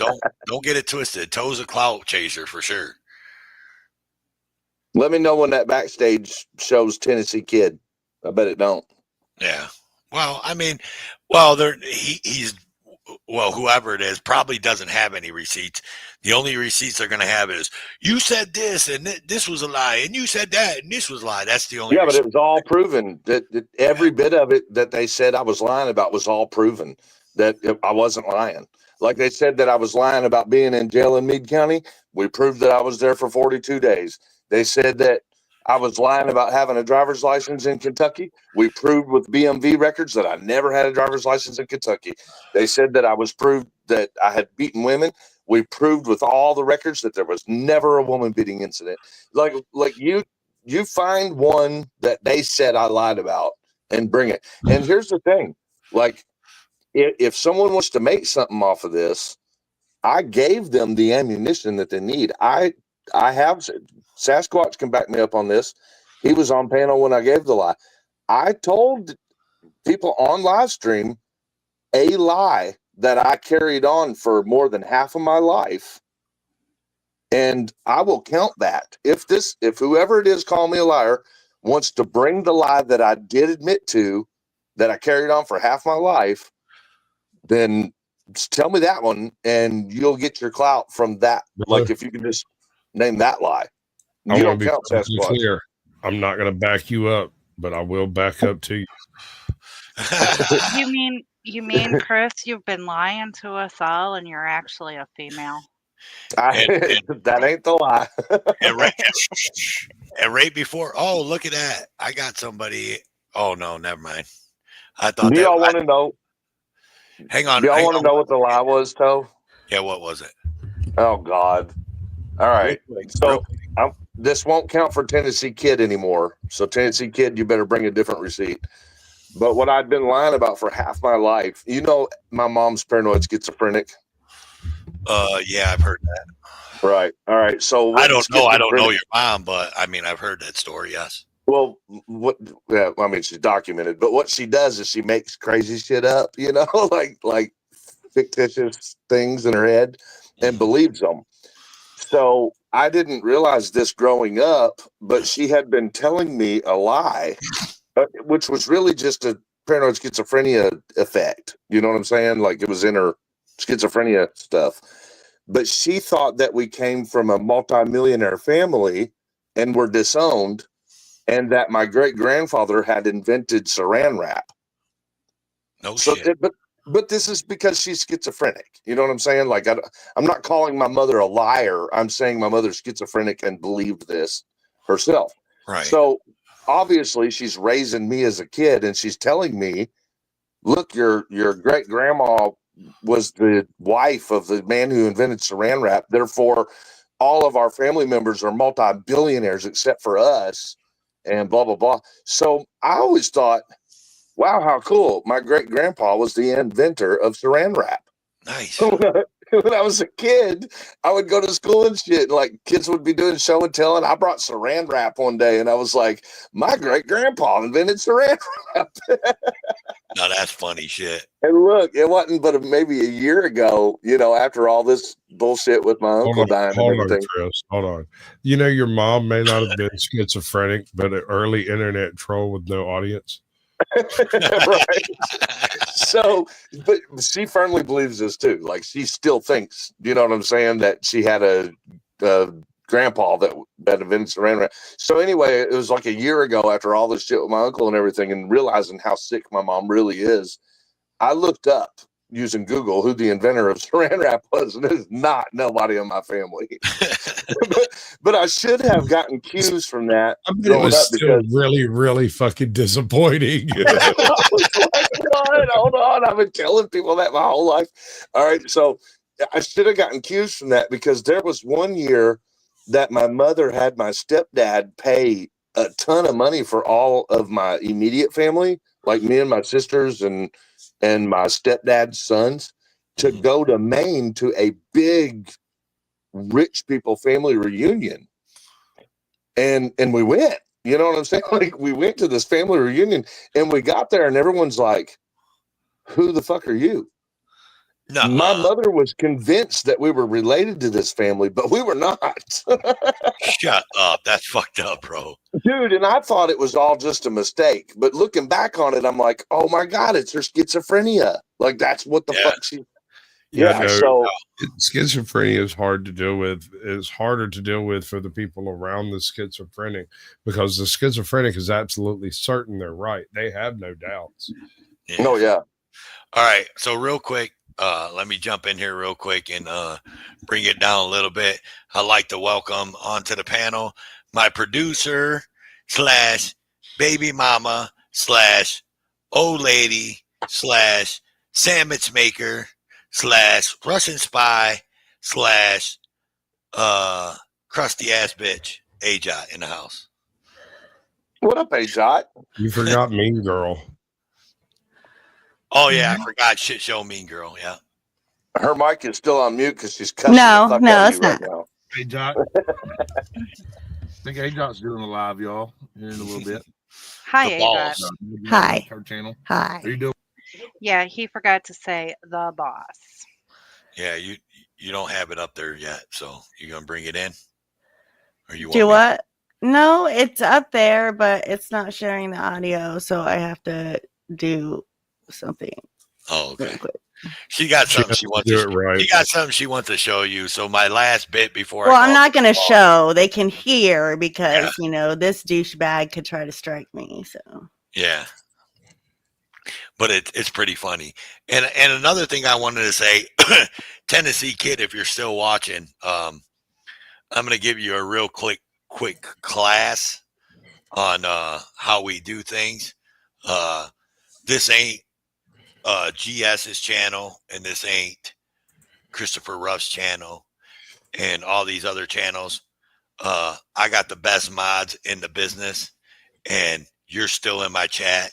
get it twisted. Toe's a clout chaser for sure. Let me know when that backstage shows Tennessee Kid. I bet it don't. Yeah. Well, I mean, well, he's whoever it is probably doesn't have any receipts. The only receipts they're going to have is you said this and this was a lie, and you said that and this was a lie. That's the only. Yeah, but it was all proven that every bit of it that they said I was lying about was all proven that I wasn't lying. Like they said that I was lying about being in jail in Meade County. We proved that I was there for 42 days. They said that I was lying about having a driver's license in Kentucky. We proved with BMV records that I never had a driver's license in Kentucky. They said that I was proved that I had beaten women. We proved with all the records that there was never a woman beating incident. Like you find one that they said I lied about and bring it. And here's the thing, like if someone wants to make something off of this, I gave them the ammunition that they need. I have Sasquatch can back me up on this. He was on panel when I gave the lie. I told people on live stream a lie that I carried on for more than half of my life. And I will count that. If whoever it is calling me a liar wants to bring the lie that I did admit to, that I carried on for half my life, then just tell me that one and you'll get your clout from that. Like if you can just name that lie. You don't count Sasquatch. Clear. I'm not going to back you up, but I will back up to you. You mean, Chris, you've been lying to us all and you're actually a female. That ain't the lie. and right before, oh, look at that. I got somebody. Oh, no, never mind. I thought Do y'all want to know? Hang on. Do y'all want to know what the lie was, Toe? Yeah, what was it? Oh, God. All right. So this won't count for Tennessee Kid anymore. So Tennessee Kid, you better bring a different receipt. But what I'd been lying about for half my life, you know, my mom's paranoid schizophrenic. Yeah, I've heard that. Right. All right. So I don't know your mom, but I mean, I've heard that story. Yes. Well, yeah, I mean, she's documented, but what she does is she makes crazy shit up, you know, like fictitious things in her head and believes them. So I didn't realize this growing up, but she had been telling me a lie, which was really just a paranoid schizophrenia effect. You know what I'm saying? Like it was in her schizophrenia stuff. But she thought that we came from a multimillionaire family and were disowned, and that my great-grandfather had invented saran wrap. No shit. But this is because she's schizophrenic. You know what I'm saying? Like I'm not calling my mother a liar. I'm saying my mother's schizophrenic and believed this herself. Right. So obviously she's raising me as a kid, and she's telling me, look, your great-grandma was the wife of the man who invented saran wrap. Therefore, all of our family members are multi-billionaires except for us, and blah, blah, blah. So I always thought, wow, how cool. My great-grandpa was the inventor of saran wrap. Nice. When I was a kid, I would go to school and shit. Like kids would be doing show and tell, and I brought saran wrap one day, and I was like, my great-grandpa invented saran wrap. No, that's funny shit. And look, it wasn't but maybe a year ago, you know, after all this bullshit with my uncle dying and everything. Chris, hold on. You know, your mom may not have been schizophrenic, but an early internet troll with no audience. Right. So, but she firmly believes this too. Like she still thinks, you know what I'm saying, that she had a grandpa that invented saran wrap. So anyway, it was like a year ago after all this shit with my uncle and everything, and realizing how sick my mom really is, I looked up using Google who the inventor of saran wrap was, and it's not nobody in my family. but I should have gotten cues from that. I mean, it was still really, really fucking disappointing. I was like, what? Hold on. I've been telling people that my whole life. All right. So I should have gotten cues from that, because there was one year that my mother had my stepdad pay a ton of money for all of my immediate family, like me and my sisters and my stepdad's sons, to go to Maine to a big rich people family reunion. and we went. You know what I'm saying? Like, we went to this family reunion, and we got there, and everyone's like, "Who the fuck are you?" No, My mother was convinced that we were related to this family, but we were not. shut up. That's fucked up, bro. Dude, and I thought it was all just a mistake. But looking back on it, I'm like, oh my God, it's her schizophrenia. Like, that's what the fuck she. Yeah. No, So schizophrenia is hard to deal with. It's harder to deal with for the people around the schizophrenic, because the schizophrenic is absolutely certain they're right. They have no doubts. Yeah. oh yeah. All right. So real quick, let me jump in here real quick and bring it down a little bit. I'd like to welcome onto the panel my producer / baby mama / old lady / sandwich maker / Russian spy / crusty ass bitch, Ajot in the house. What up, Ajot? You forgot Mean Girl. Oh yeah, I forgot shit show Mean Girl. Yeah. Her mic is still on mute because she's cussing No, the fuck no, out of it's you right not. now. Ajot. I think Ajot's doing a live, y'all, here in a little bit. Hi, The Ajot. balls. Hi. Her channel. Hi. How you doing? Yeah, he forgot to say the boss. Yeah, you don't have it up there yet, so you gonna bring it in, or you want Do me? what? No, it's up there, but it's not sharing the audio, so I have to do something Oh, okay. real quick. She got She something has she to wants do to. it right. She got something she wants to show you. So my last bit before. Well, I I'm call not it going to the ball- show. They can hear because, you know, this douchebag could try to strike me. So, Yeah, but it's pretty funny. And another thing I wanted to say, Tennessee kid, if you're still watching, I'm gonna give you a real quick class on how we do things. This ain't GS's channel, and this ain't Christopher Ruff's channel, and all these other channels. I got the best mods in the business, and you're still in my chat.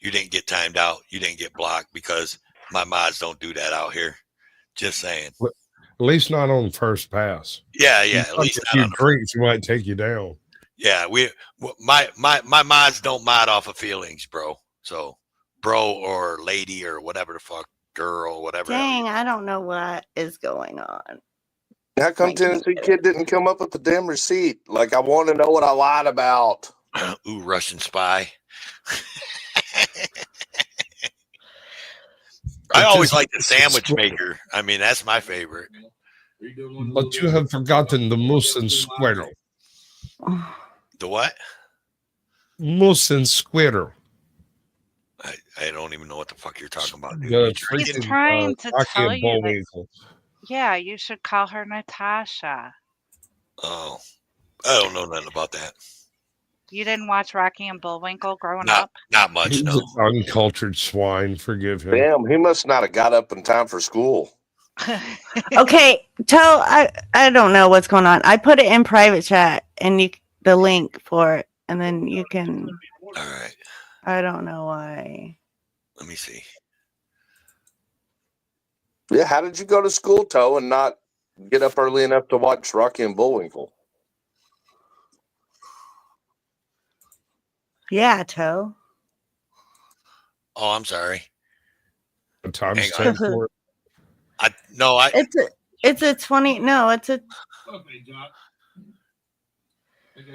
You didn't get timed out. You didn't get blocked because my mods don't do that out here. Just saying. At least not on first pass. Yeah. At least If not you on the drink, she might take you down. Yeah, my mods don't mod off of feelings, bro. So, bro or lady or whatever the fuck, girl, whatever. dang, I don't know what is going on. How come Tennessee kid didn't come up with the damn receipt? Like, I want to know what I lied about. Ooh, Russian spy. I always like the sandwich maker. I mean, that's my favorite. But you have forgotten the moose and squirrel. The what? Moose and squirrel. I don't even know what the fuck you're talking about, dude. The He's freaking, trying to Rocky tell and you that, Bullwinkle. yeah, you should call her Natasha. Oh, I don't know nothing about that. You didn't watch Rocky and Bullwinkle growing up? Not much, He's no. an uncultured swine. Forgive him. Damn, he must not have got up in time for school. Okay, I don't know what's going on. I put it in private chat and the link for it, and then you can. All right. I don't know why. Let me see. Yeah, how did you go to school, Toe, and not get up early enough to watch Rocky and Bullwinkle? Yeah, Toe. Oh, I'm sorry. The time Hang stamp for it. It's a 20. No, it's a.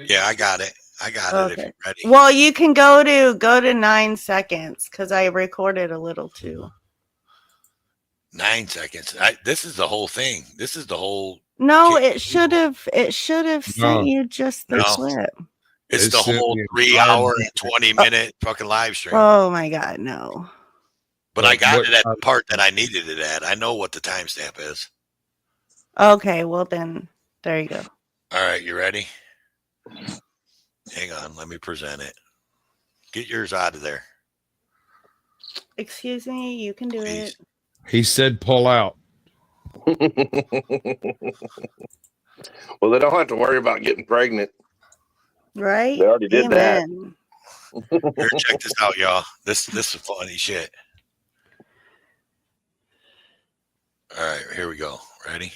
Yeah, I got it. I got it. If you're ready. Well, you can go to 9 seconds because I recorded a little too. 9 seconds. This is the whole thing. This is the whole. No, it should have sent you just the clip. It's the whole 3 hour and 20 minute fucking live stream. Oh my god, no. But I got it at the part that I needed it at. I know what the timestamp is. Okay, well then, there you go. All right, you ready? Hang on, let me present it. Get yours out of there. Excuse me, you can do it. He said pull out. Well, they don't have to worry about getting pregnant. Right? They already did that. Here, check this out, y'all. This is funny shit. All right, here we go. Ready?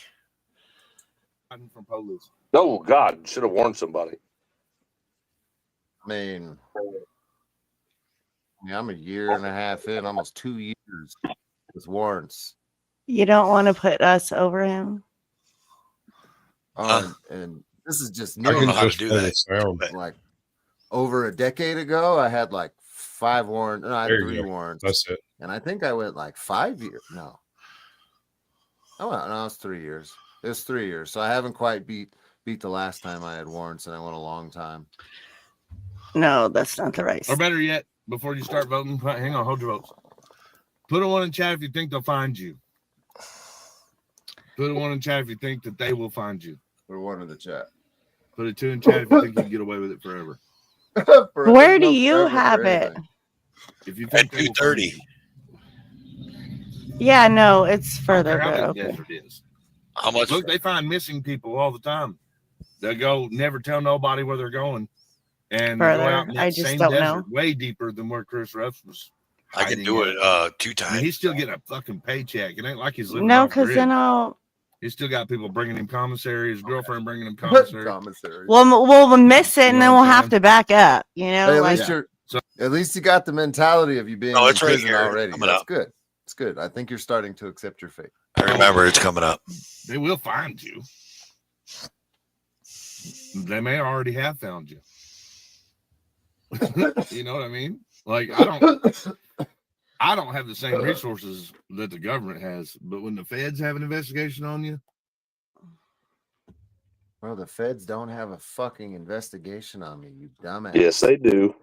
Oh God, should have warned somebody. I mean, I'm a year and a half in, almost 2 years with warrants. You don't want to put us over him? And this is just I new. can just play the sound. Like over a decade ago, I had like 5 warrants. No, I had There you 3 go. warrants. That's it. And I think I went like 5 years. No. Oh, no, it's 3 years. It was 3 years. So I haven't quite beat the last time I had warrants, and I went a long time. No, that's not the right. Or better yet, before you start voting, hang on, hold your votes. Put a 1 in chat if you think they'll find you. Put a 1 in chat if you think that they will find you. Put 1 in the chat. Put a 2 in chat if you think you can get away with it forever. Where do you have it? If you think at 2:30. Yeah, no, it's further. How But big okay. desert is. How much? Look, they find missing people all the time. They go, never tell nobody where they're going, and they go Further, out in that I just same don't desert, know. way deeper than where Chris Ruff was. I can do it 2 times. I mean, he's still getting a fucking paycheck. It ain't like he's living No, off because grid. then I'll. He's still got people bringing him commissary. His girlfriend bringing him commissary. We'll miss it, and then we'll have to back up. You know, Hey, at like least at least you got the mentality of you being No, in it's right prison here. already. Coming That's up. good. It's good. I think you're starting to accept your fate. I remember it's coming up. They will find you. They may already have found you. You know what I mean? Like I don't have the same resources that the government has, but when the feds have an investigation on you, Well, the feds don't have a fucking investigation on me, you dumbass. Yes, they do.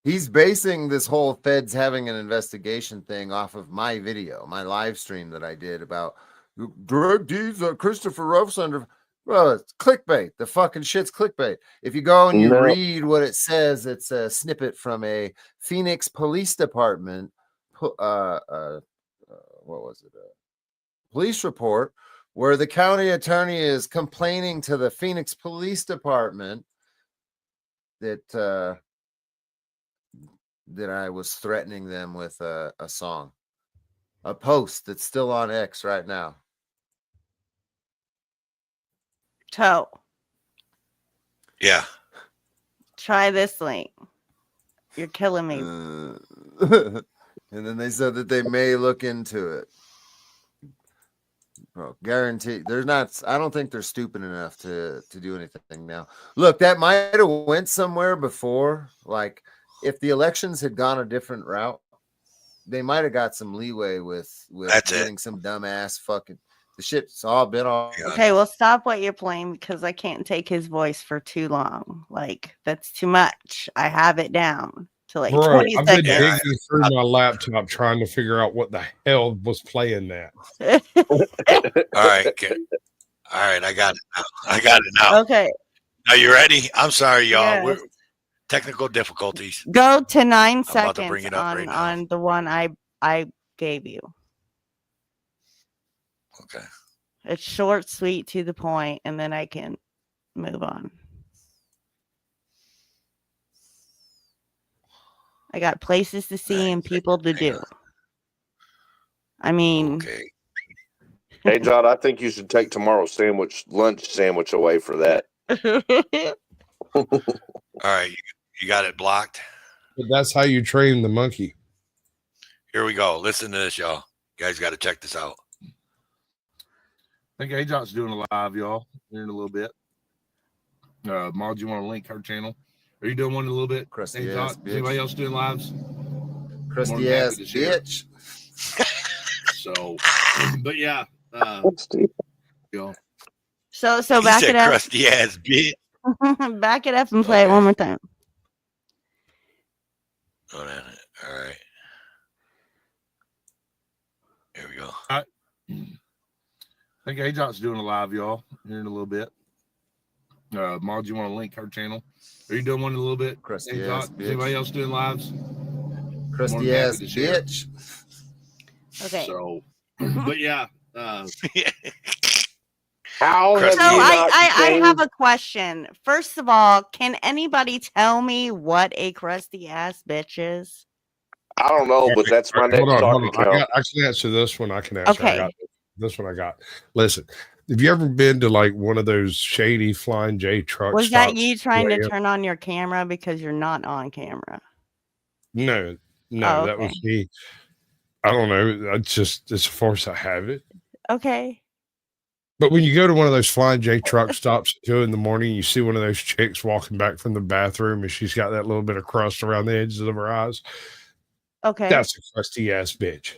He's basing this whole feds having an investigation thing off of my video, my live stream that I did about drug deeds Christopher Ruff's under. Well, it's clickbait. The fucking shit's clickbait. If you go and you No. read what it says, it's a snippet from a Phoenix Police Department, what was it? Police report where the county attorney is complaining to the Phoenix Police Department that I was threatening them with a song, a post that's still on X right now. toe. Yeah. Try this link. You're killing me. And then they said that they may look into it. Bro, guarantee there's not. I don't think they're stupid enough to do anything now. Look, that might have went somewhere before. Like if the elections had gone a different route, they might have got some leeway with getting some dumbass fucking. The shit's all been all. Okay, well, stop what you're playing because I can't take his voice for too long. Like that's too much. I have it down to like Bro, 20 I've been seconds. digging through my laptop trying to figure out what the hell was playing that. All right. Okay. All right. I got it now. I got it now. Okay. Are you ready? I'm sorry, y'all. Yes. We're technical difficulties. Go to 9 I'm about to seconds bring it up right now. on the one I gave you. Okay. It's short, sweet, to the point, and then I can move on. I got places to see and people to do. I mean, okay. Hey, John, I think you should take tomorrow's lunch sandwich away for that. All right. You got it blocked. But that's how you train the monkey. Here we go. Listen to this, y'all. You guys got to check this out. I think Ajont's doing a live, y'all, here in a little bit. Maud, you want to link her channel? Are you doing one in a little bit? Crusty ass Ajont, bitch. is anybody else doing lives? Crusty ass bitch. So, but yeah. Y'all. so He back said it up. crusty ass bitch. Back it up and play it one more time. All right. Here we go. I think Ajont's doing a live, y'all, here in a little bit. Maud, you want to link her channel? Are you doing one in a little bit? Crusty ass Is anybody else doing lives? Crusty ass bitch. Okay. So, but yeah. How So I have a question. First of all, can anybody tell me what a crusty ass bitch is? I don't know, but that's my next stock Hold on. account. I can answer this one. I can answer. Okay. I got this one. I got. Listen, have you ever been to like one of those shady Flying J truck Was stops? that you trying to turn on your camera because you're not on camera? No, Oh, that was me. I don't know. It's a force I have it. Okay. But when you go to one of those Flying J truck stops at 2 a.m, you see one of those chicks walking back from the bathroom and she's got that little bit of crust around the edges of her eyes. Okay. That's a crusty ass bitch.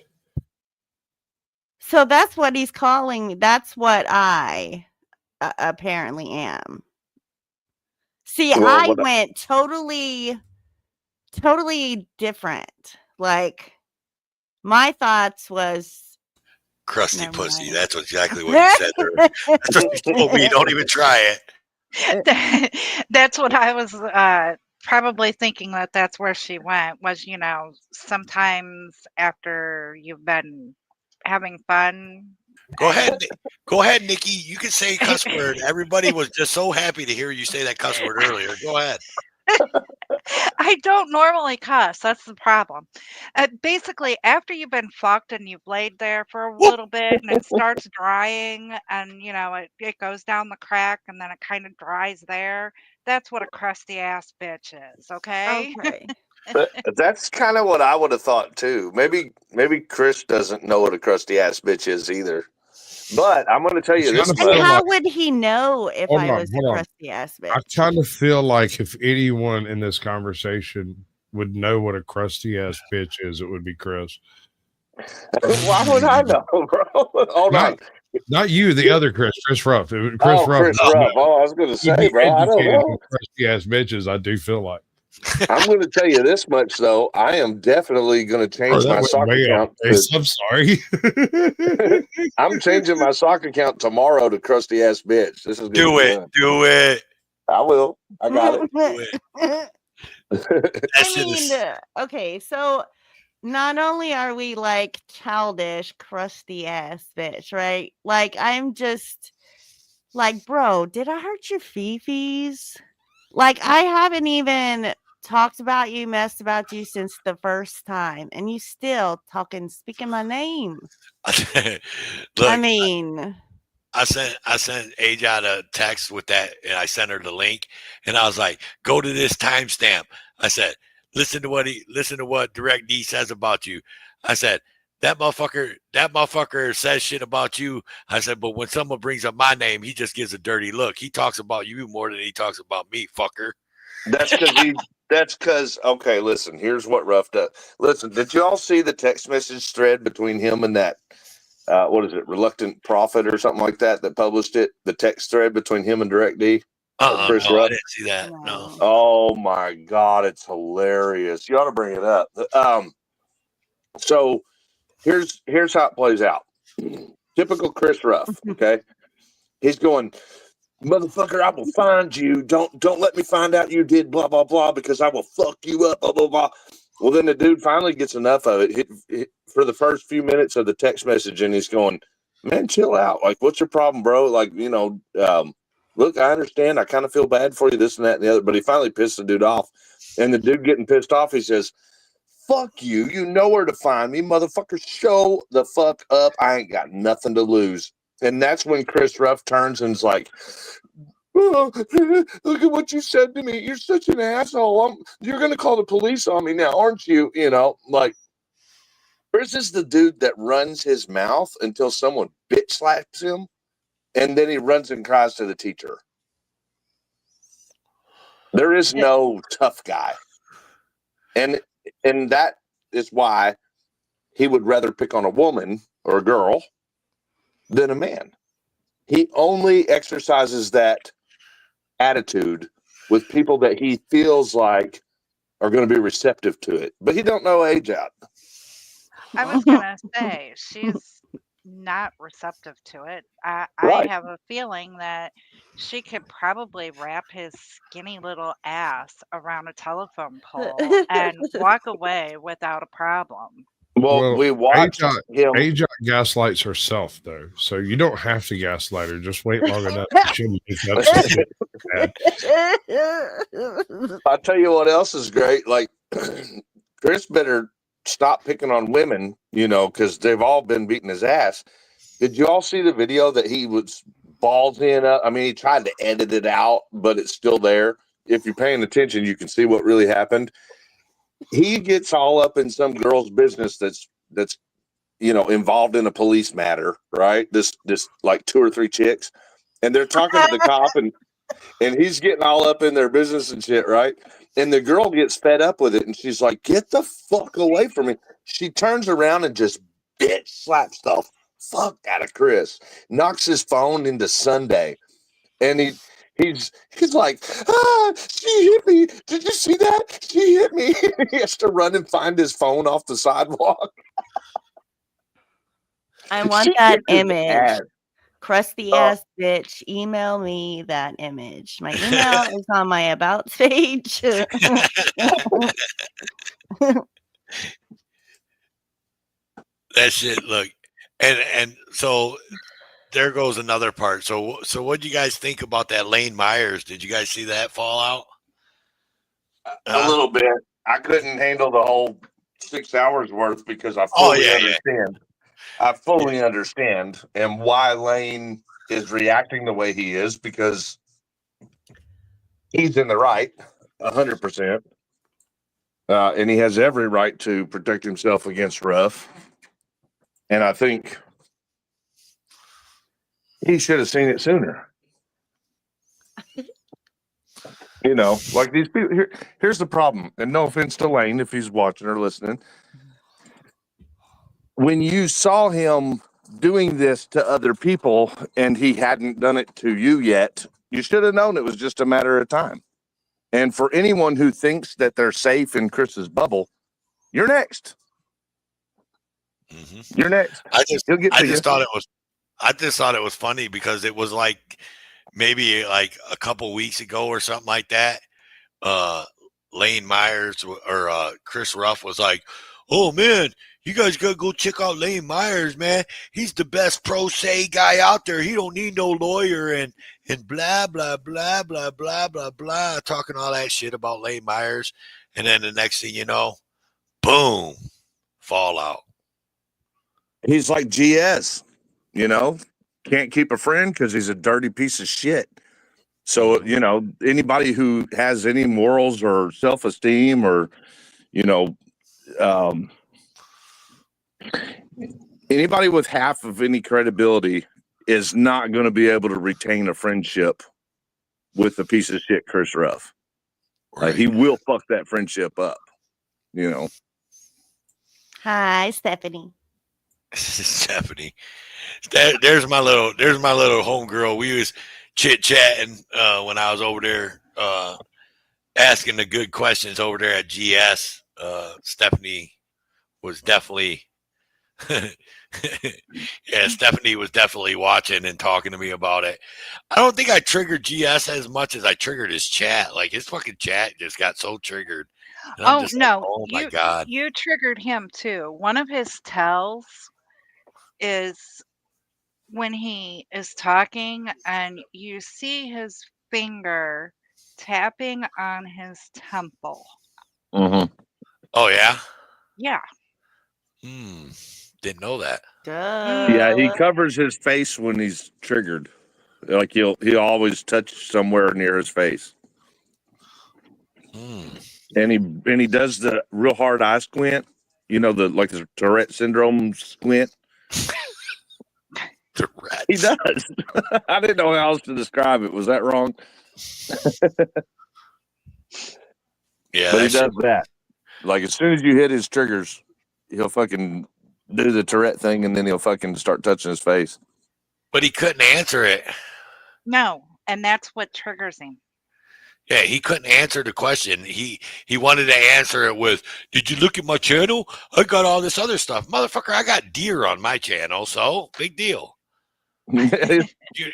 So that's what he's calling me. That's what I apparently am. See, I went totally different. Like, my thoughts was crusty pussy. That's exactly what you said there. That's what you told me. Don't even try it. That's what I was probably thinking that's where she went was, sometimes after you've been having fun. Go ahead, Nikki. You can say cuss word. Everybody was just so happy to hear you say that cuss word earlier. Go ahead. I don't normally cuss. That's the problem. Basically, after you've been fucked and you've laid there for a little bit and it starts drying and, it goes down the crack and then it kind of dries there. That's what a crusty ass bitch is. Okay. Okay. That's kind of what I would have thought too. Maybe Chris doesn't know what a crusty ass bitch is either. But I'm going to tell you this. And how would he know if I was a crusty ass bitch? I kind of feel like if anyone in this conversation would know what a crusty ass bitch is, it would be Chris. Why would I know, bro? Hold on. Not you, the other Chris Ruff. Chris Ruff. Ruff. Oh, I was going to say, bro, I don't know. Crusty ass bitches, I do feel like. I'm going to tell you this much, though. I am definitely going to change my sock account. I'm sorry. I'm changing my sock account tomorrow to crusty ass bitch. This is do it. I will. I got it. Okay, so not only are we like childish, crusty ass bitch, right? Like I'm just like, bro, did I hurt your fifis? Like I haven't even talked about you, messed about you since the first time, and you still speaking my name. Look, I mean, I sent AJ a text with that, and I sent her the link, and I was like, "Go to this timestamp." I said, "Listen to what Direct D says about you." I said, that motherfucker says shit about you. I said, but when someone brings up my name, he just gives a dirty look. He talks about you more than he talks about me, fucker. That's because okay, listen, here's what Ruff does. Listen, did you all see the text message thread between him and that what is it, Reluctant Prophet or something like that published it? The text thread between him and Direct D? Chris Ruff? I didn't see that. No. Oh my God, it's hilarious. You ought to bring it up. So here's how it plays out. Typical Chris Ruff, okay? He's going, motherfucker, I will find you. Don't let me find out you did blah, blah, blah, because I will fuck you up, blah, blah, blah. Well, then the dude finally gets enough of it. For the first few minutes of the text message, and he's going, man, chill out. Like, what's your problem, bro? Like, look, I understand. I kind of feel bad for you, this and that and the other. But he finally pissed the dude off. And the dude getting pissed off, he says, fuck you. You know where to find me, motherfucker. Show the fuck up. I ain't got nothing to lose. And that's when Chris Ruff turns and's like, oh, look at what you said to me. You're such an asshole. You're going to call the police on me now, aren't you? Like, Chris is the dude that runs his mouth until someone bitch slaps him. And then he runs and cries to the teacher. There is no tough guy. And that is why he would rather pick on a woman or a girl than a man. He only exercises that attitude with people that he feels like are going to be receptive to it. But he don't know age out. I was going to say, she's not receptive to it. I have a feeling that she could probably wrap his skinny little ass around a telephone pole and walk away without a problem. Well, we watched him. AJ gaslights herself, though, so you don't have to gaslight her. Just wait long enough. I'll tell you what else is great. Like, Chris better stop picking on women, you know, because they've all been beating his ass. Did you all see the video that he was ballsing up? I mean, he tried to edit it out, but it's still there. If you're paying attention, you can see what really happened. He gets all up in some girl's business that's you know, involved in a police matter, right? This like 2 or 3 chicks, and they're talking to the cop, and he's getting all up in their business and shit, right? And the girl gets fed up with it, and she's like, "Get the fuck away from me!" She turns around and just bitch slaps the fuck out of Chris, knocks his phone into Sunday, and he's like, "Ah, she hit me! Did you see that? She hit me!" He has to run and find his phone off the sidewalk. I want She that kicked his image. ass. Crusty ass bitch, email me that image. My email is on my about page. That shit, look, and so there goes another part. So what do you guys think about that Lane Myers? Did you guys see that fallout? A little bit. I couldn't handle the whole 6 hours worth because I Oh, fully yeah, understand. I fully understand and why Lane is reacting the way he is, because he's in the right 100%. And he has every right to protect himself against Ruff. And I think he should have seen it sooner. You know, like these people here's the problem. And no offense to Lane if he's watching or listening. When you saw him doing this to other people and he hadn't done it to you yet, you should have known it was just a matter of time. And for anyone who thinks that they're safe in Chris's bubble, you're next. Mm-hmm. You're next. I just thought it was funny because it was like maybe like a couple weeks ago or something like that. Lane Myers or Chris Ruff was like, "Oh man, you guys gotta go check out Lane Myers, man. He's the best pro se guy out there. He don't need no lawyer," and blah blah blah blah blah blah blah, talking all that shit about Lane Myers. And then the next thing you know, boom, fallout. He's like GS, you know, can't keep a friend because he's a dirty piece of shit. So, you know, anybody who has any morals or self-esteem or, you know, anybody with half of any credibility is not going to be able to retain a friendship with a piece of shit Chris Ruff. Right. He will fuck that friendship up, you know. Hi, Stephanie. Stephanie, there's my little homegirl. We was chit chatting when I was over there asking the good questions over there at GS. Stephanie was definitely Stephanie was definitely watching and talking to me about it. I don't think I triggered GS as much as I triggered his chat. Like his fucking chat just got so triggered. Oh no! Like, oh my god! You triggered him too. One of his tells is when he is talking and you see his finger tapping on his temple. Mm-hmm. Oh yeah. Yeah. Didn't know that. Yeah, he covers his face when he's triggered. Like he'll always touch somewhere near his face. And he does the real hard eye squint. You know, the Tourette syndrome squint. Tourette. He does. I didn't know how else to describe it. Was that wrong? Yeah, but he does that. Like as soon as you hit his triggers, he'll fucking do the Tourette thing, and then he'll fucking start touching his face. But he couldn't answer it. No, and that's what triggers him. Yeah, he couldn't answer the question. He wanted to answer it with, "Did you look at my channel? I got all this other stuff, motherfucker. I got deer on my channel, so big deal." you know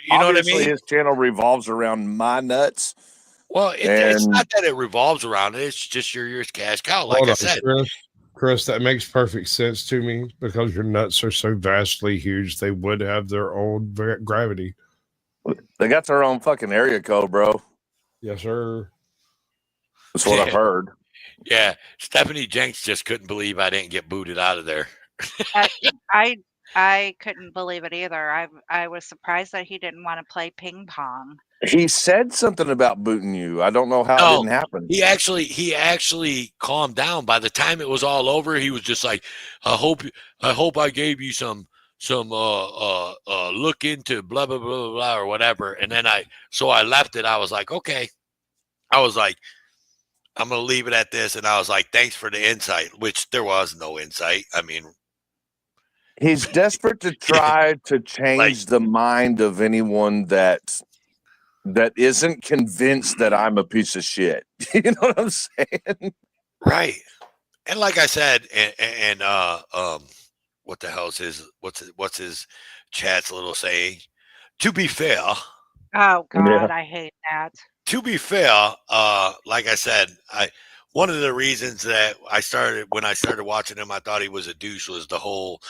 what I mean? His channel revolves around my nuts. Well, it's not that it revolves around it. It's just your cash cow. Like I said, Chris, that makes perfect sense to me because your nuts are so vastly huge. They would have their own gravity. They got their own fucking area code, bro. Yes, sir. That's what I've heard. Yeah, Stephanie Jenks just couldn't believe I didn't get booted out of there. I couldn't believe it either. I was surprised that he didn't want to play ping pong. He said something about booting you. I don't know how it No, didn't happen. he actually calmed down. By the time it was all over, he was just like, I hope I gave you some look into blah blah blah blah blah or whatever. And then I left it. I was like, okay. I was like, I'm gonna leave it at this. And I was like, thanks for the insight, which there was no insight. I mean, he's desperate to try to change the mind of anyone that isn't convinced that I'm a piece of shit. You know what I'm saying? right. And like I said, and what the hell is what's his chat's little saying? To be fair. Oh God, I hate that. To be fair, like I said, one of the reasons that when I started watching him, I thought he was a douche was the whole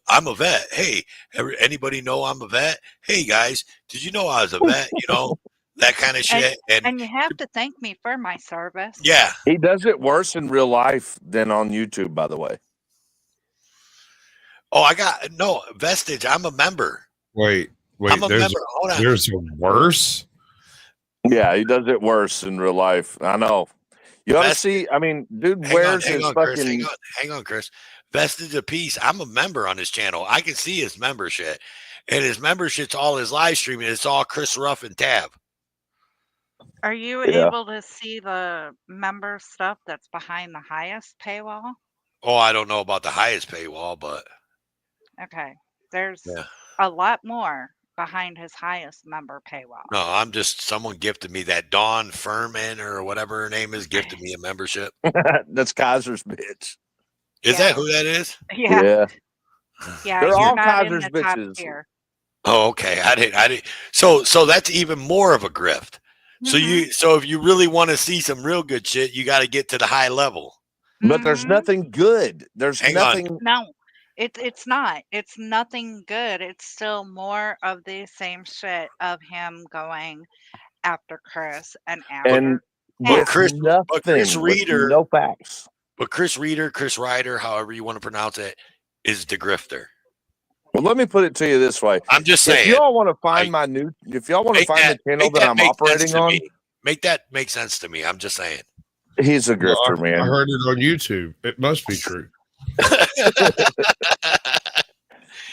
I'm a vet. Hey, anybody know I'm a vet? Hey guys, did you know I was a vet? You know, that kind of shit. And you have to thank me for my service. Yeah. He does it worse in real life than on YouTube, by the way. Oh, I got no Vestige. I'm a member. Wait. I'm a member. Hold on. There's a worse. Yeah, he does it worse in real life. I know. You ought to see. I mean, dude wears his fucking. Hang on, Chris. Vestige of Peace. I'm a member on his channel. I can see his membership, and his membership's all his live streaming. It's all Chris Ruff and Tab. Are you able to see the member stuff that's behind the highest paywall? Oh, I don't know about the highest paywall, but okay, there's a lot more behind his highest member paywall. No, I'm just someone gifted me that Dawn Furman or whatever her name is gifted me a membership. That's Kaiser's bitch. Is that who that is? Yeah. They're all Kaiser's bitches. Oh, okay. I didn't. So that's even more of a grift. Mm-hmm. So if you really want to see some real good shit, you got to get to the high level. But there's nothing good. There's nothing. No, it's not. It's nothing good. It's still more of the same shit of him going after Chris and after Chris Reader, no facts. But Chris Ryder, however you want to pronounce it, is the grifter. Well, let me put it to you this way. I'm just saying. If y'all want to find if y'all want to find the channel that I'm operating on, make that make sense to me. I'm just saying. He's a grifter, man. I heard it on YouTube. It must be true.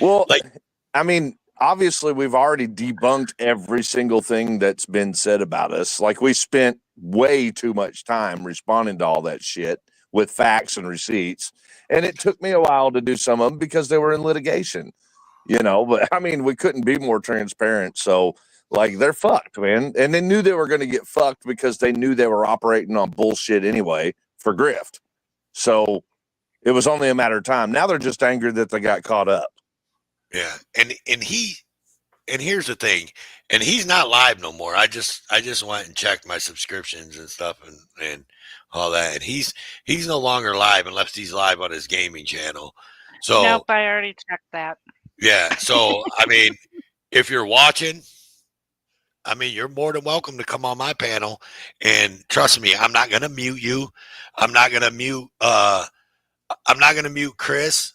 Well, I mean, obviously, we've already debunked every single thing that's been said about us. Like, we spent way too much time responding to all that shit with facts and receipts. And it took me a while to do some of them because they were in litigation, you know. But I mean, we couldn't be more transparent. So, like, they're fucked, man. And they knew they were going to get fucked because they knew they were operating on bullshit anyway for grift. So it was only a matter of time. Now they're just angry that they got caught up. Yeah. And here's the thing. And he's not live no more. I just went and checked my subscriptions and stuff and all that. And he's no longer live unless he's live on his gaming channel. So nope, I already checked that. Yeah. So I mean, if you're watching, I mean, you're more than welcome to come on my panel. And trust me, I'm not gonna mute you. I'm not gonna mute Chris.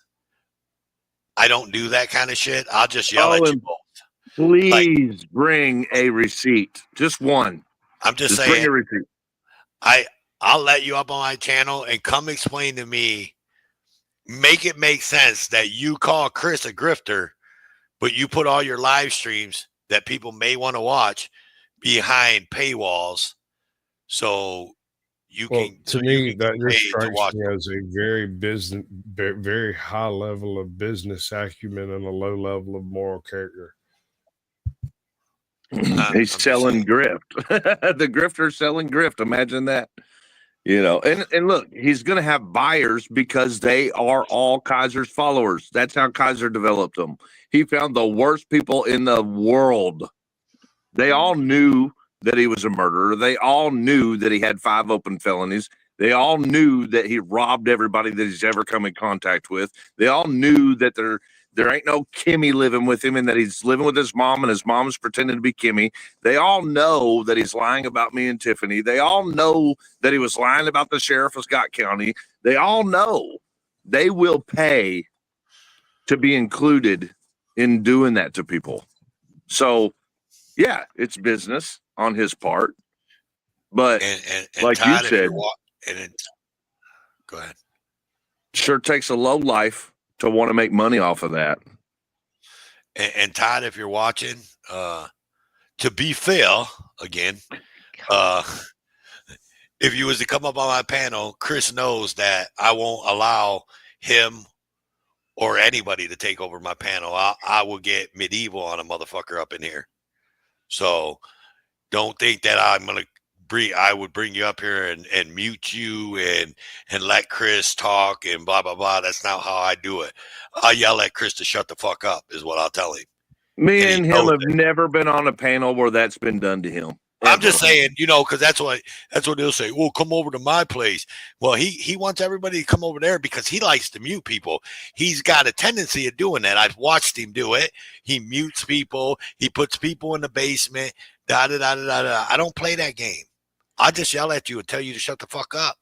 I don't do that kind of shit. I'll just yell at you both. Please bring a receipt. Just one. I'm just saying. Bring a receipt. I'll let you up on my channel and come explain to me. Make it make sense that you call Chris a grifter, but you put all your live streams that people may want to watch behind paywalls, so you can. To me, that just strikes me as a very high level of business acumen and a low level of moral character. He's selling grift. The grifter's selling grift. Imagine that. You know, and look, he's going to have buyers because they are all Kaiser's followers. That's how Kaiser developed them. He found the worst people in the world. They all knew that he was a murderer. They all knew that he had 5 open felonies. They all knew that he robbed everybody that he's ever come in contact with. They all knew that There ain't no Kimmy living with him, and that he's living with his mom, and his mom's pretending to be Kimmy. They all know that he's lying about me and Tiffany. They all know that he was lying about the sheriff of Scott County. They all know. They will pay to be included in doing that to people. So, yeah, it's business on his part. But and like Todd, you said, go ahead. Sure takes a low life to want to make money off of that. And Todd, if you're watching, to be fair, again, if you was to come up on my panel, Chris knows that I won't allow him or anybody to take over my panel. I will get medieval on a motherfucker up in here. So don't think that I would bring you up here and mute you and let Chris talk and blah, blah, blah. That's not how I do it. I'll yell at Chris to shut the fuck up is what I'll tell him. Me and him have never been on a panel where that's been done to him. I'm just saying, because that's what they'll say. Well, come over to my place. Well, he wants everybody to come over there because he likes to mute people. He's got a tendency of doing that. I've watched him do it. He mutes people. He puts people in the basement. Da da da da da. I don't play that game. I just yell at you and tell you to shut the fuck up.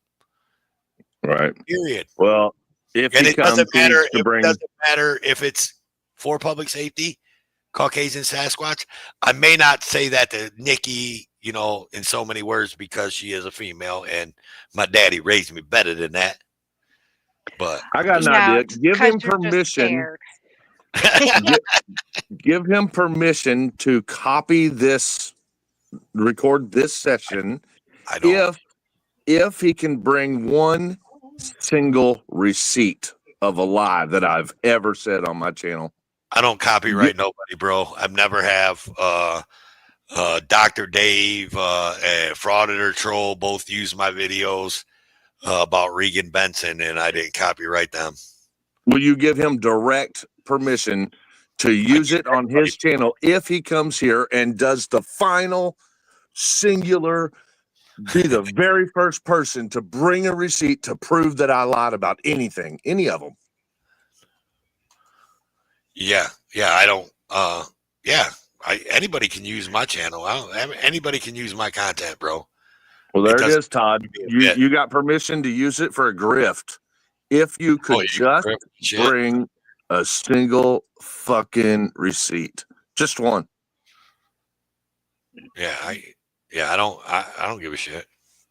Right. Period. Well, it doesn't matter if it's for public safety. Caucasian Sasquatch. I may not say that to Nikki, in so many words because she is a female and my daddy raised me better than that. But I got an idea. Give him permission. Give him permission to copy this, record this session. If he can bring one single receipt of a lie that I've ever said on my channel. I don't copyright nobody, bro. I've never have. Dr. Dave and Frauditor Troll both use my videos about Regan Benson, and I didn't copyright them. Will you give him direct permission to use it on his channel if he comes here and does the final singular, be the very first person to bring a receipt to prove that I lied about anything, any of them? Yeah, I don't. Anybody can use my channel. Anybody can use my content, bro. Well, there it is, Todd. You got permission to use it for a grift. If you could just bring a single fucking receipt, just one. I don't give a shit.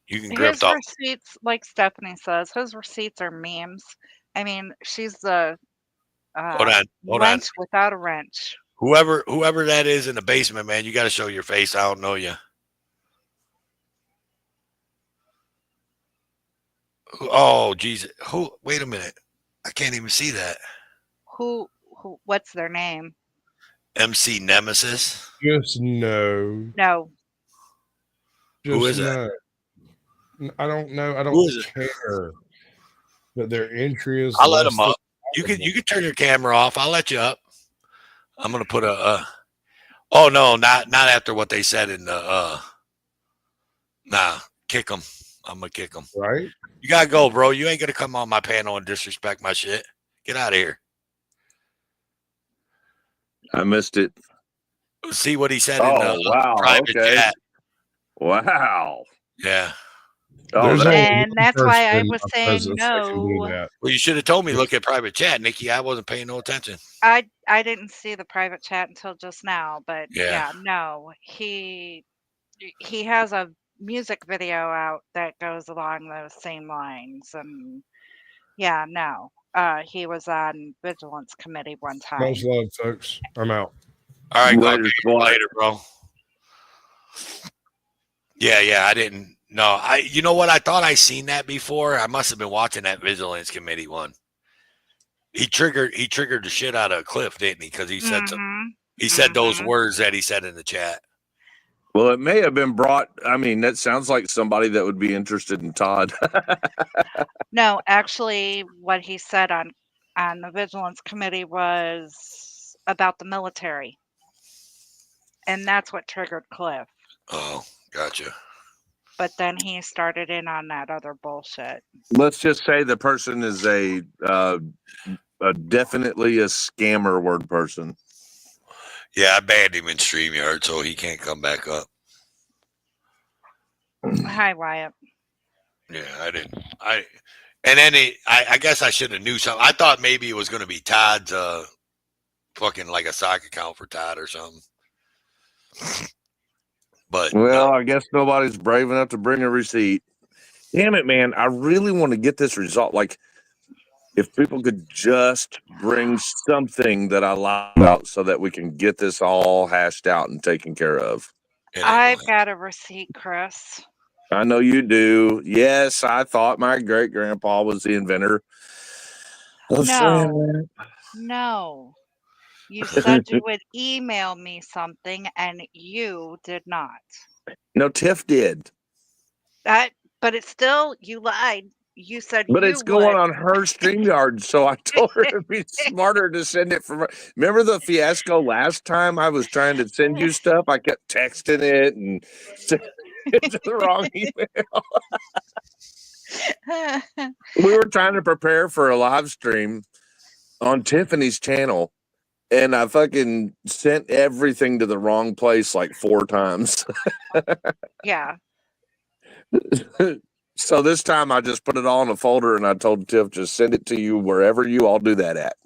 You can his grift off. receipts, like Stephanie says, his receipts are memes. I mean, she's the Hold on. wrench without a wrench. Whoever that is in the basement, man, you got to show your face. I don't know you. Oh, Jesus. Wait a minute. I can't even see that. Who what's their name? MC Nemesis? Just no. No. Just Who is no. I don't know. I don't care. But their entry is. I'll let them up. You can turn your camera off. I'll let you up. I'm gonna put oh no, not after what they said in the kick them. I'm gonna kick them. Right. You gotta go, bro. You ain't gonna come on my panel and disrespect my shit. Get out of here. I missed it. See what he said in the private chat. Wow. Yeah. And that's why I was saying no. Well, you should have told me to look at private chat, Nikki. I wasn't paying no attention. I didn't see the private chat until just now, but no. He has a music video out that goes along those same lines, and no. He was on Vigilance Committee one time. Much love, folks. I'm out. All right, later, bro. Yeah, I didn't. No, you know what? I thought I seen that before. I must have been watching that Vigilance Committee one. He triggered the shit out of Cliff, didn't he? Because he said he said those words that he said in the chat. Well, it may have been brought. I mean, that sounds like somebody that would be interested in Todd. No, actually, what he said on the Vigilance Committee was about the military, and that's what triggered Cliff. Oh, gotcha. but then he started in on that other bullshit. Let's just say the person is a definitely a scammer word person. Yeah, I banned him in StreamYard, so he can't come back up. Hi, Wyatt. Yeah, I didn't. And then I guess I should have knew something. I thought maybe it was going to be Todd's fucking like a sock account for Todd or something. But well, I guess nobody's brave enough to bring a receipt. Damn it, man! I really want to get this result. Like, if people could just bring something that I lie about, so that we can get this all hashed out and taken care of. I've got a receipt, Chris. I know you do. Yes, I thought my great grandpa was the inventor of No, no. You said you would email me something, and you did not. No, Tiff did. But it's still, you lied. You said But you it's going would. on her StreamYard, so I told her it'd be smarter to send it from. Remember the fiasco last time? I was trying to send you stuff. I kept texting it and sending it to the wrong email. We were trying to prepare for a live stream on Tiffany's channel, and I fucking sent everything to the wrong place like 4 times. Yeah. So this time I just put it all in a folder, and I told Tiff, just send it to you wherever you all do that at.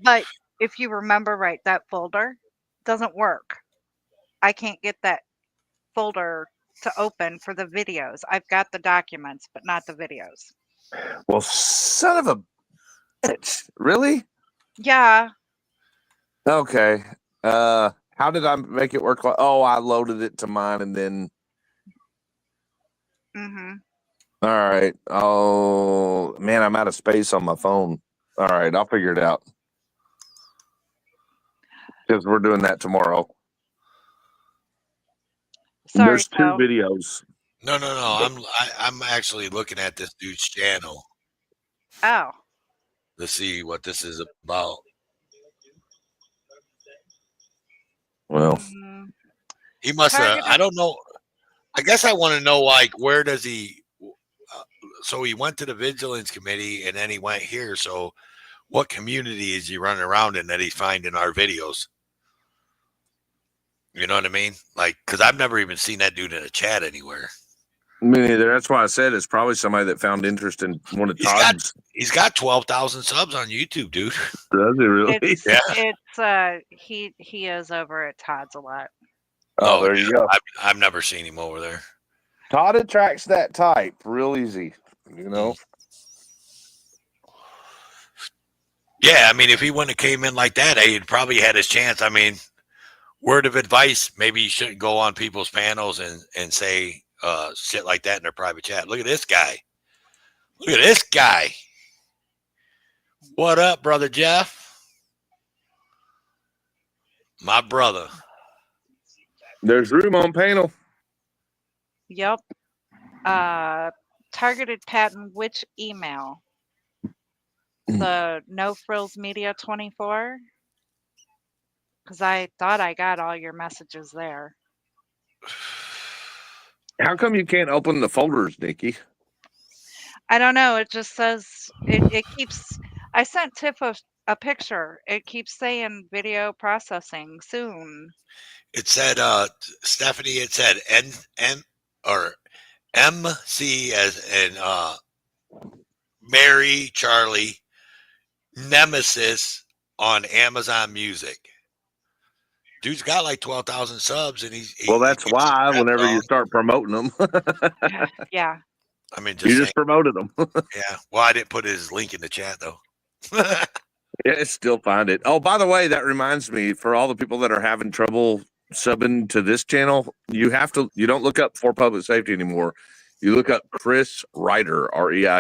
But if you remember right, that folder doesn't work. I can't get that folder to open for the videos. I've got the documents, but not the videos. Well, son of a bitch. Really? Yeah. Okay. How did I make it work? Oh, I loaded it to mine and then. Mm-hmm. All right. Oh, man, I'm out of space on my phone. All right, I'll figure it out. Because we're doing that tomorrow. Sorry, there's 2 videos. No. I'm actually looking at this dude's channel Oh. to see what this is about. Well, he must have. I don't know. I guess I want to know, like, where does he? So he went to the vigilance committee, and then he went here. So, what community is he running around in that he's finding our videos? You know what I mean? Like, because I've never even seen that dude in a chat anywhere. Me neither. That's why I said it's probably somebody that found interest in one of Todd's. He's got 12,000 subs on YouTube, dude. Does he really? He is over at Todd's a lot. Oh, there you go. I've never seen him over there. Todd attracts that type real easy, you know. Yeah, I mean, if he wouldn't have came in like that, he'd probably had his chance. I mean, word of advice, maybe you shouldn't go on people's panels and say shit like that in their private chat. Look at this guy. Look at this guy. What up, brother Jeff? My brother. There's room on panel. Yep. Targeted patent, which email? The No Frills Media 24? Because I thought I got all your messages there. How come you can't open the folders, Nikki? I don't know. It just says it keeps. I sent Tiff a picture. It keeps saying video processing soon. It said, Stephanie, it said N or MC as in Mary Charlie Nemesis on Amazon Music. Dude's got like 12,000 subs, and well, that's why whenever you start promoting them, yeah. I mean, you just promoted them. Yeah. Well, I didn't put his link in the chat though. Yeah, still find it. Oh, by the way, that reminds me, for all the people that are having trouble subbing to this channel, you don't look up For Public Safety anymore. You look up Chris Reiter, Reiter. Yeah,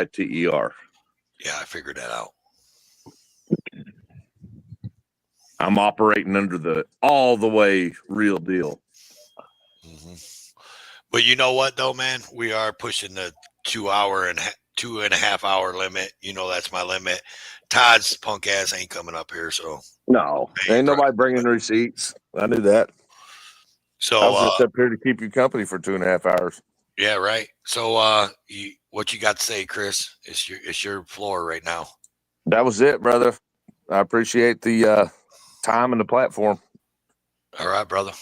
I figured that out. I'm operating under the all the way real deal. Mm-hmm. But you know what, though, man? We are pushing the 2.5 hour limit. You know, that's my limit. Todd's punk ass ain't coming up here, so no, ain't nobody bringing receipts. I knew that. So I was just up here to keep you company for 2.5 hours. yeah, right. So what you got to say, Chris? It's your floor right now. That was it, brother. I appreciate the time and the platform. All right, brother.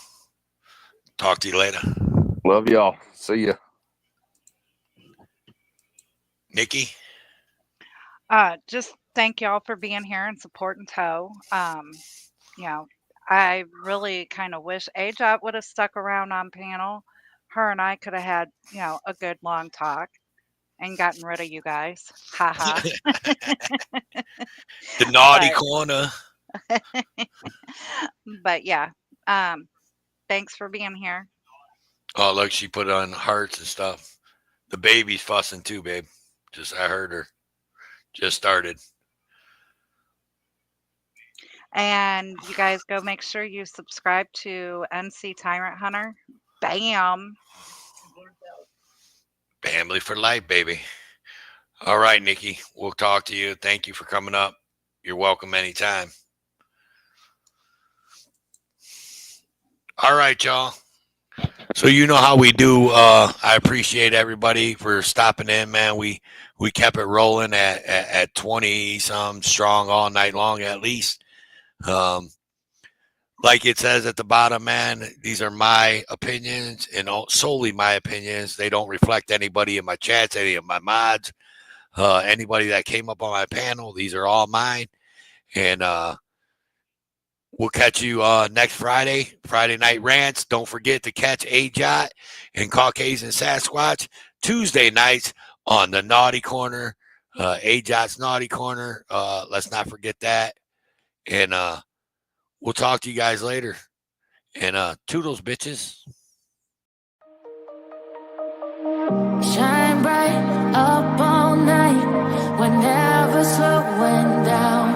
Talk to you later. Love y'all. See ya. Nikki? Just thank y'all for being here and supporting Toe. You know, I really kind of wish AJOT would have stuck around on panel. Her and I could have had, a good long talk and gotten rid of you guys. Ha ha. The naughty But- corner. But yeah, thanks for being here. Oh, look, she put on hearts and stuff. The baby's fussing too, babe. I heard her. Just started. And you guys go make sure you subscribe to NC Tyrant Hunter. Bam. Family for life, baby. All right, Nikki. We'll talk to you. Thank you for coming up. You're welcome anytime. All right, y'all. So you know how we do. I appreciate everybody for stopping in, man. We kept it rolling at 20 some strong all night long at least. Like it says at the bottom, man, these are my opinions and solely my opinions. They don't reflect anybody in my chats, any of my mods, anybody that came up on my panel. These are all mine. And we'll catch you next Friday Night Rants. Don't forget to catch AJOT and Caucasian Sasquatch Tuesday nights on the Naughty Corner, AJOT's Naughty Corner. Let's not forget that. And we'll talk to you guys later. And toodles, bitches. Shine bright up all night. We're never slowing down.